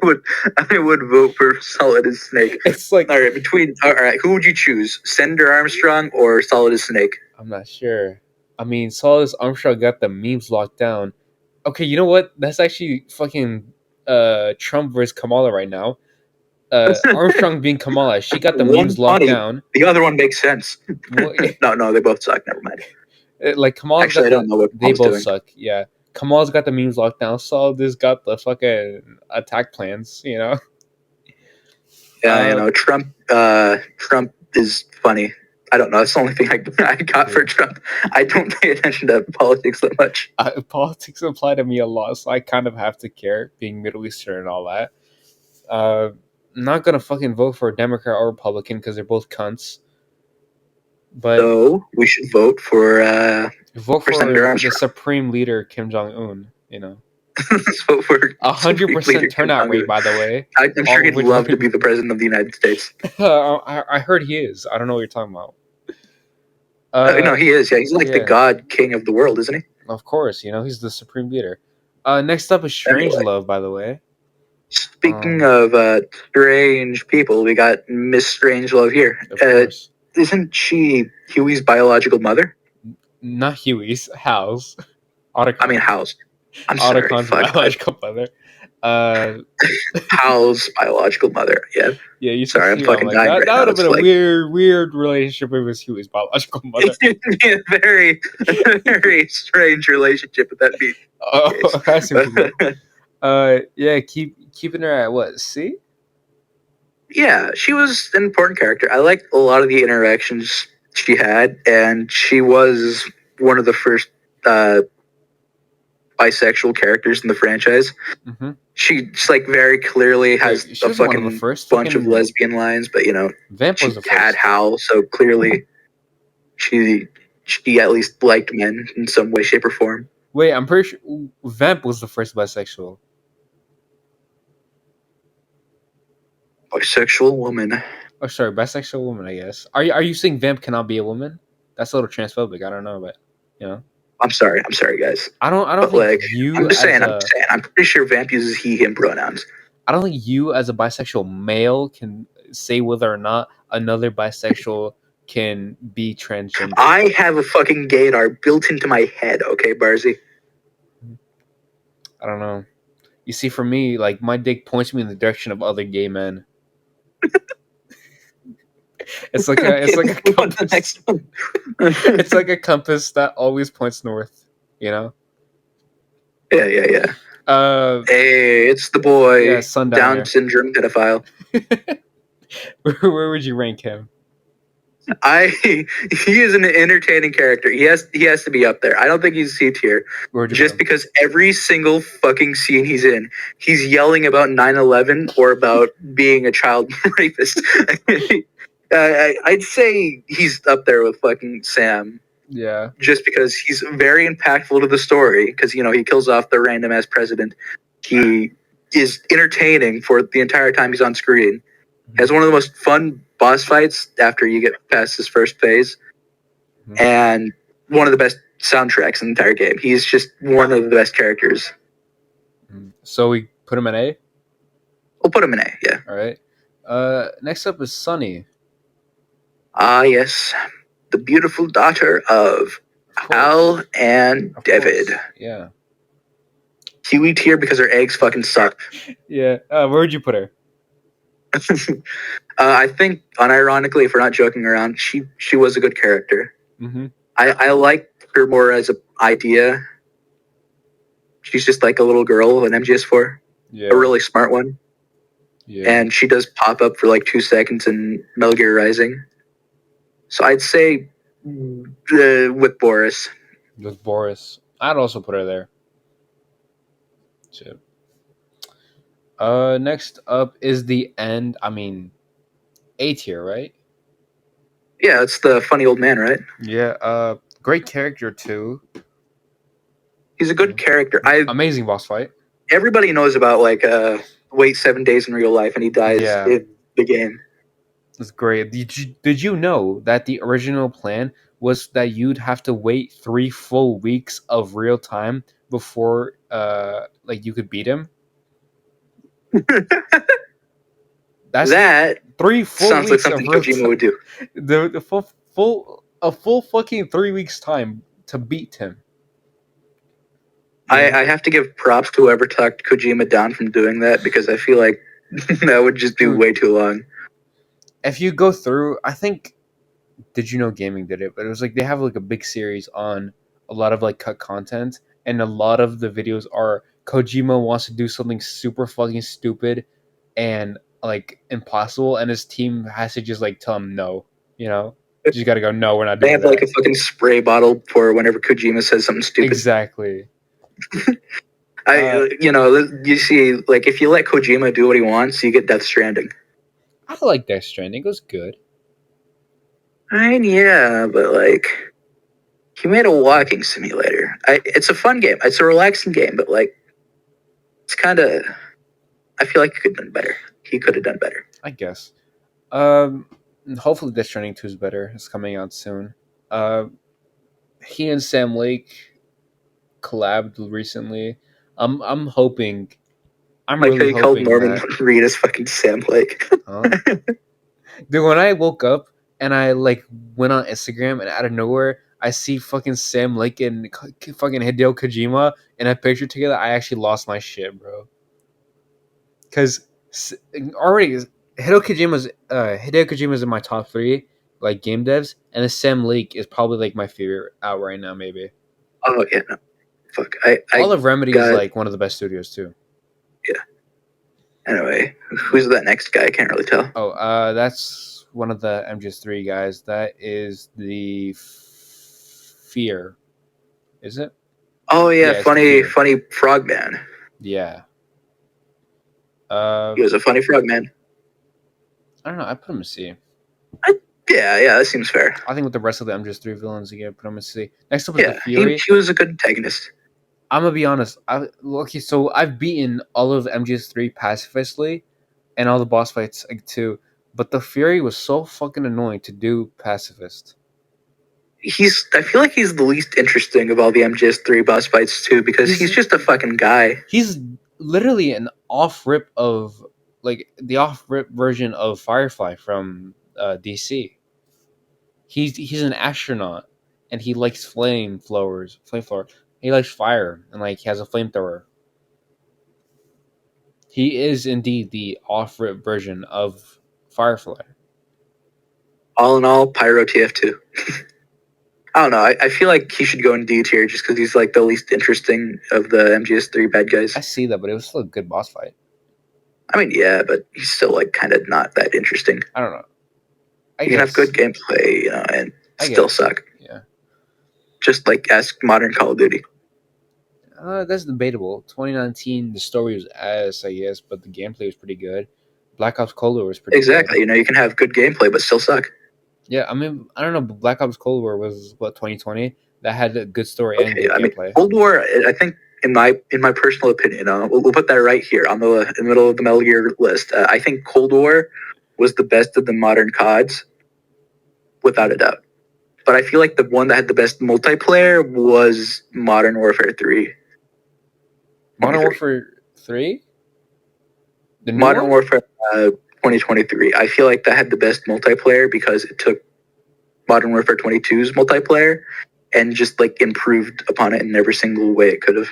Speaker 2: would vote for Solid as Snake.
Speaker 1: It's like,
Speaker 2: all right, who would you choose, Senator Armstrong or Solid as Snake?
Speaker 1: I'm not sure. I mean, Solid Armstrong got the memes locked down. Okay, you know what? That's actually fucking Trump versus Kamala right now. Armstrong being Kamala, she got the memes locked down.
Speaker 2: The other one makes sense. No, they both suck. Never mind.
Speaker 1: Like Kamala's
Speaker 2: Actually, I don't know what
Speaker 1: they both
Speaker 2: doing.
Speaker 1: suck. Yeah, Kamala's got the memes locked down. Solid has got the fucking attack plans. You know.
Speaker 2: Yeah, you know, Trump is funny. I don't know. That's the only thing I got for Trump. I don't pay attention to politics that much.
Speaker 1: Politics apply to me a lot, so I kind of have to care, being Middle Eastern and all that. I'm not gonna fucking vote for a Democrat or Republican because they're both cunts. But
Speaker 2: so we should vote for Senator Armstrong,
Speaker 1: the Supreme Leader Kim Jong Un. You know.
Speaker 2: Let's vote for
Speaker 1: 100% turnout rate, by the way.
Speaker 2: I'm sure he'd love to be the president of the United States.
Speaker 1: I heard he is. I don't know what you're talking about.
Speaker 2: No, he is. Yeah, he's like the god king of the world, isn't he?
Speaker 1: Of course, you know, he's the supreme leader. Next up is Strangelove, by the way.
Speaker 2: Speaking of strange people, we got Miss Strangelove here.
Speaker 1: Of course.
Speaker 2: Isn't she Huey's biological mother?
Speaker 1: Not Huey's, Hal's.
Speaker 2: I mean, Hal's. I'm
Speaker 1: Ottocon's
Speaker 2: sorry.
Speaker 1: biological mother.
Speaker 2: Hal's biological mother. Yeah.
Speaker 1: Yeah, you
Speaker 2: sorry, I'm fucking dying right
Speaker 1: that
Speaker 2: now.
Speaker 1: would have been a weird relationship if it was Huey's biological mother.
Speaker 2: Yeah, very, very strange relationship with that be.
Speaker 1: Oh, I see what you mean. Yeah, keeping her at what, C?
Speaker 2: Yeah, she was an important character. I liked a lot of the interactions she had, and she was one of the first bisexual characters in the franchise.
Speaker 1: Mm-hmm.
Speaker 2: She just like very clearly has a fucking bunch of lesbian lines, but you know,
Speaker 1: Vamp
Speaker 2: she
Speaker 1: was the first.
Speaker 2: had Hal, so clearly she at least liked men in some way, shape, or form.
Speaker 1: Wait, I'm pretty sure Vamp was the first bisexual.
Speaker 2: Bisexual woman.
Speaker 1: Oh, sorry, bisexual woman. I guess. Are you saying Vamp cannot be a woman? That's a little transphobic. I don't know, but you know.
Speaker 2: I'm sorry, guys.
Speaker 1: I don't think
Speaker 2: like,
Speaker 1: you.
Speaker 2: I'm just saying. I'm pretty sure Vamp uses he/him pronouns.
Speaker 1: I don't think you, as a bisexual male, can say whether or not another bisexual can be transgender.
Speaker 2: I have a fucking gaydar built into my head. Okay, Barzy.
Speaker 1: I don't know. You see, for me, like my dick points me in the direction of other gay men. It's like a compass. It's like a compass that always points north. You know.
Speaker 2: Yeah. Hey, it's the boy.
Speaker 1: Yeah,
Speaker 2: Down syndrome pedophile.
Speaker 1: Where would you rank him?
Speaker 2: He is an entertaining character. He has to be up there. I don't think he's C tier. Just because every single fucking scene he's in, he's yelling about 9/11 or about being a child rapist. I'd say he's up there with fucking Sam.
Speaker 1: Yeah.
Speaker 2: Just because he's very impactful to the story, because you know he kills off the random ass president. He is entertaining for the entire time he's on screen. Has one of the most fun boss fights after you get past his first phase, and one of the best soundtracks in the entire game. He's just one of the best characters.
Speaker 1: So we put him in A?
Speaker 2: We'll put him in A, yeah.
Speaker 1: All right. Next up is Sunny.
Speaker 2: Ah, yes. The beautiful daughter of Al and David.
Speaker 1: Yeah.
Speaker 2: Huey tier because her eggs fucking suck.
Speaker 1: Yeah. Where would you put her?
Speaker 2: I think, unironically, if we're not joking around, she was a good character.
Speaker 1: Mm-hmm.
Speaker 2: I like her more as an idea. She's just like a little girl in MGS4.
Speaker 1: Yeah.
Speaker 2: A really smart one.
Speaker 1: Yeah.
Speaker 2: And she does pop up for like 2 seconds in Metal Gear Rising. So I'd say with Boris.
Speaker 1: With Boris. I'd also put her there. Shit. Next up is the end. I mean, A tier, right?
Speaker 2: Yeah, it's the funny old man, right?
Speaker 1: Yeah, great character too.
Speaker 2: He's a good character.
Speaker 1: Amazing boss fight.
Speaker 2: Everybody knows about wait 7 days in real life and he dies in the game.
Speaker 1: It's great. Did you know that the original plan was that you'd have to wait 3 full weeks of real time before like you could beat him? That's
Speaker 2: That
Speaker 1: 3 full
Speaker 2: sounds like
Speaker 1: weeks of
Speaker 2: something
Speaker 1: real
Speaker 2: Kojima
Speaker 1: time.
Speaker 2: would do.
Speaker 1: The full fucking 3 weeks time to beat him.
Speaker 2: I have to give props to whoever talked Kojima down from doing that because I feel like that would just be way too long.
Speaker 1: If you go through, I think, Did You Know Gaming did it, but it was like they have like a big series on a lot of like cut content, and a lot of the videos are Kojima wants to do something super fucking stupid and like impossible, and his team has to just like tell him no, you know, just gotta go, no, we're not
Speaker 2: They
Speaker 1: doing
Speaker 2: have
Speaker 1: that.
Speaker 2: like a fucking spray bottle for whenever Kojima says something stupid.
Speaker 1: Exactly.
Speaker 2: You see, like if you let Kojima do what he wants, you get Death Stranding.
Speaker 1: I like Death Stranding. It was good.
Speaker 2: I mean, yeah, but like he made a walking simulator. It's a fun game. It's a relaxing game, but like it's kind of. I feel like he could have done better. He could have done better.
Speaker 1: I guess. Hopefully Death Stranding 2 is better. It's coming out soon. He and Sam Lake collabed recently. I'm hoping. I'm
Speaker 2: like
Speaker 1: really
Speaker 2: how he called
Speaker 1: hoping
Speaker 2: Norman
Speaker 1: that.
Speaker 2: Reedus fucking Sam Lake.
Speaker 1: Huh? Dude, when I woke up and I like went on Instagram and out of nowhere I see fucking Sam Lake and fucking Hideo Kojima in a picture together, I actually lost my shit, bro. Because already Hideo Kojima's in my top 3 like game devs, and the Sam Lake is probably like my favorite out right now, maybe.
Speaker 2: Oh yeah, no, fuck.
Speaker 1: All of Remedy is like one of the best studios too.
Speaker 2: Yeah. Anyway, who's that next guy? I can't really tell.
Speaker 1: Oh, that's one of the MGS3 guys. That is the Fear. Is it?
Speaker 2: Oh yeah, funny frogman.
Speaker 1: Yeah.
Speaker 2: He was a funny frogman.
Speaker 1: I don't know. I put him in C.
Speaker 2: Yeah, that seems fair.
Speaker 1: I think with the rest of the MGS3 villains, you put him in C. Next up is the Fury.
Speaker 2: He was a good antagonist.
Speaker 1: I'm gonna be honest. So I've beaten all of MGS3 pacifistly, and all the boss fights too. But the Fury was so fucking annoying to do pacifist.
Speaker 2: I feel like he's the least interesting of all the MGS3 boss fights too, because he's just a fucking guy.
Speaker 1: He's literally an off-rip of like the off-rip version of Firefly from DC. He's an astronaut, and he likes flamethrower. He likes fire, and like he has a flamethrower. He is indeed the off-rip version of Firefly.
Speaker 2: All in all, Pyro TF2. I don't know. I feel like he should go in D tier just because he's like the least interesting of the MGS3 bad guys.
Speaker 1: I see that, but it was still a good boss fight.
Speaker 2: I mean, yeah, but he's still like kind of not that interesting.
Speaker 1: I don't know.
Speaker 2: You can have good gameplay, and still suck.
Speaker 1: Yeah.
Speaker 2: Just like ask modern Call of Duty.
Speaker 1: That's debatable. 2019, the story was ass, I guess, but the gameplay was pretty good. Black Ops Cold War was pretty
Speaker 2: good. You can have good gameplay but still suck.
Speaker 1: Yeah, I mean, I don't know, but Black Ops Cold War was, 2020? That had a good story and good gameplay.
Speaker 2: Cold War, I think, in my personal opinion, we'll put that right here in the middle of the Metal Gear list. I think Cold War was the best of the modern CODs, without a doubt. But I feel like the one that had the best multiplayer was Modern Warfare 3.
Speaker 1: Modern Warfare 3?
Speaker 2: Modern Warfare 2023. I feel like that had the best multiplayer because it took Modern Warfare 22's multiplayer and just like improved upon it in every single way it could have.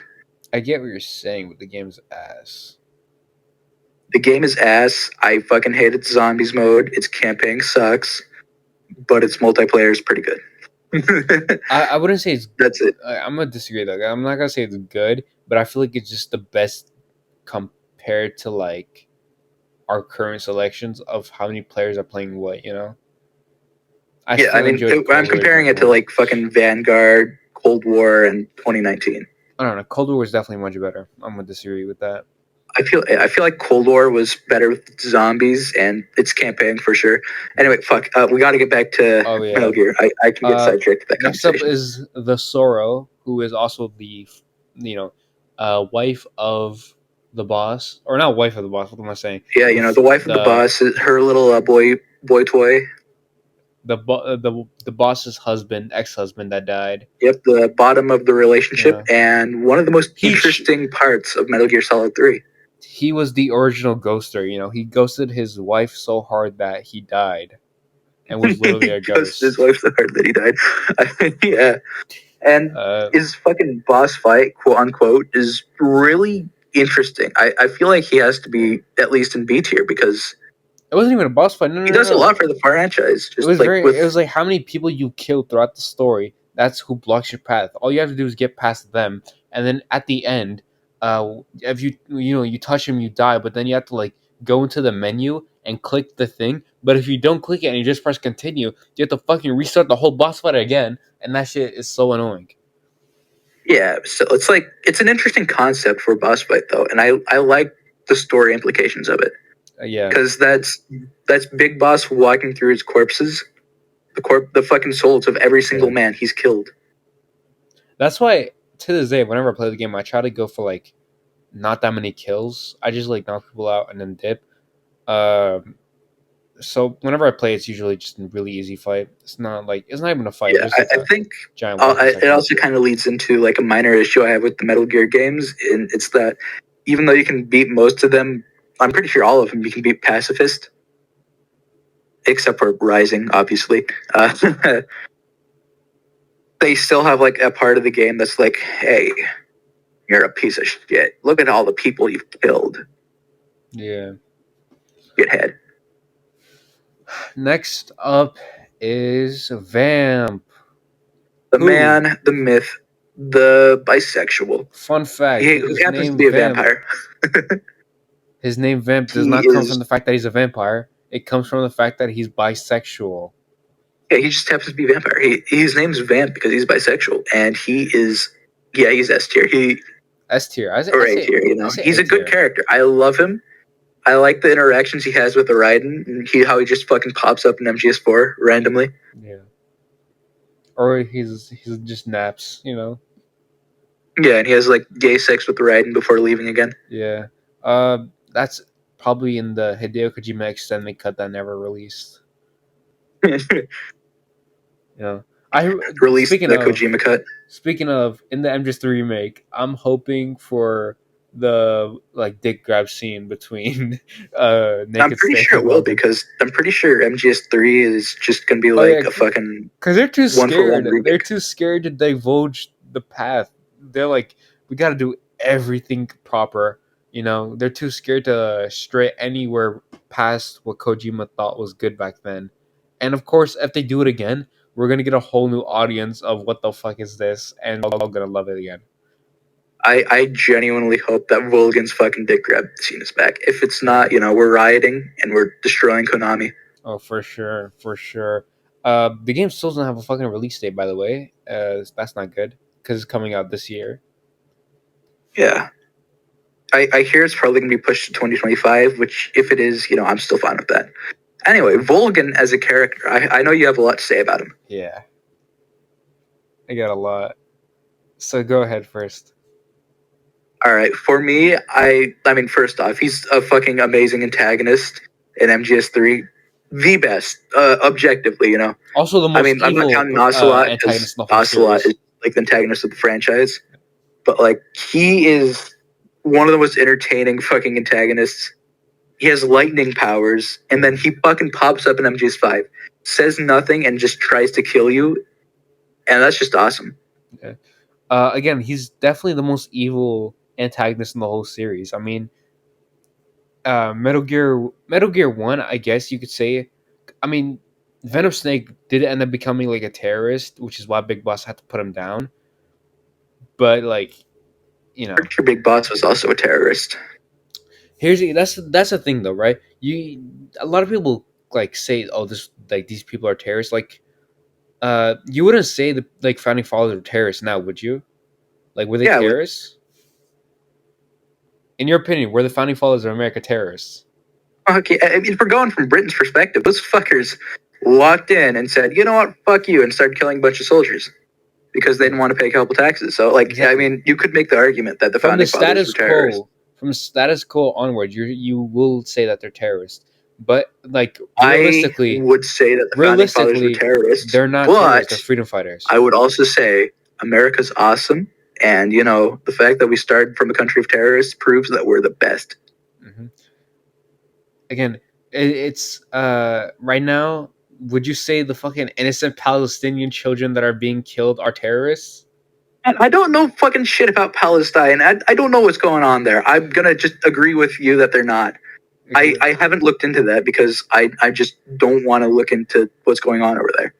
Speaker 1: I get what you're saying, but the game's ass.
Speaker 2: The game is ass. I fucking hate its zombies mode. Its campaign sucks, but its multiplayer is pretty good.
Speaker 1: I wouldn't say it's.
Speaker 2: That's it.
Speaker 1: I'm gonna disagree though. I'm not gonna say it's good, but I feel like it's just the best compared to like our current selections of how many players are playing what. I'm
Speaker 2: comparing it to like fucking Vanguard, Cold War, and 2019.
Speaker 1: I don't know. Cold War was definitely much better. I'm gonna disagree with that.
Speaker 2: I feel like Cold War was better with zombies and its campaign for sure. Anyway, fuck. We got to get back to
Speaker 1: Oh
Speaker 2: Metal
Speaker 1: yeah.
Speaker 2: Gear. I can get sidetracked with that
Speaker 1: Next up
Speaker 2: conversation.
Speaker 1: is the Sorrow, who is also the wife of the boss, or not wife of the boss. What am I saying?
Speaker 2: Yeah,
Speaker 1: The
Speaker 2: the wife of the
Speaker 1: the
Speaker 2: boss, her little boy toy.
Speaker 1: the boss's husband, ex husband that died.
Speaker 2: Yep, the bottom of the relationship,
Speaker 1: Yeah.
Speaker 2: and one of the most
Speaker 1: He
Speaker 2: interesting parts of Metal Gear Solid 3.
Speaker 1: he was the original ghoster. He ghosted his wife so hard that he died and was literally
Speaker 2: He
Speaker 1: a
Speaker 2: ghosted his
Speaker 1: ghost.
Speaker 2: wife so hard that he died. Yeah, and
Speaker 1: Uh,
Speaker 2: his fucking boss fight, quote unquote, is really interesting. I feel like he has to be at least in B tier because
Speaker 1: it wasn't even a boss fight. No,
Speaker 2: he
Speaker 1: no, no,
Speaker 2: does a
Speaker 1: no.
Speaker 2: lot for the franchise.
Speaker 1: It
Speaker 2: Just
Speaker 1: was
Speaker 2: like
Speaker 1: very.
Speaker 2: with
Speaker 1: It was like how many people you killed throughout the story. That's who blocks your path. All you have to do is get past them, and then at the end, if you touch him, you die. But then you have to like go into the menu and click the thing. But if you don't click it and you just press continue, you have to fucking restart the whole boss fight again, and that shit is so annoying.
Speaker 2: yeah, so it's an interesting concept for a boss fight though, and I like the story implications of it
Speaker 1: Yeah,
Speaker 2: because that's Big Boss walking through his corpses, the fucking souls of every single
Speaker 1: yeah.
Speaker 2: man he's killed.
Speaker 1: That's why to this day, whenever I play the game, I try to go for like not that many kills. I just like knock people out and then dip. Um, so whenever I play, it's usually just a really easy fight. It's not even a fight. It's
Speaker 2: Yeah,
Speaker 1: just like
Speaker 2: I
Speaker 1: a
Speaker 2: think
Speaker 1: giant welcome
Speaker 2: it
Speaker 1: section.
Speaker 2: also kind of leads into like a minor issue I have with the Metal Gear games, and it's that even though you can beat most of them, I'm pretty sure all of them you can beat pacifist, except for Rising, obviously. They still have like a part of the game that's like, hey, you're a piece of shit. Look at all the people you've killed.
Speaker 1: Yeah.
Speaker 2: Shithead.
Speaker 1: Next up is Vamp.
Speaker 2: The
Speaker 1: Who?
Speaker 2: man, the myth, the bisexual.
Speaker 1: Fun fact:
Speaker 2: Who
Speaker 1: his
Speaker 2: happens to
Speaker 1: name
Speaker 2: be a
Speaker 1: Vamp.
Speaker 2: vampire.
Speaker 1: His name Vamp does
Speaker 2: He
Speaker 1: not come from
Speaker 2: is
Speaker 1: the fact that he's a vampire. It comes from the fact that he's bisexual.
Speaker 2: Yeah, he just happens to be a vampire. His name's Vamp because he's bisexual, and he's S tier.
Speaker 1: S tier.
Speaker 2: Or A tier.
Speaker 1: I say
Speaker 2: He's
Speaker 1: A
Speaker 2: a good
Speaker 1: tier.
Speaker 2: character. I love him. I like the interactions he has with the Raiden, and how he just fucking pops up in MGS4 randomly.
Speaker 1: Yeah. Or he's just naps.
Speaker 2: Yeah, and he has like gay sex with the Raiden before leaving again.
Speaker 1: Yeah. That's probably in the Hideo Kojima extended cut that never released. You know, I
Speaker 2: Released the Kojima cut.
Speaker 1: speaking of in the MGS3 remake, I'm hoping for the like dick grab scene between
Speaker 2: I'm
Speaker 1: Naked
Speaker 2: pretty
Speaker 1: Snake
Speaker 2: sure
Speaker 1: and
Speaker 2: it will
Speaker 1: Vulcan.
Speaker 2: because I'm pretty sure MGS3 is just gonna be
Speaker 1: Oh yeah,
Speaker 2: like a fucking
Speaker 1: because they're too
Speaker 2: one for one
Speaker 1: scared. They're
Speaker 2: remake.
Speaker 1: too scared to divulge the path. They're like, we got to do everything proper. They're too scared to stray anywhere past what Kojima thought was good back then. And of course, if they do it again, we're gonna get a whole new audience of what the fuck is this, and we're all gonna love it again.
Speaker 2: I genuinely hope that Vulgan's fucking dick grab scene is back. If it's
Speaker 1: Yeah.
Speaker 2: not, we're rioting and we're destroying Konami.
Speaker 1: Oh, for sure, for sure. The game still doesn't have a fucking release date, by the way. That's not good because it's coming out this year.
Speaker 2: Yeah. I hear it's probably going to be pushed to 2025, which, if it is, I'm still fine with that. Anyway, Vulgan as a character, I know you have a lot to say about him.
Speaker 1: Yeah, I got a lot. So go ahead first.
Speaker 2: All right, for me, I mean, first off, he's a fucking amazing antagonist in MGS3. The best, objectively,
Speaker 1: Also, the
Speaker 2: I
Speaker 1: most
Speaker 2: mean, I'm not
Speaker 1: evil
Speaker 2: counting Ocelot because
Speaker 1: antagonist in the whole
Speaker 2: Ocelot is
Speaker 1: series.
Speaker 2: like the antagonist of the franchise. But like, he is one of the most entertaining fucking antagonists. He has lightning powers, and then he fucking pops up in MGS5, says nothing, and just tries to kill you, and that's just awesome.
Speaker 1: Yeah. Again, he's definitely the most evil antagonist in the whole series. I mean, Metal Gear One, I guess you could say. I mean, Venom Snake did end up becoming like a terrorist, which is why Big Boss had to put him down. But like, you know,
Speaker 2: Pretty sure Big Boss was also a terrorist.
Speaker 1: that's the thing though, right? A lot of people like say, oh, these people are terrorists. Like, you wouldn't say the like founding fathers were terrorists now, would you? Like, were they
Speaker 2: Yeah,
Speaker 1: terrorists? In your opinion, were the founding fathers of America terrorists?
Speaker 2: Okay, I mean, if we're going from Britain's perspective, those fuckers walked in and said, "You know what? Fuck you," and started killing a bunch of soldiers because they didn't want to pay couple taxes. So, like, exactly. I mean, you could make the argument that the founding fathers were terrorists.
Speaker 1: From status quo onward, you will say that they're terrorists. But like
Speaker 2: realistically, I would say that the founding fathers were terrorists.
Speaker 1: They're not terrorists. They're freedom fighters.
Speaker 2: I would also say America's awesome, and you know the fact that we started from a country of terrorists proves that we're the best.
Speaker 1: Mm-hmm. Again, it's right now. Would you say the fucking innocent Palestinian children that are being killed are terrorists?
Speaker 2: And I don't know fucking shit about Palestine. I don't know what's going on there. I'm gonna just agree with you that they're not. Okay. I haven't looked into that because I just don't want to look into what's going on over there.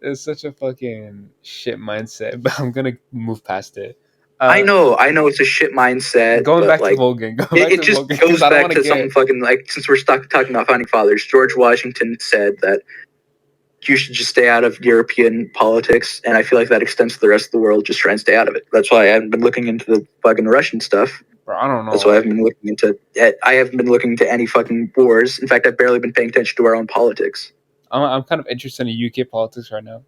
Speaker 1: It's such a fucking shit mindset, but I'm gonna move past it.
Speaker 2: I know it's a shit mindset.
Speaker 1: Going back to Vulcan,
Speaker 2: it just goes back to something fucking like, since we're talking about founding fathers, George Washington said that you should just stay out of European politics, and I feel like that extends to the rest of the world. Just try and stay out of it. That's why I haven't been looking into the fucking Russian stuff.
Speaker 1: Bro, I don't know.
Speaker 2: That's why I haven't been looking into. I haven't been looking into any fucking wars. In fact, I've barely been paying attention to our own politics.
Speaker 1: I'm kind of interested in UK politics right now.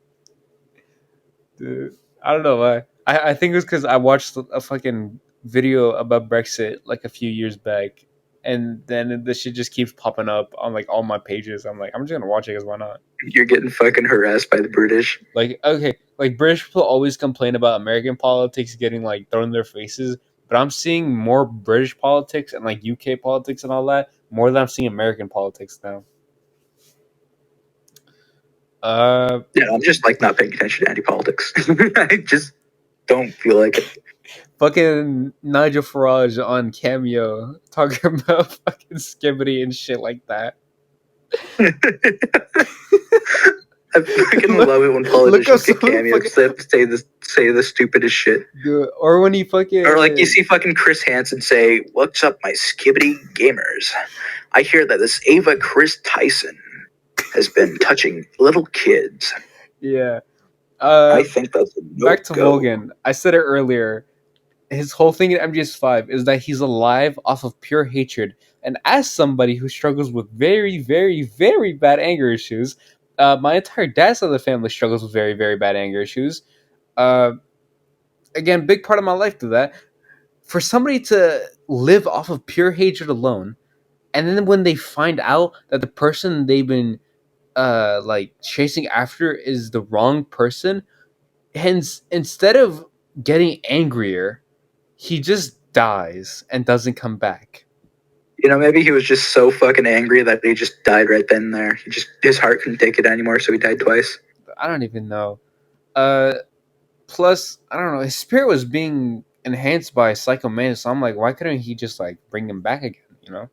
Speaker 1: Dude, I don't know why. I think it was because I watched a fucking video about Brexit like a few years back, and then this shit just keeps popping up on like all my pages. I'm like, I'm just gonna watch it because why not?
Speaker 2: You're getting fucking harassed by the British.
Speaker 1: Like, okay, like British people always complain about American politics getting like thrown in their faces, but I'm seeing more British politics and like UK politics and all that more than I'm seeing American politics now.
Speaker 2: Yeah, I'm just like not paying attention to any politics. I just don't feel like it.
Speaker 1: Fucking Nigel Farage on Cameo talking about fucking Skibbity and shit like that.
Speaker 2: I fucking love it when politicians get cameos that say the stupidest shit.
Speaker 1: Dude, or when he fucking,
Speaker 2: or like you see fucking Chris Hansen say, "What's up, my Skibbity gamers? I hear that this Ava Chris Tyson has been touching little kids."
Speaker 1: Yeah.
Speaker 2: I think that's a no-go.
Speaker 1: Back to Vulcan. I said it earlier. His whole thing in MGS5 is that he's alive off of pure hatred. And as somebody who struggles with very, very, very bad anger issues, my entire dad's side of the family struggles with very, very bad anger issues. Again, big part of my life to that. For somebody to live off of pure hatred alone, and then when they find out that the person they've been like chasing after is the wrong person, hence instead of getting angrier, he just dies and doesn't come back.
Speaker 2: You know, maybe he was just so fucking angry that he just died right then and there. His heart couldn't take it anymore, so he died twice.
Speaker 1: I don't even know. Plus, I don't know. His spirit was being enhanced by Psycho Mantis, so I'm like, why couldn't he just like bring him back again? You know?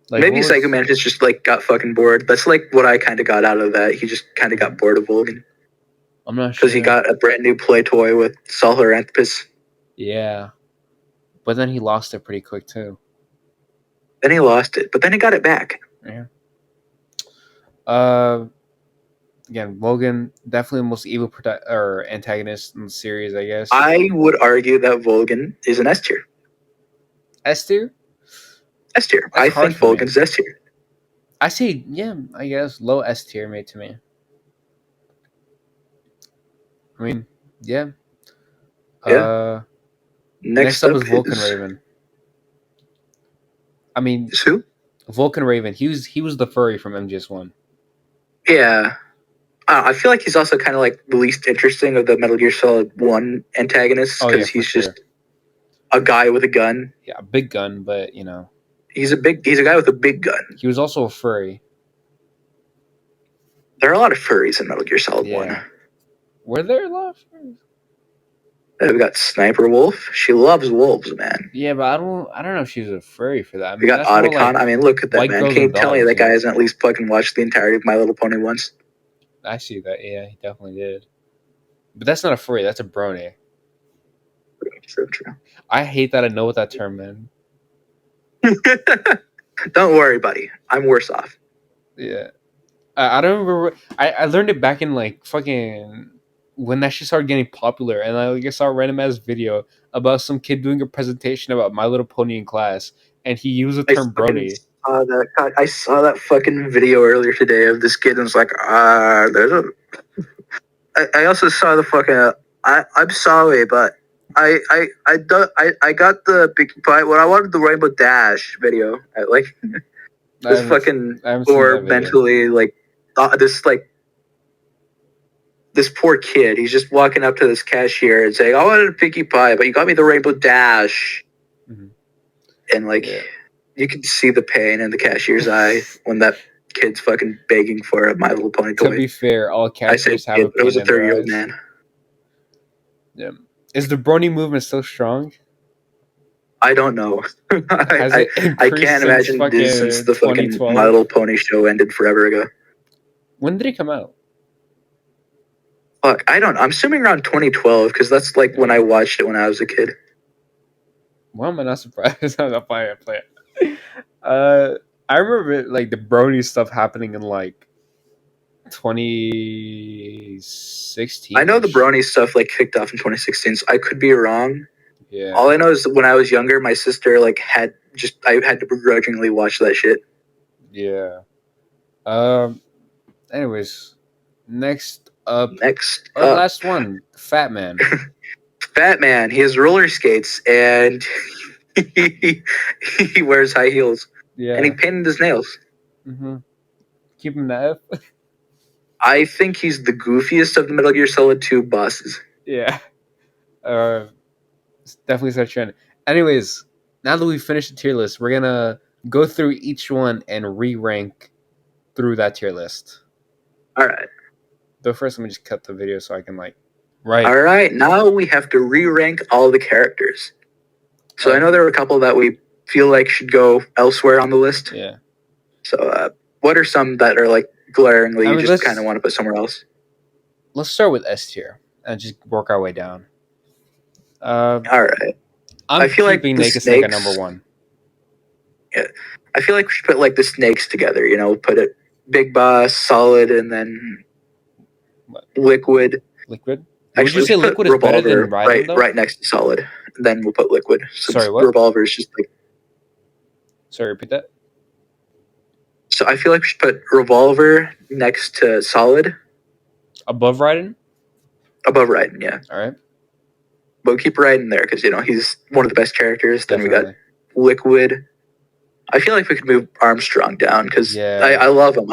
Speaker 2: Like, maybe Psycho Mantis just like got fucking bored. That's like what I kind of got out of that. He just kind of got bored of Vulcan.
Speaker 1: I'm not sure.
Speaker 2: Because he got a brand new play toy with Sahelanthropus.
Speaker 1: Yeah. But then he lost it pretty quick, too.
Speaker 2: Then he lost it, but then he got it back.
Speaker 1: Yeah. Again, Vulcan, definitely the most evil antagonist in the series, I guess.
Speaker 2: I would argue that Vulcan is an S tier.
Speaker 1: S tier?
Speaker 2: S tier. I think Vulcan's S tier.
Speaker 1: I see, yeah, I guess low S tier made to me. I mean, yeah.
Speaker 2: Yeah.
Speaker 1: Next up is Vulcan Raven. I mean,
Speaker 2: who?
Speaker 1: Vulcan Raven. He was the furry from MGS1.
Speaker 2: Yeah. I feel like he's also kind of like the least interesting of the Metal Gear Solid 1 antagonists because he's just a guy with a gun.
Speaker 1: Yeah, a big gun, but you know.
Speaker 2: He's a guy with a big gun.
Speaker 1: He was also a furry.
Speaker 2: There are a lot of furries in Metal Gear Solid 1.
Speaker 1: Were there a lot of furries?
Speaker 2: We got Sniper Wolf. She loves wolves, man.
Speaker 1: Yeah, but I don't know if she's a furry for that. I mean,
Speaker 2: we got Otacon. Like, I mean, look at that, man. Can you tell me that guy hasn't at least fucking watched the entirety of My Little Pony once?
Speaker 1: I see that. Yeah, he definitely did. But that's not a furry. That's a brony.
Speaker 2: So true.
Speaker 1: I hate that I know what that term meant.
Speaker 2: Don't worry, buddy. I'm worse off.
Speaker 1: Yeah. I don't remember. I learned it back in like fucking when that shit started getting popular, and I saw a random ass video about some kid doing a presentation about My Little Pony in class, and he used the term brony.
Speaker 2: I saw that fucking video earlier today of this kid, and was like, there's a. I also saw the fucking. I'm sorry, but I got the big bite when I wanted the Rainbow Dash video. This fucking
Speaker 1: I haven't seen
Speaker 2: poor
Speaker 1: that video.
Speaker 2: mentally this poor kid. He's just walking up to this cashier and saying, "I wanted a Pinkie Pie, but you got me the Rainbow Dash."
Speaker 1: Mhm.
Speaker 2: And you can see the pain in the cashier's eye when that kid's fucking begging for a My Little Pony toy.
Speaker 1: To be fair, all
Speaker 2: I said
Speaker 1: cashiers have
Speaker 2: kid,
Speaker 1: a
Speaker 2: but it was
Speaker 1: pain
Speaker 2: a
Speaker 1: in their
Speaker 2: 30-year-old
Speaker 1: eyes.
Speaker 2: man.
Speaker 1: Yeah. Is the brony movement still strong?
Speaker 2: I don't know.
Speaker 1: Has it
Speaker 2: I
Speaker 1: increased
Speaker 2: can't
Speaker 1: since
Speaker 2: imagine this since
Speaker 1: fucking
Speaker 2: the fucking
Speaker 1: 2012?
Speaker 2: My Little Pony show ended forever ago.
Speaker 1: When did it come out?
Speaker 2: Fuck, I don't know. I'm assuming around 2012 because that's like when I watched it when I was a kid.
Speaker 1: Why am I not surprised? I'm not playing it. I remember like the brony stuff happening in like 2016.
Speaker 2: I know the brony stuff like kicked off in 2016, so I could be wrong.
Speaker 1: Yeah.
Speaker 2: All I know is that when I was younger, my sister I had to begrudgingly watch that shit.
Speaker 1: Yeah. Anyways, next up. Last one, Fat Man.
Speaker 2: Fat Man. He has roller skates and he wears high heels.
Speaker 1: Yeah.
Speaker 2: And he painted his nails.
Speaker 1: Mm-hmm. Keep him that.
Speaker 2: I think he's the goofiest of the Metal Gear Solid 2 bosses.
Speaker 1: Yeah. It's definitely such a trend. Anyways, now that we've finished the tier list, we're gonna go through each one and re-rank through that tier list.
Speaker 2: All right.
Speaker 1: Though first, let me just cut the video so I can right.
Speaker 2: All right. Now we have to re-rank all the characters. So I know there are a couple that we feel like should go elsewhere on the list.
Speaker 1: Yeah.
Speaker 2: So what are some that are like glaringly you just kind of want to put somewhere else?
Speaker 1: Let's start with S tier and just work our way down.
Speaker 2: All right.
Speaker 1: I feel like Naked Snake at number 1.
Speaker 2: Yeah, I feel like we should put like the snakes together. You know, put it Big Boss, Solid, and then Liquid.
Speaker 1: Liquid.
Speaker 2: Actually,
Speaker 1: would you say Liquid is better than Raiden,
Speaker 2: right next to Solid? And then we'll put Liquid.
Speaker 1: Sorry, what?
Speaker 2: Revolver is just like.
Speaker 1: Sorry, repeat that.
Speaker 2: So I feel like we should put Revolver next to Solid.
Speaker 1: Above Raiden?
Speaker 2: Above Raiden, yeah.
Speaker 1: All right.
Speaker 2: But we'll keep Raiden there because, he's one of the best characters.
Speaker 1: Definitely.
Speaker 2: Then we got Liquid. I feel like we could move Armstrong down because I love him.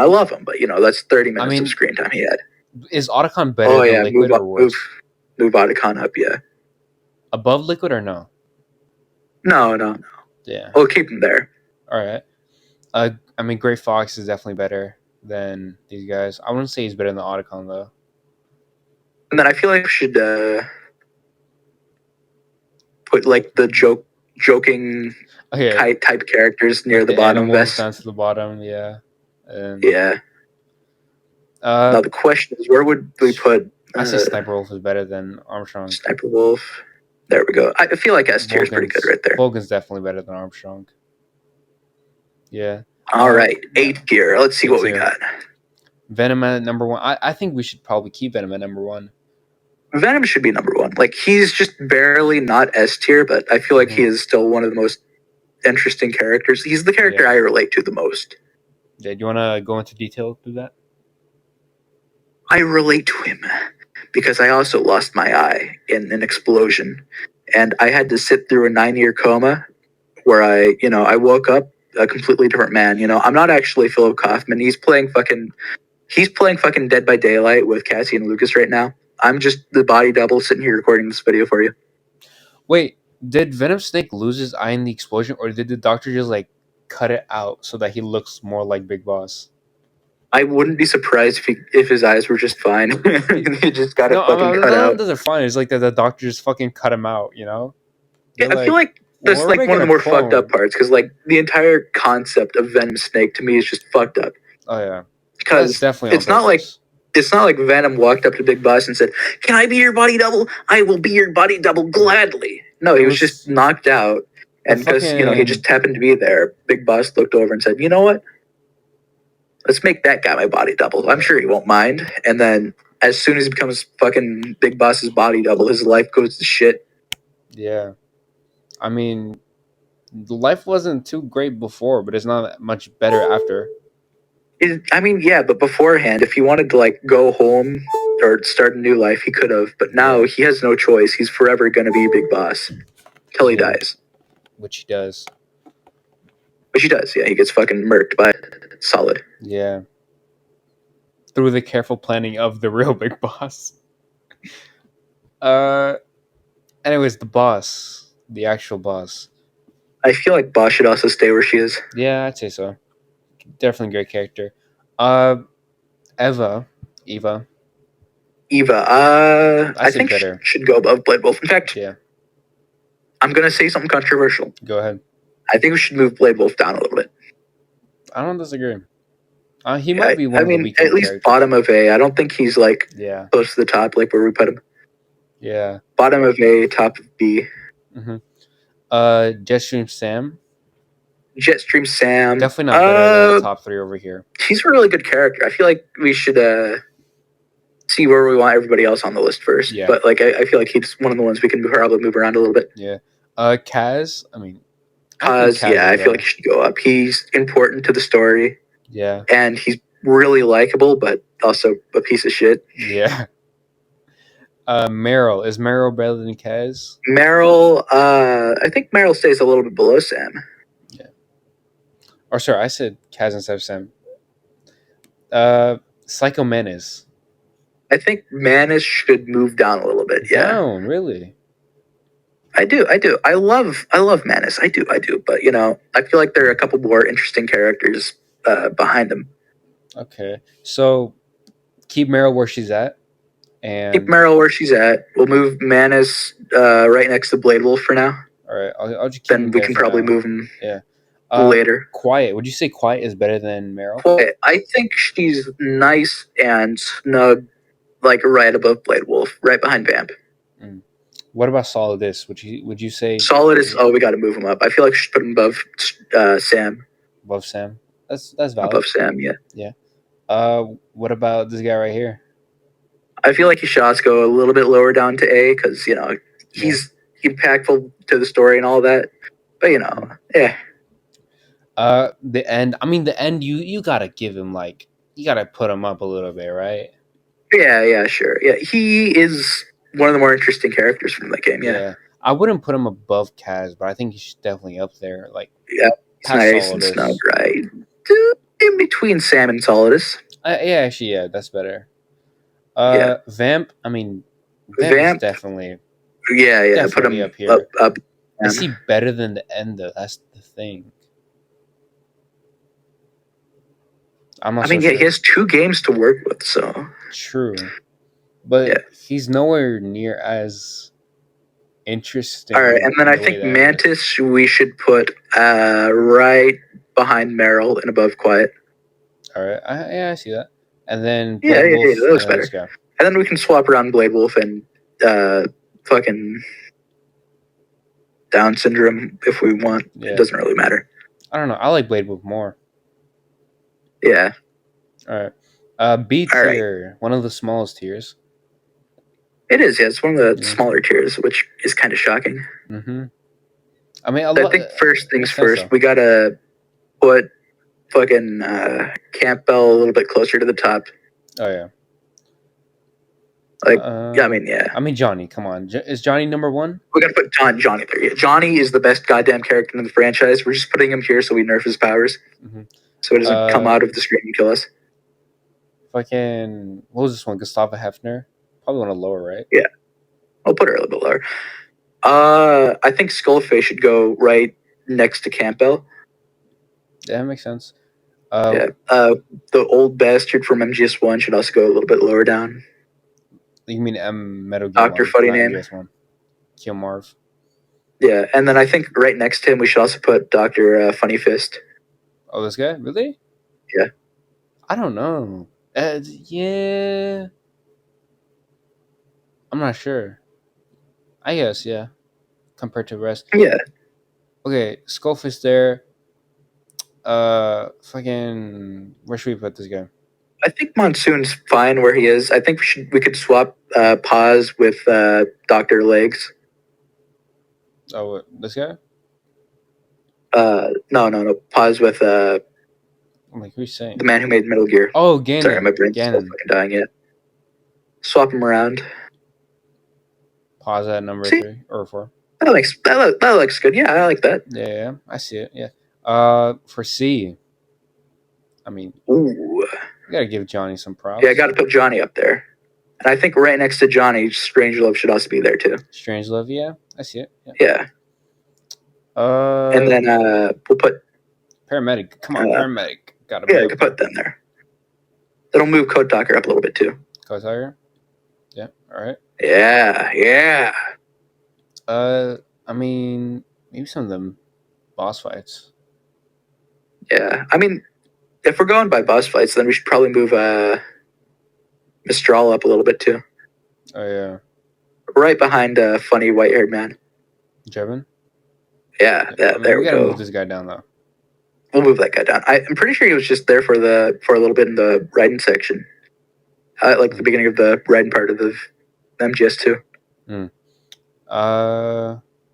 Speaker 2: But, that's 30 minutes of screen time he had.
Speaker 1: Is Otacon better than Liquid or worse?
Speaker 2: Move Otacon up, yeah.
Speaker 1: Above Liquid or no?
Speaker 2: No.
Speaker 1: Yeah.
Speaker 2: We'll keep him there.
Speaker 1: All right. Gray Fox is definitely better than these guys. I wouldn't say he's better than Otacon, though.
Speaker 2: And then I feel like we should put like the joking type characters near the bottom vest.
Speaker 1: Down to the bottom, yeah.
Speaker 2: Yeah. Now the question is, where would we put?
Speaker 1: I say Sniper Wolf is better than Armstrong.
Speaker 2: Sniper Wolf. There we go. I feel like S tier is pretty good right there.
Speaker 1: Vulcan's definitely better than Armstrong. Yeah.
Speaker 2: All right, 8th gear. Let's see what we got.
Speaker 1: Venom at number 1. I think we should probably keep Venom at number 1.
Speaker 2: Venom should be number 1. Like, he's just barely not S tier, but I feel like he is still one of the most interesting characters. He's the character I relate to the most.
Speaker 1: Yeah, do you want to go into detail through that?
Speaker 2: I relate to him because I also lost my eye in an explosion, and I had to sit through a 9-year coma where I woke up a completely different man. I'm not actually Philip Kaufman. He's playing fucking Dead by Daylight with Cassie and Lucas right now. I'm just the body double sitting here recording this video for you.
Speaker 1: Wait, did Venom Snake lose his eye in the explosion, or did the doctor just cut it out so that he looks more like Big Boss?
Speaker 2: I wouldn't be surprised if his eyes were just fine. He just got it fucking cut out.
Speaker 1: Those are fine. It's like that the doctor just fucking cut him out,
Speaker 2: Yeah, I feel like that's one of the more fucked up parts because the entire concept of Venom Snake to me is just fucked up.
Speaker 1: Oh yeah,
Speaker 2: because it's not like Venom walked up to Big Boss and said, "Can I be your body double? I will be your body double gladly." No, he was just knocked out, and because he just happened to be there, Big Boss looked over and said, "You know what? Let's make that guy my body double. I'm sure he won't mind." And then as soon as he becomes fucking Big Boss's body double, his life goes to shit.
Speaker 1: Yeah. I mean, life wasn't too great before, but it's not much better after.
Speaker 2: I mean, yeah, but beforehand, if he wanted to like go home or start a new life, he could have. But now he has no choice. He's forever gonna be Big Boss till he dies.
Speaker 1: Which he does.
Speaker 2: Which he does. Yeah, he gets fucking murked by Solid.
Speaker 1: Yeah. Through the careful planning of the real Big Boss. Anyways, the boss, the actual boss.
Speaker 2: I feel like Boss should also stay where she is.
Speaker 1: Yeah, I'd say so. Definitely great character. Eva.
Speaker 2: Eva. I think better. She should go above Blade Wolf. In fact,
Speaker 1: yeah.
Speaker 2: I'm gonna say something controversial.
Speaker 1: Go ahead.
Speaker 2: I think we should move Blade Wolf down a little bit.
Speaker 1: I don't disagree. He might be one of the weaker
Speaker 2: at least
Speaker 1: characters.
Speaker 2: Bottom of A. I don't think he's like close to the top, like where we put him.
Speaker 1: Yeah.
Speaker 2: Bottom of A, top of B.
Speaker 1: Mm-hmm. Jetstream Sam.
Speaker 2: Jetstream Sam.
Speaker 1: Definitely not better than the top 3 over here.
Speaker 2: He's a really good character. I feel like we should see where we want everybody else on the list first. Yeah. But like I feel like he's one of the ones we can probably move around a little bit.
Speaker 1: Yeah. Kaz. I mean,
Speaker 2: Kaz. Yeah, I feel like he should go up. He's important to the story.
Speaker 1: Yeah.
Speaker 2: And he's really likable, but also a piece of shit.
Speaker 1: Yeah. Meryl. Is Meryl better than Kaz?
Speaker 2: Meryl, I think Meryl stays a little bit below Sam.
Speaker 1: Yeah. Or sorry, I said Kaz instead of Sam. Psycho Menace.
Speaker 2: I think Menace should move down a little bit. Yeah.
Speaker 1: Down, really?
Speaker 2: I do. I love Menace. I do. But I feel like there are a couple more interesting characters behind him.
Speaker 1: Okay, so keep Meryl where she's at, and
Speaker 2: keep Meryl where she's at. We'll move Menace right next to Blade Wolf for now.
Speaker 1: All right, I'll just keep
Speaker 2: then we can probably move him.
Speaker 1: Yeah.
Speaker 2: Later.
Speaker 1: Quiet. Would you say Quiet is better than Meryl?
Speaker 2: Quiet. I think she's nice and snug, like right above Blade Wolf, right behind Vamp.
Speaker 1: What about Solidus? Would you say
Speaker 2: Solidus? Oh, we got to move him up. I feel like we should put him above Sam.
Speaker 1: Above Sam. That's valid.
Speaker 2: Above Sam, yeah.
Speaker 1: Yeah. What about this guy right here?
Speaker 2: I feel like he should also go a little bit lower down to A because he's impactful to the story and all that. But yeah.
Speaker 1: The end. I mean, the end. You gotta give him you gotta put him up a little bit, right?
Speaker 2: Yeah, sure. Yeah, he is one of the more interesting characters from that game. Yeah.
Speaker 1: I wouldn't put him above Kaz, but I think he's definitely up there.
Speaker 2: Yeah, it's nice and snug, right? In between Sam and Solidus.
Speaker 1: Yeah, that's better. Vamp. I mean, Vamp is definitely.
Speaker 2: Yeah.
Speaker 1: Definitely
Speaker 2: put him
Speaker 1: up here.
Speaker 2: Up.
Speaker 1: Is he better than the end though? That's the thing. I'm not.
Speaker 2: He has 2 games to work with, so.
Speaker 1: True, but he's nowhere near as interesting.
Speaker 2: All right, and then I think Mantis we should put right behind Meryl and above Quiet.
Speaker 1: All right, I see that. And then
Speaker 2: Blade Wolf, that looks better. And then we can swap around Blade Wolf and fucking Down syndrome if we want. It doesn't really matter.
Speaker 1: I don't know. I like Blade Wolf more.
Speaker 2: Yeah.
Speaker 1: All right. B tier, one of the smallest tiers.
Speaker 2: It is. Yeah, it's one of the smaller tiers, which is kind of shocking.
Speaker 1: Mm-hmm. I mean,
Speaker 2: I think first things first. We gotta put fucking Campbell a little bit closer to the top.
Speaker 1: Oh yeah.
Speaker 2: Yeah.
Speaker 1: I mean, Johnny. Come on, is Johnny number 1?
Speaker 2: We gotta put Johnny there. Yeah. Johnny is the best goddamn character in the franchise. We're just putting him here so we nerf his powers, so it doesn't come out of the screen and kill us.
Speaker 1: Fucking what was this one? Gustava Hefner. Probably one of the lower, right?
Speaker 2: Yeah, I'll put her a little bit lower. I think Skullface should go right next to Campbell.
Speaker 1: Yeah, that makes sense.
Speaker 2: The old bastard from MGS1 should also go a little bit lower down.
Speaker 1: You mean Metalgear?
Speaker 2: Dr. Funny Name.
Speaker 1: MGS1. Kill Marv.
Speaker 2: Yeah, and then I think right next to him we should also put Dr. Funny Fist.
Speaker 1: Oh, this guy? Really?
Speaker 2: Yeah.
Speaker 1: I don't know. Yeah. I'm not sure. I guess, yeah. Compared to the rest.
Speaker 2: Yeah.
Speaker 1: Okay, Skullfist there. Fucking... Where should we put this guy?
Speaker 2: I think Monsoon's fine where he is. I think we could swap Paz with Dr. Legs.
Speaker 1: Oh, this guy?
Speaker 2: No. Paz with
Speaker 1: I'm like, who's saying?
Speaker 2: the man who made Metal Gear.
Speaker 1: Oh, Ganon.
Speaker 2: Sorry, my brain's still fucking dying yet. Swap him around.
Speaker 1: Pause at number 3 or 4.
Speaker 2: That looks good. Yeah, I like that.
Speaker 1: Yeah, I see it. Yeah. For C, I mean,
Speaker 2: ooh,
Speaker 1: you gotta give Johnny some props.
Speaker 2: Yeah, I gotta put Johnny up there. And I think right next to Johnny, Strangelove should also be there too.
Speaker 1: Strangelove, yeah, I see it.
Speaker 2: Yeah. And then we'll put
Speaker 1: Paramedic. Come on, Paramedic. Gotta
Speaker 2: be. Yeah, I could put them there. That'll move Code Talker up a little bit too.
Speaker 1: Code Talker. Yeah. All right.
Speaker 2: Yeah.
Speaker 1: I mean, maybe some of them boss fights.
Speaker 2: Yeah, I mean, if we're going by boss fights, then we should probably move Mistral up a little bit too.
Speaker 1: Oh yeah.
Speaker 2: Right behind funny white-haired man.
Speaker 1: Jevin?
Speaker 2: Yeah, there we
Speaker 1: gotta
Speaker 2: go.
Speaker 1: Move this guy down though.
Speaker 2: We'll move that guy down. I'm pretty sure he was just there for a little bit in the riding section. Like the beginning of the riding part of the MGS2.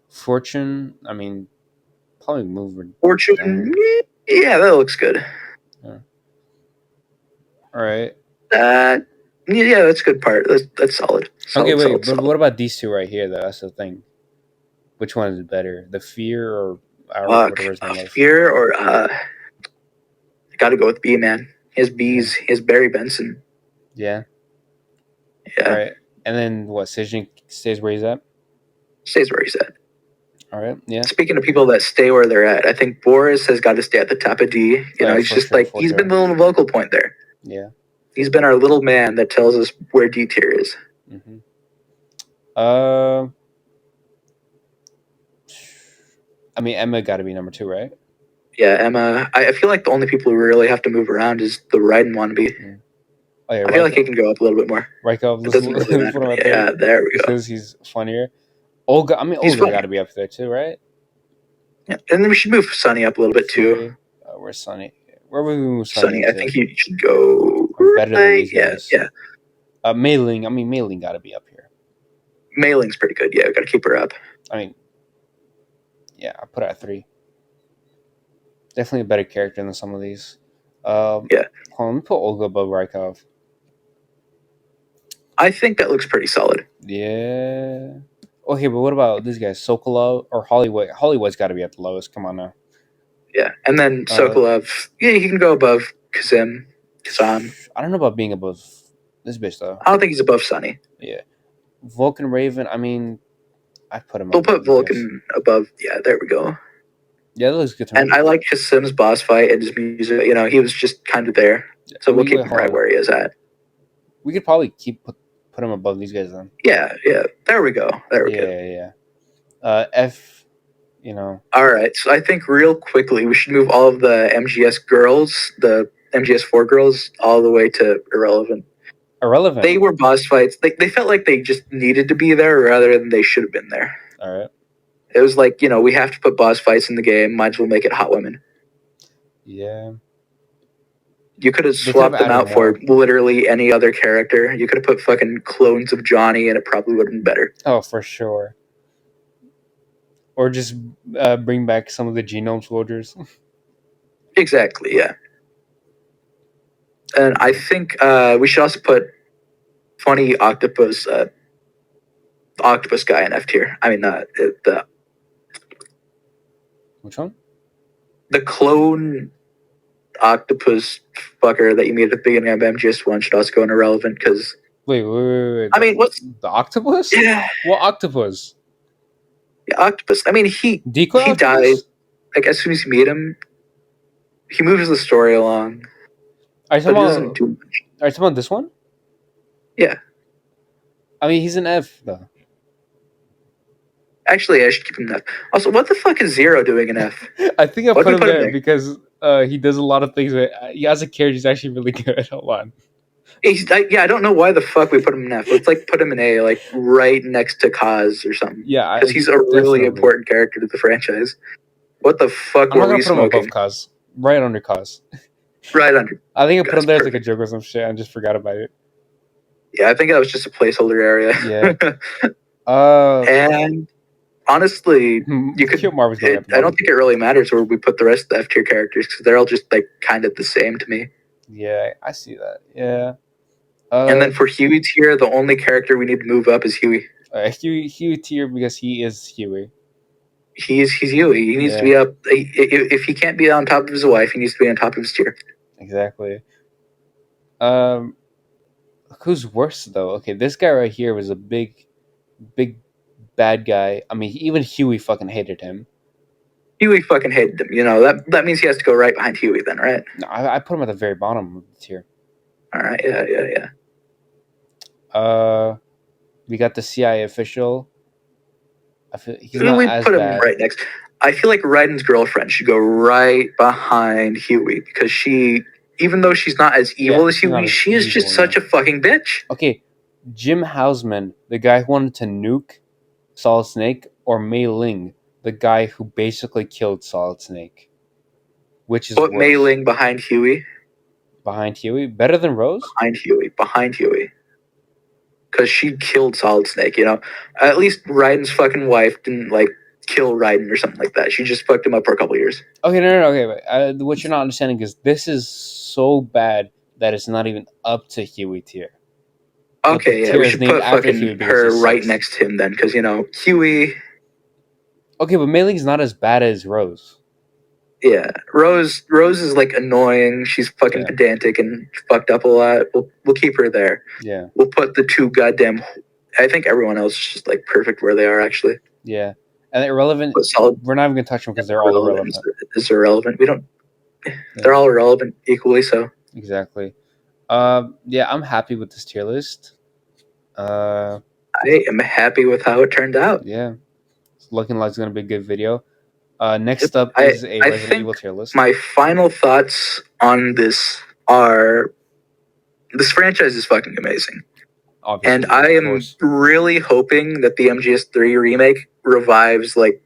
Speaker 1: Fortune, I mean, probably move
Speaker 2: Fortune, down. Yeah, that looks good.
Speaker 1: Yeah. All right.
Speaker 2: Yeah, that's a good part. That's solid.
Speaker 1: Okay, wait, but what about these two right here though? That's the thing. Which one is better? The Fear or whatever's name is?
Speaker 2: Fear or I gotta go with B, man. He has B's. He has Barry Benson.
Speaker 1: Yeah.
Speaker 2: Yeah.
Speaker 1: All right. And then what? Sijin stays where he's at?
Speaker 2: Stays where he's at.
Speaker 1: All right. Yeah.
Speaker 2: Speaking of people that stay where they're at, I think Boris has got to stay at the top of D. You know, he's just he's been the little vocal point there.
Speaker 1: Yeah.
Speaker 2: He's been our little man that tells us where D tier is.
Speaker 1: Mm-hmm. I mean, Emma got to be number 2, right?
Speaker 2: Yeah, Emma. I feel like the only people who really have to move around is the Raiden wannabe.
Speaker 1: Mm. Oh, yeah,
Speaker 2: I feel like he can go up a little bit more.
Speaker 1: Raikov,
Speaker 2: yeah, there we go.
Speaker 1: Because he's funnier. Olga, Olga got to be up there too, right?
Speaker 2: Yeah, and then we should move Sunny up a little bit too.
Speaker 1: Where's Sunny? Where would we move
Speaker 2: Sunny? I think he should go better than these guys. Yeah.
Speaker 1: Mei-Ling. I mean, Mei-Ling got to be up here.
Speaker 2: Mei-Ling's pretty good. Yeah, we got to keep her up.
Speaker 1: I mean, yeah, I put her at 3. Definitely a better character than some of these.
Speaker 2: Yeah.
Speaker 1: Hold on, let me put Olga above Raikov.
Speaker 2: I think that looks pretty solid.
Speaker 1: Yeah. Okay, but what about these guys? Sokolov or Hollywood? Hollywood's got to be at the lowest. Come on now.
Speaker 2: Yeah, and then Sokolov. Yeah, he can go above Kazam.
Speaker 1: I don't know about being above this bitch though.
Speaker 2: I don't think he's above Sunny.
Speaker 1: Yeah. Vulcan Raven. I mean, I put him.
Speaker 2: We'll put Vulcan above. Yeah, there we go.
Speaker 1: Yeah, that looks good to
Speaker 2: me. And I like Kasim's boss fight and his music. You know, he was just kind of there. Yeah. So we'll keep him right where he is at.
Speaker 1: We could probably put him above these guys then.
Speaker 2: Yeah. There we go.
Speaker 1: Yeah. F, you know.
Speaker 2: All right. So I think real quickly we should move all of the MGS girls, the MGS4 girls, all the way to irrelevant.
Speaker 1: Irrelevant.
Speaker 2: They were boss fights. They felt like they just needed to be there rather than they should have been there.
Speaker 1: All right.
Speaker 2: It was like, you know, we have to put boss fights in the game. Might as well make it hot women.
Speaker 1: Yeah.
Speaker 2: You could have swapped them out for literally any other character. You could have put fucking clones of Johnny and it probably would have been better.
Speaker 1: Oh, for sure. Or just bring back some of the genome soldiers.
Speaker 2: Exactly, yeah. And I think we should also put funny octopus guy in F tier. I mean, the
Speaker 1: which one?
Speaker 2: The clone octopus fucker that you meet at the beginning of MGS1 should also go in irrelevant because.
Speaker 1: Wait.
Speaker 2: I mean, what's
Speaker 1: the octopus?
Speaker 2: Yeah.
Speaker 1: What octopus?
Speaker 2: Yeah, octopus. I mean, he
Speaker 1: octopus?
Speaker 2: dies. Like as soon as you meet him, he moves the story along.
Speaker 1: Are you talking about this one?
Speaker 2: Yeah.
Speaker 1: I mean, he's an F though.
Speaker 2: Actually, I should keep him in F. Also, what the fuck is Zero doing in F?
Speaker 1: I think I put him there because he does a lot of things. As a character, he's actually really good. Hold on.
Speaker 2: I don't know why the fuck we put him in F. Let's like put him in A, like right next to Kaz or something.
Speaker 1: Yeah,
Speaker 2: because he's a really important character to the franchise. What the fuck were we smoking?
Speaker 1: Above Kaz, right under Kaz.
Speaker 2: Right under.
Speaker 1: I think I put
Speaker 2: That's
Speaker 1: him there as like a
Speaker 2: perfect.
Speaker 1: joke or some shit. I just forgot about it.
Speaker 2: Yeah, I think that was just a placeholder area.
Speaker 1: Yeah.
Speaker 2: And honestly, you could.
Speaker 1: Cute Marvin's going at the
Speaker 2: I don't
Speaker 1: bottom.
Speaker 2: think it really matters where we put the rest of the F tier characters because they're all just like kind of the same to me.
Speaker 1: Yeah, I see that. Yeah.
Speaker 2: And then for Huey tier, the only character we need to move up is Huey.
Speaker 1: Huey tier because he is Huey.
Speaker 2: He's Huey. He needs to be up. If he can't be on top of his wife, he needs to be on top of his tier.
Speaker 1: Exactly. Um, who's worse though? Okay, this guy right here was a big bad guy. I mean, even Huey fucking hated him.
Speaker 2: Huey fucking hated him. That means he has to go right behind Huey then, right?
Speaker 1: No, I put him at the very bottom of the tier.
Speaker 2: All right. Yeah.
Speaker 1: We got the CIA official. He's
Speaker 2: Who
Speaker 1: not
Speaker 2: we
Speaker 1: as
Speaker 2: put him
Speaker 1: bad.
Speaker 2: right next? I feel like Raiden's girlfriend should go right behind Huey because even though she's not as evil as Huey, she is just such a fucking bitch.
Speaker 1: Okay, Jim Hausman, the guy who wanted to nuke Solid Snake, or Mei Ling, the guy who basically killed Solid Snake. Which is
Speaker 2: Put
Speaker 1: worse?
Speaker 2: Mei Ling behind Huey.
Speaker 1: Behind Huey? Better than Rose?
Speaker 2: Behind Huey. Because she killed Solid Snake, At least Raiden's fucking wife didn't, kill Raiden or something like that. She just fucked him up for a couple years.
Speaker 1: Okay, no, okay. Wait. What you're not understanding is this is so bad that it's not even up to Huey tier.
Speaker 2: Okay, yeah, we should put fucking her right next to him then, because, Huey...
Speaker 1: Okay, but Mei Ling's not as bad as Rose.
Speaker 2: Yeah, Rose is annoying. She's fucking pedantic and fucked up a lot. We'll keep her there.
Speaker 1: Yeah.
Speaker 2: We'll put the two goddamn. I think everyone else is just perfect where they are actually.
Speaker 1: Yeah, and irrelevant. We're not even gonna touch them because they're all irrelevant.
Speaker 2: Is irrelevant. We don't. They're all irrelevant equally. So
Speaker 1: exactly. Yeah, I'm happy with this tier list.
Speaker 2: I am happy with how it turned out.
Speaker 1: Yeah, it's looking like it's gonna be a good video. Next up is a Resident Evil tier list.
Speaker 2: My final thoughts on this are: this franchise is fucking amazing. Obviously, and I am really hoping that the MGS3 remake revives the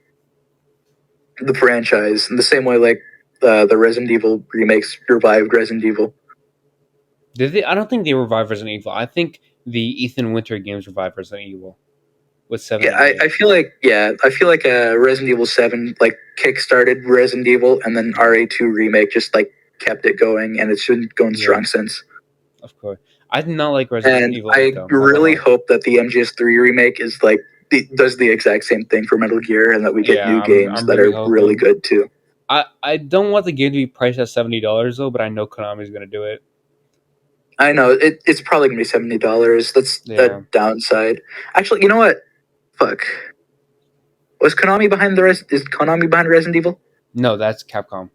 Speaker 2: franchise in the same way the Resident Evil remakes revived Resident Evil.
Speaker 1: Did they? I don't think they revived Resident Evil. I think the Ethan Winter games revived Resident Evil with 7.
Speaker 2: Yeah, I feel like Resident Evil 7 kickstarted Resident Evil, and then RA2 remake just kept it going, and it's been going strong since.
Speaker 1: Of course, I did not like Resident Evil.
Speaker 2: And I really hope that the MGS3 remake is does the exact same thing for Metal Gear, and that we get new games that are really good too.
Speaker 1: I don't want the game to be priced at $70 though, but I know Konami's gonna do it.
Speaker 2: I know it's probably gonna be $70. That's the downside. Actually, you know what? Fuck. Was Konami behind Is Konami behind Resident Evil?
Speaker 1: No, that's Capcom.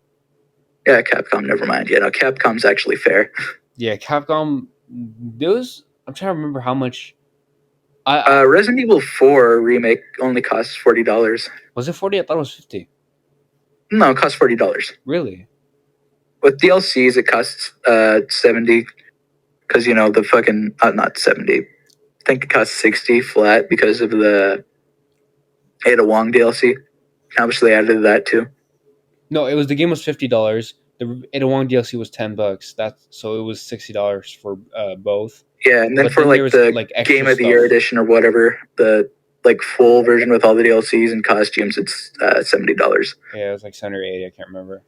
Speaker 2: Yeah, Capcom. Never mind. Yeah, no, Capcom's actually fair.
Speaker 1: Yeah, Capcom. Those I'm trying to remember how much.
Speaker 2: Resident Evil 4 remake only costs $40.
Speaker 1: Was it 40? I thought it was 50.
Speaker 2: No, it costs $40.
Speaker 1: Really?
Speaker 2: With DLCs, it costs 70. Because the fucking not 70. I think it costs 60 flat because of the Ada Wong DLC. Obviously, added that too.
Speaker 1: No, the game was $50. The Ada Wong DLC was $10. So it was $60 for both.
Speaker 2: Yeah, and then for the Game of the Year edition or whatever, the full version with all the DLCs and costumes, it's $70.
Speaker 1: Yeah, it was like 70 or 80. I can't remember.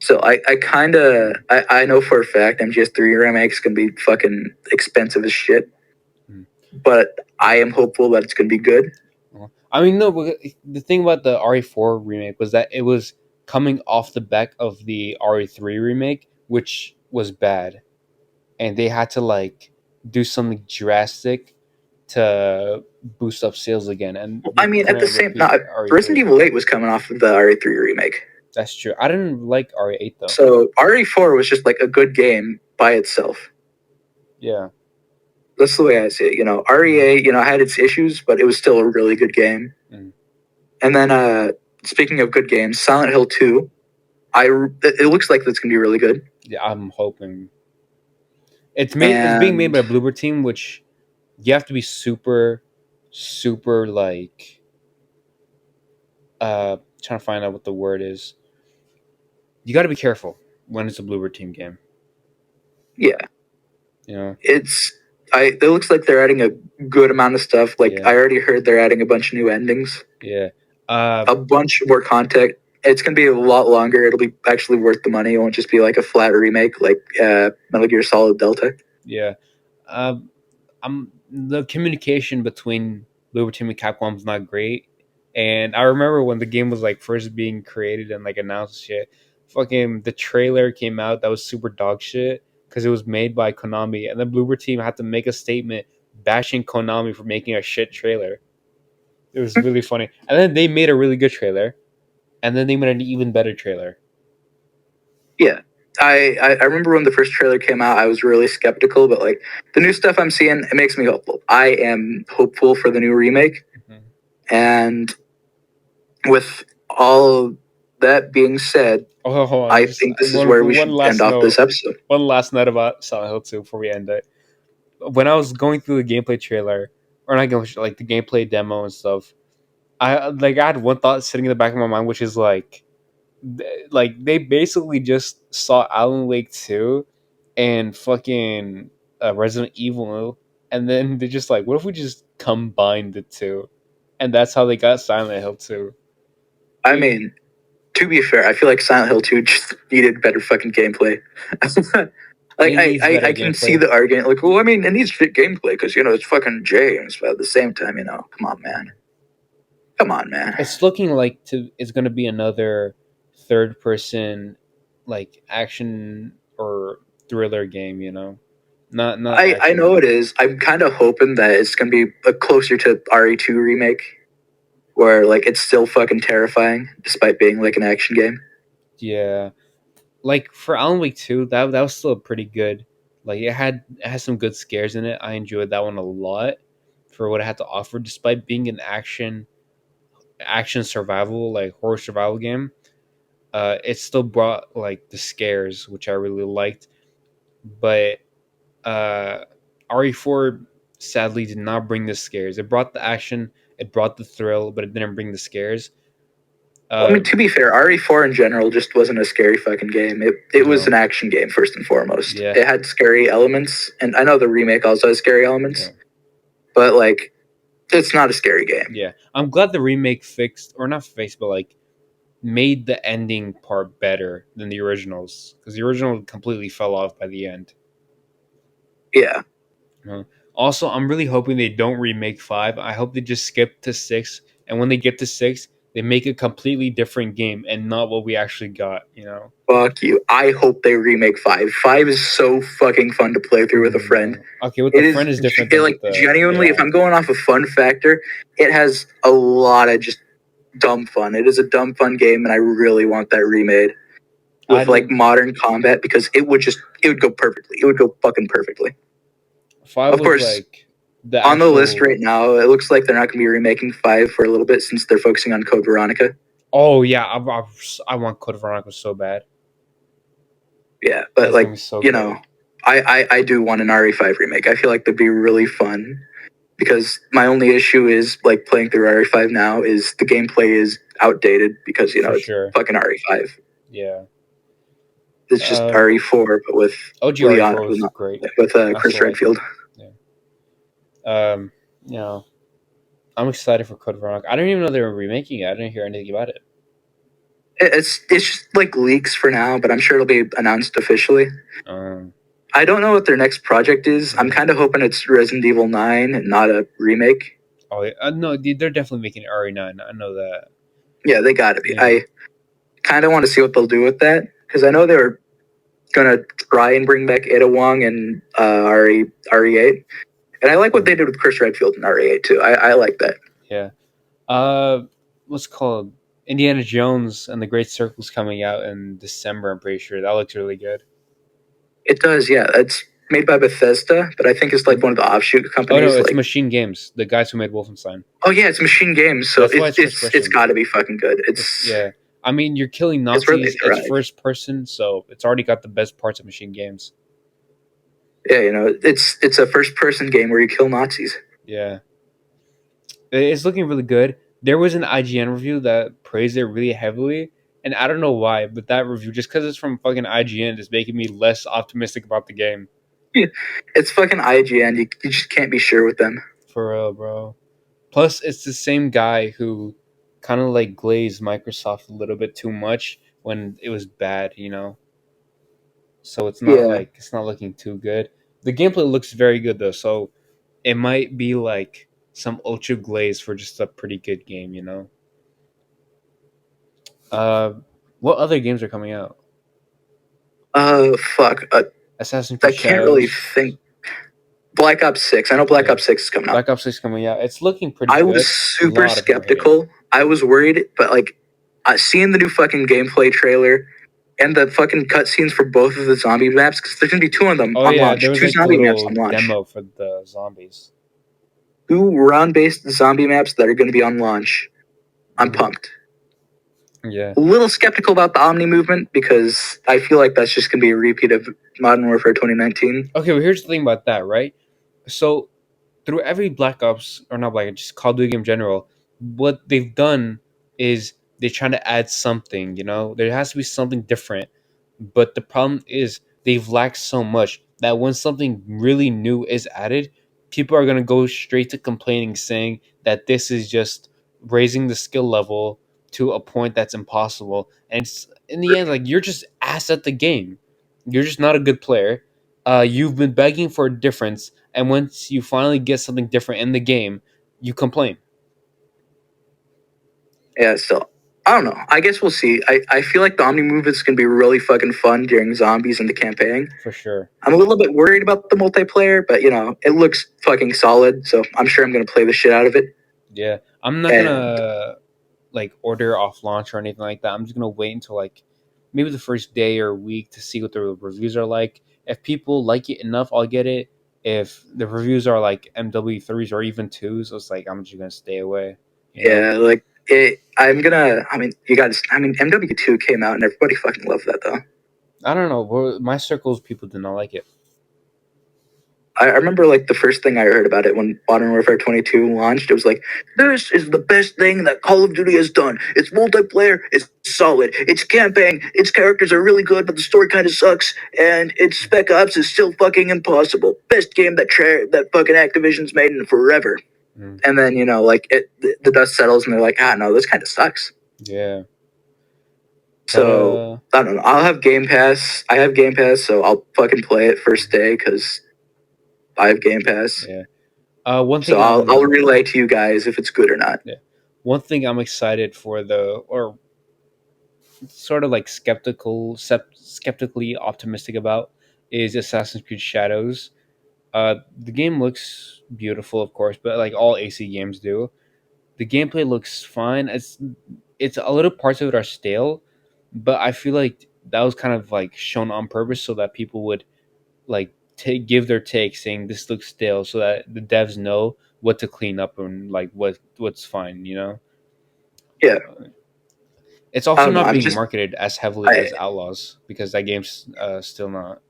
Speaker 2: So I know for a fact MGS3 remake's gonna be fucking expensive as shit. But I am hopeful that it's gonna be good.
Speaker 1: I mean, no, but the thing about the RE4 remake was that it was coming off the back of the RE3 remake, which was bad. And they had to do something drastic to boost up sales again. And
Speaker 2: I mean, at the same time, Resident Evil 8 was coming off of the RE3 remake.
Speaker 1: That's true. I didn't like RE8 though.
Speaker 2: So RE4 was just a good game by itself.
Speaker 1: Yeah.
Speaker 2: That's the way I see it. RE8, had its issues, but it was still a really good game. Mm. And then, speaking of good games, Silent Hill 2, it looks like that's going to be really good.
Speaker 1: Yeah, I'm hoping. It's being made by Bloober Team, which you have to be super trying to find out what the word is. You got to be careful when it's a Bloober Team game.
Speaker 2: Yeah,
Speaker 1: You know,
Speaker 2: it looks like they're adding a good amount of stuff. Like
Speaker 1: Yeah.
Speaker 2: I already heard they're adding a bunch of new endings,
Speaker 1: yeah.
Speaker 2: a bunch more content. It's gonna be a lot longer. It'll be actually worth the money. It won't just be like a flat remake like Metal Gear Solid Delta.
Speaker 1: Yeah. The communication between Bloober Team and Capcom is not great. And I remember when the game was like first being created and like announced shit, fucking the trailer came out that was super dog shit because it was made by Konami, and the Bloober Team had to make a statement bashing Konami for making a shit trailer. It was really funny, and then they made a really good trailer, and then they made an even better trailer.
Speaker 2: Yeah. I remember when the first trailer came out, I was really skeptical, but like the new stuff I'm seeing, it makes me hopeful. I am hopeful for the new remake.
Speaker 1: Mm-hmm.
Speaker 2: And with all that being said,
Speaker 1: Hold on,
Speaker 2: I
Speaker 1: just
Speaker 2: think this is where we should end off this episode.
Speaker 1: One last note about Silent Hill 2 before we end it. When I was going through the gameplay trailer, or not gameplay, like the gameplay demo and stuff, I had one thought sitting in the back of my mind, which is like they basically just saw Alan Wake 2 and fucking Resident Evil, and then they're just like, what if we just combine the two, and that's how they got Silent Hill 2.
Speaker 2: I mean, to be fair, I feel like Silent Hill 2 just needed better fucking gameplay. Like I can see the argument. Like, well, I mean, it needs fit gameplay because it's fucking James, but at the same time, come on, man. Come on, man.
Speaker 1: It's looking like it's going to be another third person like action or thriller game, not
Speaker 2: I
Speaker 1: action.
Speaker 2: know it is. I'm kind of hoping that it's gonna be closer to RE2 remake, where like it's still fucking terrifying despite being like an action game.
Speaker 1: Yeah, like for Alan Wake 2, that was still pretty good. Like it has some good scares in it. I enjoyed that one a lot for what it had to offer, despite being an action survival, like horror survival game. It still brought like the scares, which I really liked. But RE4 sadly did not bring the scares. It brought the action, it brought the thrill, but it didn't bring the scares.
Speaker 2: Well, I mean, to be fair, RE4 in general just wasn't a scary fucking game. It was
Speaker 1: No.
Speaker 2: an action game first and foremost.
Speaker 1: Yeah.
Speaker 2: It had scary elements, and I know the remake also has scary elements,
Speaker 1: Yeah.
Speaker 2: but like, it's not a scary game.
Speaker 1: Yeah, I'm glad the remake fixed, or not fixed, but like made the ending part better than the originals, because the original completely fell off by the end.
Speaker 2: Yeah.
Speaker 1: Also, I'm really hoping they don't remake 5. I hope they just skip to 6, and when they get to 6, they make a completely different game and not what we actually got.
Speaker 2: Fuck you. I hope they remake 5. 5 is so fucking fun to play through with a friend.
Speaker 1: Okay, with the friend is different than
Speaker 2: like genuinely. If I'm going off a fun factor, it has a lot of just dumb fun. It is a dumb fun game, and I really want that remade with like modern combat because it would go perfectly. It would go fucking perfectly.
Speaker 1: 5
Speaker 2: of
Speaker 1: was
Speaker 2: course,
Speaker 1: like
Speaker 2: on the list right now, it looks like they're not going to be remaking 5 for a little bit since they're focusing on Code Veronica.
Speaker 1: Oh yeah, I want Code Veronica so bad.
Speaker 2: Yeah, but like so I do want an RE5 remake. I feel like that'd be really fun because my only issue is like playing through RE5 now is the gameplay is outdated because it's fucking RE5.
Speaker 1: Yeah,
Speaker 2: it's just RE4 but with
Speaker 1: OG RE4 was great
Speaker 2: with Chris Redfield.
Speaker 1: Yeah. I'm excited for Code Veronica. I didn't even know they were remaking it. I didn't hear anything about it.
Speaker 2: It's just like leaks for now, but I'm sure it'll be announced officially. I don't know what their next project is. I'm kind of hoping it's Resident Evil 9 and not a remake.
Speaker 1: Oh, yeah. No, they're definitely making RE9. I know that.
Speaker 2: Yeah, they gotta be. Yeah. I kind of want to see what they'll do with that because I know they were gonna try and bring back Ada Wong and RE8, and I like what they did with Chris Redfield in RE8 too. I like that.
Speaker 1: Yeah. What's it called? Indiana Jones and the Great Circle's coming out in December. I'm pretty sure that looks really good.
Speaker 2: It does, yeah. It's made by Bethesda, but I think it's like one of the offshoot companies.
Speaker 1: Oh no, it's
Speaker 2: like
Speaker 1: Machine Games, the guys who made Wolfenstein.
Speaker 2: Oh yeah, it's Machine Games, so it's got to be fucking good.
Speaker 1: Yeah. I mean, you're killing Nazis. It's first person, so it's already got the best parts of Machine Games.
Speaker 2: Yeah, it's a first person game where you kill Nazis.
Speaker 1: Yeah. It's looking really good. There was an IGN review that praised it really heavily, and I don't know why, but that review, just because it's from fucking IGN, is making me less optimistic about the game.
Speaker 2: It's fucking IGN. You just can't be sure with them.
Speaker 1: For real, bro. Plus, it's the same guy who kind of like glazed Microsoft a little bit too much when it was bad, you know. So
Speaker 2: Yeah.
Speaker 1: it's not looking too good. The gameplay looks very good though, so it might be like some ultra glaze for just a pretty good game, you know. Uh, what other games are coming out?
Speaker 2: Fuck.
Speaker 1: Assassin's
Speaker 2: I
Speaker 1: Creed
Speaker 2: can't really
Speaker 1: Shadows.
Speaker 2: think. Black Ops 6. I know Black
Speaker 1: Yeah,
Speaker 2: Ops 6 is coming out.
Speaker 1: Black Ops 6 coming out. It's looking pretty
Speaker 2: I was
Speaker 1: good. A
Speaker 2: super
Speaker 1: lot of people are hating.
Speaker 2: skeptical. I was worried, but like, seeing the new fucking gameplay trailer and the fucking cutscenes for both of the zombie maps, because there's gonna be two of them
Speaker 1: Oh
Speaker 2: on
Speaker 1: yeah, there
Speaker 2: launch.
Speaker 1: was
Speaker 2: Two
Speaker 1: like a
Speaker 2: zombie maps
Speaker 1: little
Speaker 2: on launch.
Speaker 1: demo for the zombies.
Speaker 2: Two round-based zombie maps that are gonna be on launch. I'm
Speaker 1: Mm-hmm.
Speaker 2: pumped.
Speaker 1: Yeah.
Speaker 2: A little skeptical about the Omni movement because I feel like that's just gonna be a repeat of Modern Warfare 2019.
Speaker 1: Okay, well here's the thing about that, right? So through every Black Ops or not Black Ops, just Call of Duty in general, what they've done is they're trying to add something. You know, there has to be something different. But the problem is they've lacked so much that when something really new is added, people are gonna go straight to complaining, saying that this is just raising the skill level to a point that's impossible. And it's, in the end, like you're just ass at the game. You're just not a good player. You've been begging for a difference, and once you finally get something different in the game, you complain.
Speaker 2: Yeah, so I don't know. I guess we'll see. I feel like the Omni move is gonna be really fucking fun during zombies and the campaign.
Speaker 1: For sure.
Speaker 2: I'm a little bit worried about the multiplayer, but it looks fucking solid, so I'm sure I'm gonna play the shit out of it.
Speaker 1: Yeah, I'm not
Speaker 2: And
Speaker 1: gonna like order off launch or anything like that. I'm just gonna wait until like maybe the first day or week to see what the reviews are like. If people like it enough, I'll get it. If the reviews are like MW3s or even twos, it's like I'm just gonna stay away. You know.
Speaker 2: yeah, like I'm gonna. I mean, you guys. I mean, MW2 came out and everybody fucking loved that though.
Speaker 1: I don't know. My circles, people did not like it.
Speaker 2: I remember like the first thing I heard about it when Modern Warfare 22 launched. It was like, this is the best thing that Call of Duty has done. Its multiplayer is solid. Its campaign, its characters are really good, but the story kind of sucks. And its Spec Ops is still fucking impossible. Best game that fucking Activision's made in forever.
Speaker 1: Mm,
Speaker 2: And then the dust settles and they're like, no, this kind of sucks.
Speaker 1: yeah, but
Speaker 2: So I don't know. I'll have Game Pass. I have Game Pass, so I'll fucking play it first day because I have Game Pass.
Speaker 1: yeah. One
Speaker 2: So
Speaker 1: thing
Speaker 2: I'll
Speaker 1: I'm
Speaker 2: relay to you guys if it's good or not.
Speaker 1: yeah, one thing I'm excited for or sort of like skeptically optimistic about is Assassin's Creed Shadows. The game looks beautiful, of course, but like all AC games do, the gameplay looks fine. It's a little parts of it are stale, but I feel like that was kind of like shown on purpose so that people would like give their take, saying this looks stale, so that the devs know what to clean up and like what's fine. You know,
Speaker 2: Yeah,
Speaker 1: it's
Speaker 2: I
Speaker 1: also
Speaker 2: don't know.
Speaker 1: not
Speaker 2: I'm
Speaker 1: being
Speaker 2: just
Speaker 1: marketed as heavily
Speaker 2: I
Speaker 1: as Outlaws because that game's still not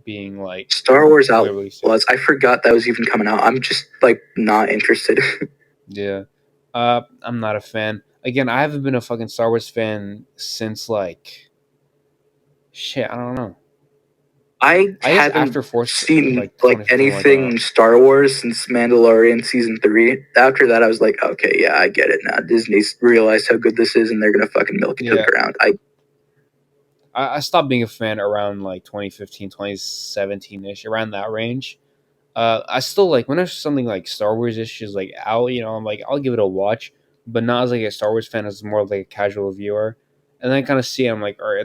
Speaker 1: being like
Speaker 2: Star Wars
Speaker 1: fully released yet.
Speaker 2: Outlaws. I forgot that was even coming out. I'm just like not interested.
Speaker 1: Yeah. I'm not a fan. Again, I haven't been a fucking Star Wars fan since like shit, I don't know.
Speaker 2: I
Speaker 1: I guess
Speaker 2: haven't
Speaker 1: after Force
Speaker 2: seen
Speaker 1: like
Speaker 2: like
Speaker 1: 2015 when it came out.
Speaker 2: anything Star Wars since Mandalorian season 3. After that, I was like, okay, yeah, I get it now. Disney's realized how good this is, and they're gonna fucking milk it to the
Speaker 1: Yeah.
Speaker 2: ground.
Speaker 1: I stopped being a fan around like 2015, 2017-ish, around that range. I still like when there's something like Star Wars ish is like out, you know, I'm like I'll give it a watch, but not as like a Star Wars fan, as more like a casual viewer. And then I kind of see it, I'm like, all right,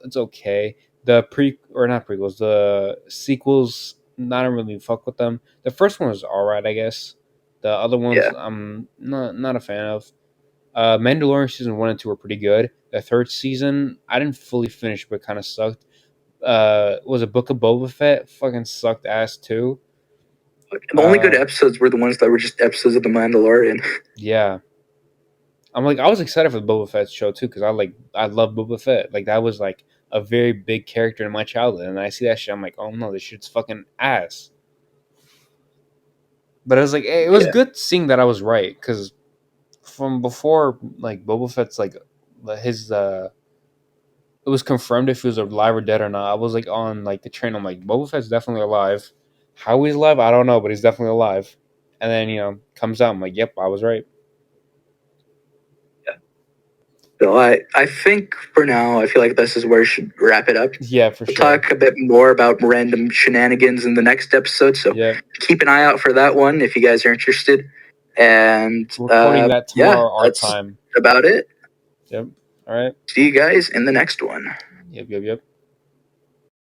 Speaker 1: it's okay. The pre or not prequels, the sequels, not really fuck with them. The first one was alright, I guess. The other ones
Speaker 2: Yeah,
Speaker 1: I'm not a fan of. Mandalorian season 1 and 2 were pretty good. The third season I didn't fully finish, but kind of sucked. Was a Book of Boba Fett fucking sucked ass too.
Speaker 2: the only good
Speaker 1: Uh,
Speaker 2: episodes were the ones that were just episodes of the Mandalorian.
Speaker 1: yeah, I'm like I was excited for the Boba Fett show too because I love Boba Fett. Like that was like a very big character in my childhood, and I see that shit, I'm like, oh no, this shit's fucking ass. But I was like, it was
Speaker 2: Yeah,
Speaker 1: good seeing that I was right because from before, like Boba Fett's like his it was confirmed if he was alive or dead or not. I was like on like the train. I'm like, Boba Fett's definitely alive. How he's alive, I don't know, but he's definitely alive. And then comes out. I'm like, yep, I was right.
Speaker 2: So I think for now, I feel like this is where we should wrap it up.
Speaker 1: Yeah, for
Speaker 2: We'll
Speaker 1: sure.
Speaker 2: talk a bit more about random shenanigans in the next episode. So keep an eye out for that one if you guys are interested. And
Speaker 1: recording that tomorrow our
Speaker 2: that's
Speaker 1: time.
Speaker 2: about it.
Speaker 1: Yep. All right.
Speaker 2: See you guys in the next one.
Speaker 1: Yep.